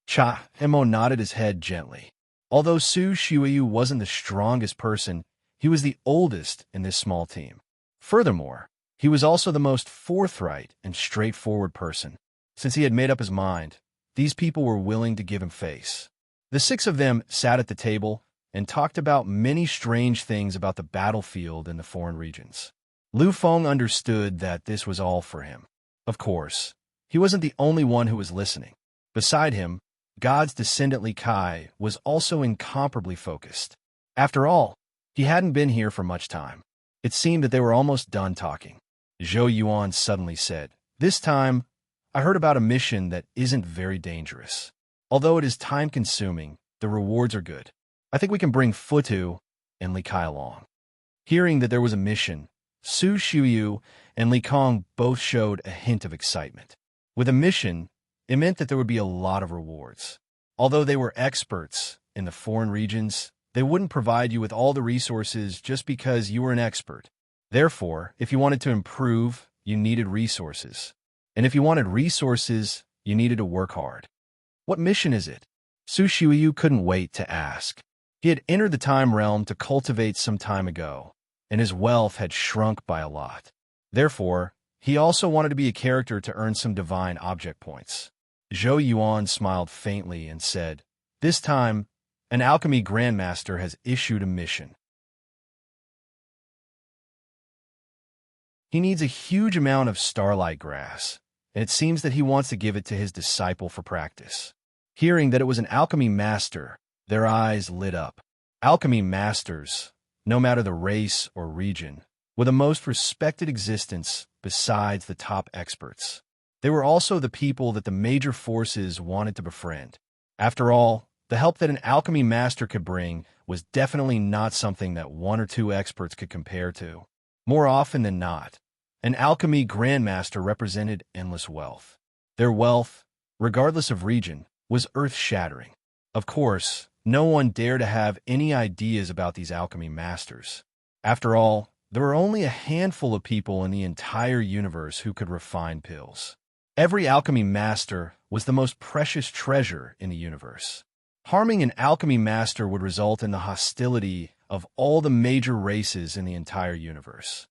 Cha Mo nodded his head gently. Although Su Shuyu wasn't the strongest person, he was the oldest in this small team. Furthermore, he was also the most forthright and straightforward person. Since he had made up his mind, these people were willing to give him face. The six of them sat at the table and talked about many strange things about the battlefield and the foreign regions. Lu Feng understood that this was all for him. Of course, he wasn't the only one who was listening. Beside him, God's descendant Li Kai was also incomparably focused. After all, he hadn't been here for much time. It seemed that they were almost done talking. Zhou Yuan suddenly said, "This time, I heard about a mission that isn't very dangerous. Although it is time-consuming, the rewards are good. I think we can bring Futu and Li Kai along." Hearing that there was a mission, Su Shuyu and Li Kong both showed a hint of excitement. With a mission, it meant that there would be a lot of rewards. Although they were experts in the foreign regions, they wouldn't provide you with all the resources just because you were an expert. Therefore, if you wanted to improve, you needed resources. And if you wanted resources, you needed to work hard. What mission is it? Su Shuyu couldn't wait to ask. He had entered the time realm to cultivate some time ago, and his wealth had shrunk by a lot. Therefore, he also wanted to be a character to earn some divine object points. Zhou Yuan smiled faintly and said, "This time, an alchemy grandmaster has issued a mission. He needs a huge amount of starlight grass, and it seems that he wants to give it to his disciple for practice." Hearing that it was an alchemy master, their eyes lit up. Alchemy masters, no matter the race or region, were the most respected existence besides the top experts. They were also the people that the major forces wanted to befriend. After all, the help that an alchemy master could bring was definitely not something that one or two experts could compare to. More often than not, an alchemy grandmaster represented endless wealth. Their wealth, regardless of region, was earth-shattering. Of course, no one dared to have any ideas about these alchemy masters. After all, there were only a handful of people in the entire universe who could refine pills. Every alchemy master was the most precious treasure in the universe. Harming an alchemy master would result in the hostility of all the major races in the entire universe.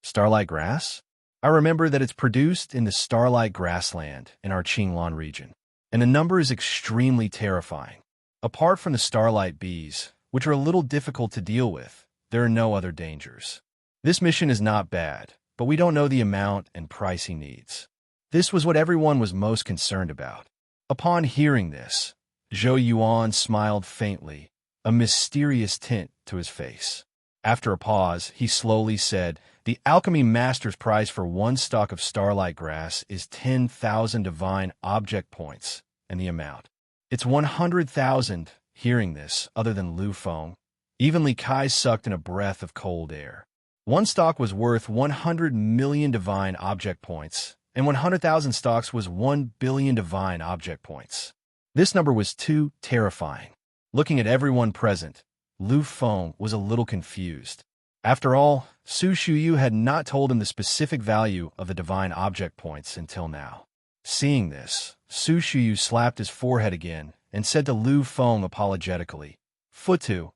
Starlight grass? I remember that it's produced in the starlight grassland in our Qinglan region, and the number is extremely terrifying. Apart from the starlight bees, which are a little difficult to deal with, there are no other dangers. This mission is not bad, but we don't know the amount and price he needs. This was what everyone was most concerned about. Upon hearing this, Zhou Yuan smiled faintly, a mysterious tint to his face. After a pause, he slowly said, "The alchemy master's price for one stalk of starlight grass is 10,000 divine object points, and the amount. It's 100,000." Hearing this, other than Lu Feng, even Li Kai sucked in a breath of cold air. One stock was worth 100 million divine object points, and 100,000 stocks was 1 billion divine object points. This number was too terrifying. Looking at everyone present, Lu Feng was a little confused. After all, Su Shuyu had not told him the specific value of the divine object points until now. Seeing this, Su Shuyu slapped his forehead again and said to Lu Feng apologetically, "Futu,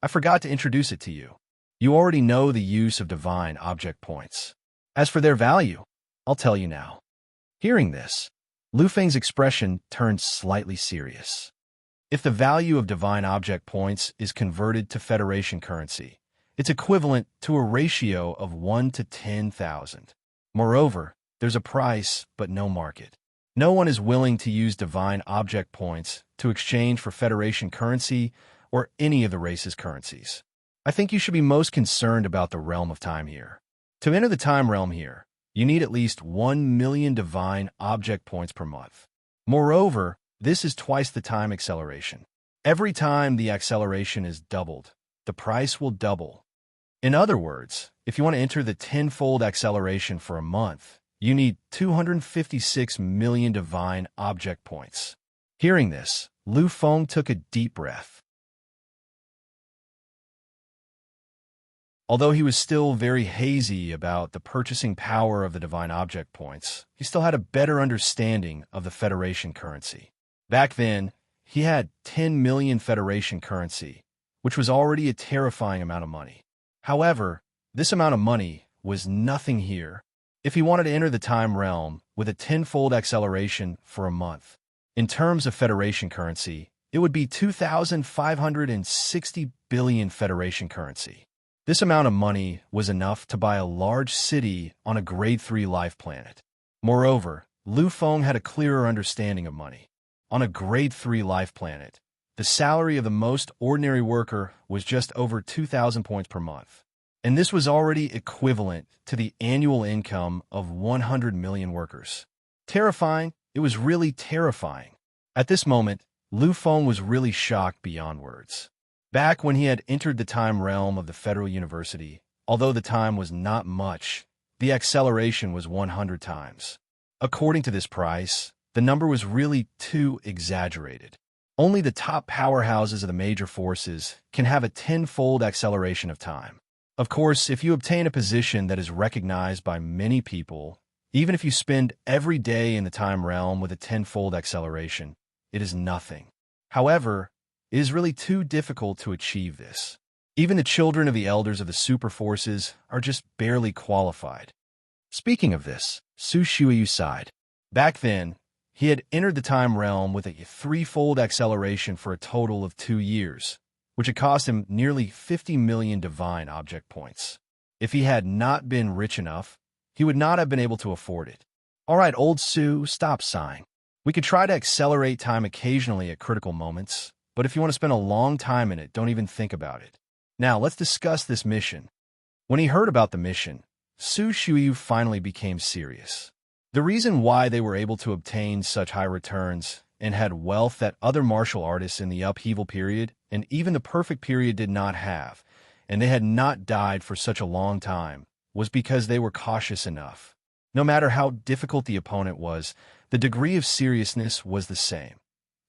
I forgot to introduce it to you. You already know the use of divine object points. As for their value, I'll tell you now." Hearing this, Lu Feng's expression turned slightly serious. If the value of divine object points is converted to Federation currency, it's equivalent to a ratio of 1 to 10,000. Moreover, there's a price but no market. No one is willing to use divine object points to exchange for Federation currency or any of the race's currencies. I think you should be most concerned about the realm of time here. To enter the time realm here, you need at least 1 million divine object points per month. Moreover, this is twice the time acceleration. Every time the acceleration is doubled, the price will double. In other words, if you want to enter the tenfold acceleration for a month, you need 256 million divine object points. Hearing this, Lu Feng took a deep breath. Although he was still very hazy about the purchasing power of the divine object points, he still had a better understanding of the Federation currency. Back then, he had 10 million Federation currency, which was already a terrifying amount of money. However, this amount of money was nothing here if he wanted to enter the time realm with a tenfold acceleration for a month. In terms of Federation currency, it would be 2,560 billion Federation currency. This amount of money was enough to buy a large city on a Grade 3 life planet. Moreover, Lu Feng had a clearer understanding of money. On a Grade 3 life planet, the salary of the most ordinary worker was just over 2,000 points per month. And this was already equivalent to the annual income of 100 million workers. Terrifying, it was really terrifying. At this moment, Lu Feng was really shocked beyond words. Back when he had entered the time realm of the Federal University, although the time was not much, the acceleration was 100 times. According to this price, the number was really too exaggerated. Only the top powerhouses of the major forces can have a tenfold acceleration of time. Of course, if you obtain a position that is recognized by many people, even if you spend every day in the time realm with a tenfold acceleration, it is nothing. However, it is really too difficult to achieve this. Even the children of the elders of the super forces are just barely qualified. Speaking of this, Su Shuyu sighed. Back then, he had entered the time realm with a threefold acceleration for a total of 2 years, which had cost him nearly 50 million divine object points. If he had not been rich enough, he would not have been able to afford it. All right, old Su, stop sighing. We could try to accelerate time occasionally at critical moments, but if you want to spend a long time in it, don't even think about it. Now, let's discuss this mission. When he heard about the mission, Su Shuyu finally became serious. The reason why they were able to obtain such high returns and had wealth that other martial artists in the upheaval period and even the perfect period did not have, and they had not died for such a long time, was because they were cautious enough. No matter how difficult the opponent was, the degree of seriousness was the same.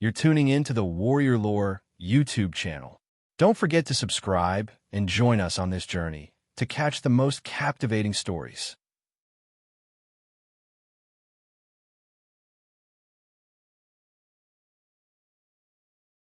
You're tuning in to the Warrior Lore YouTube channel. Don't forget to subscribe and join us on this journey to catch the most captivating stories.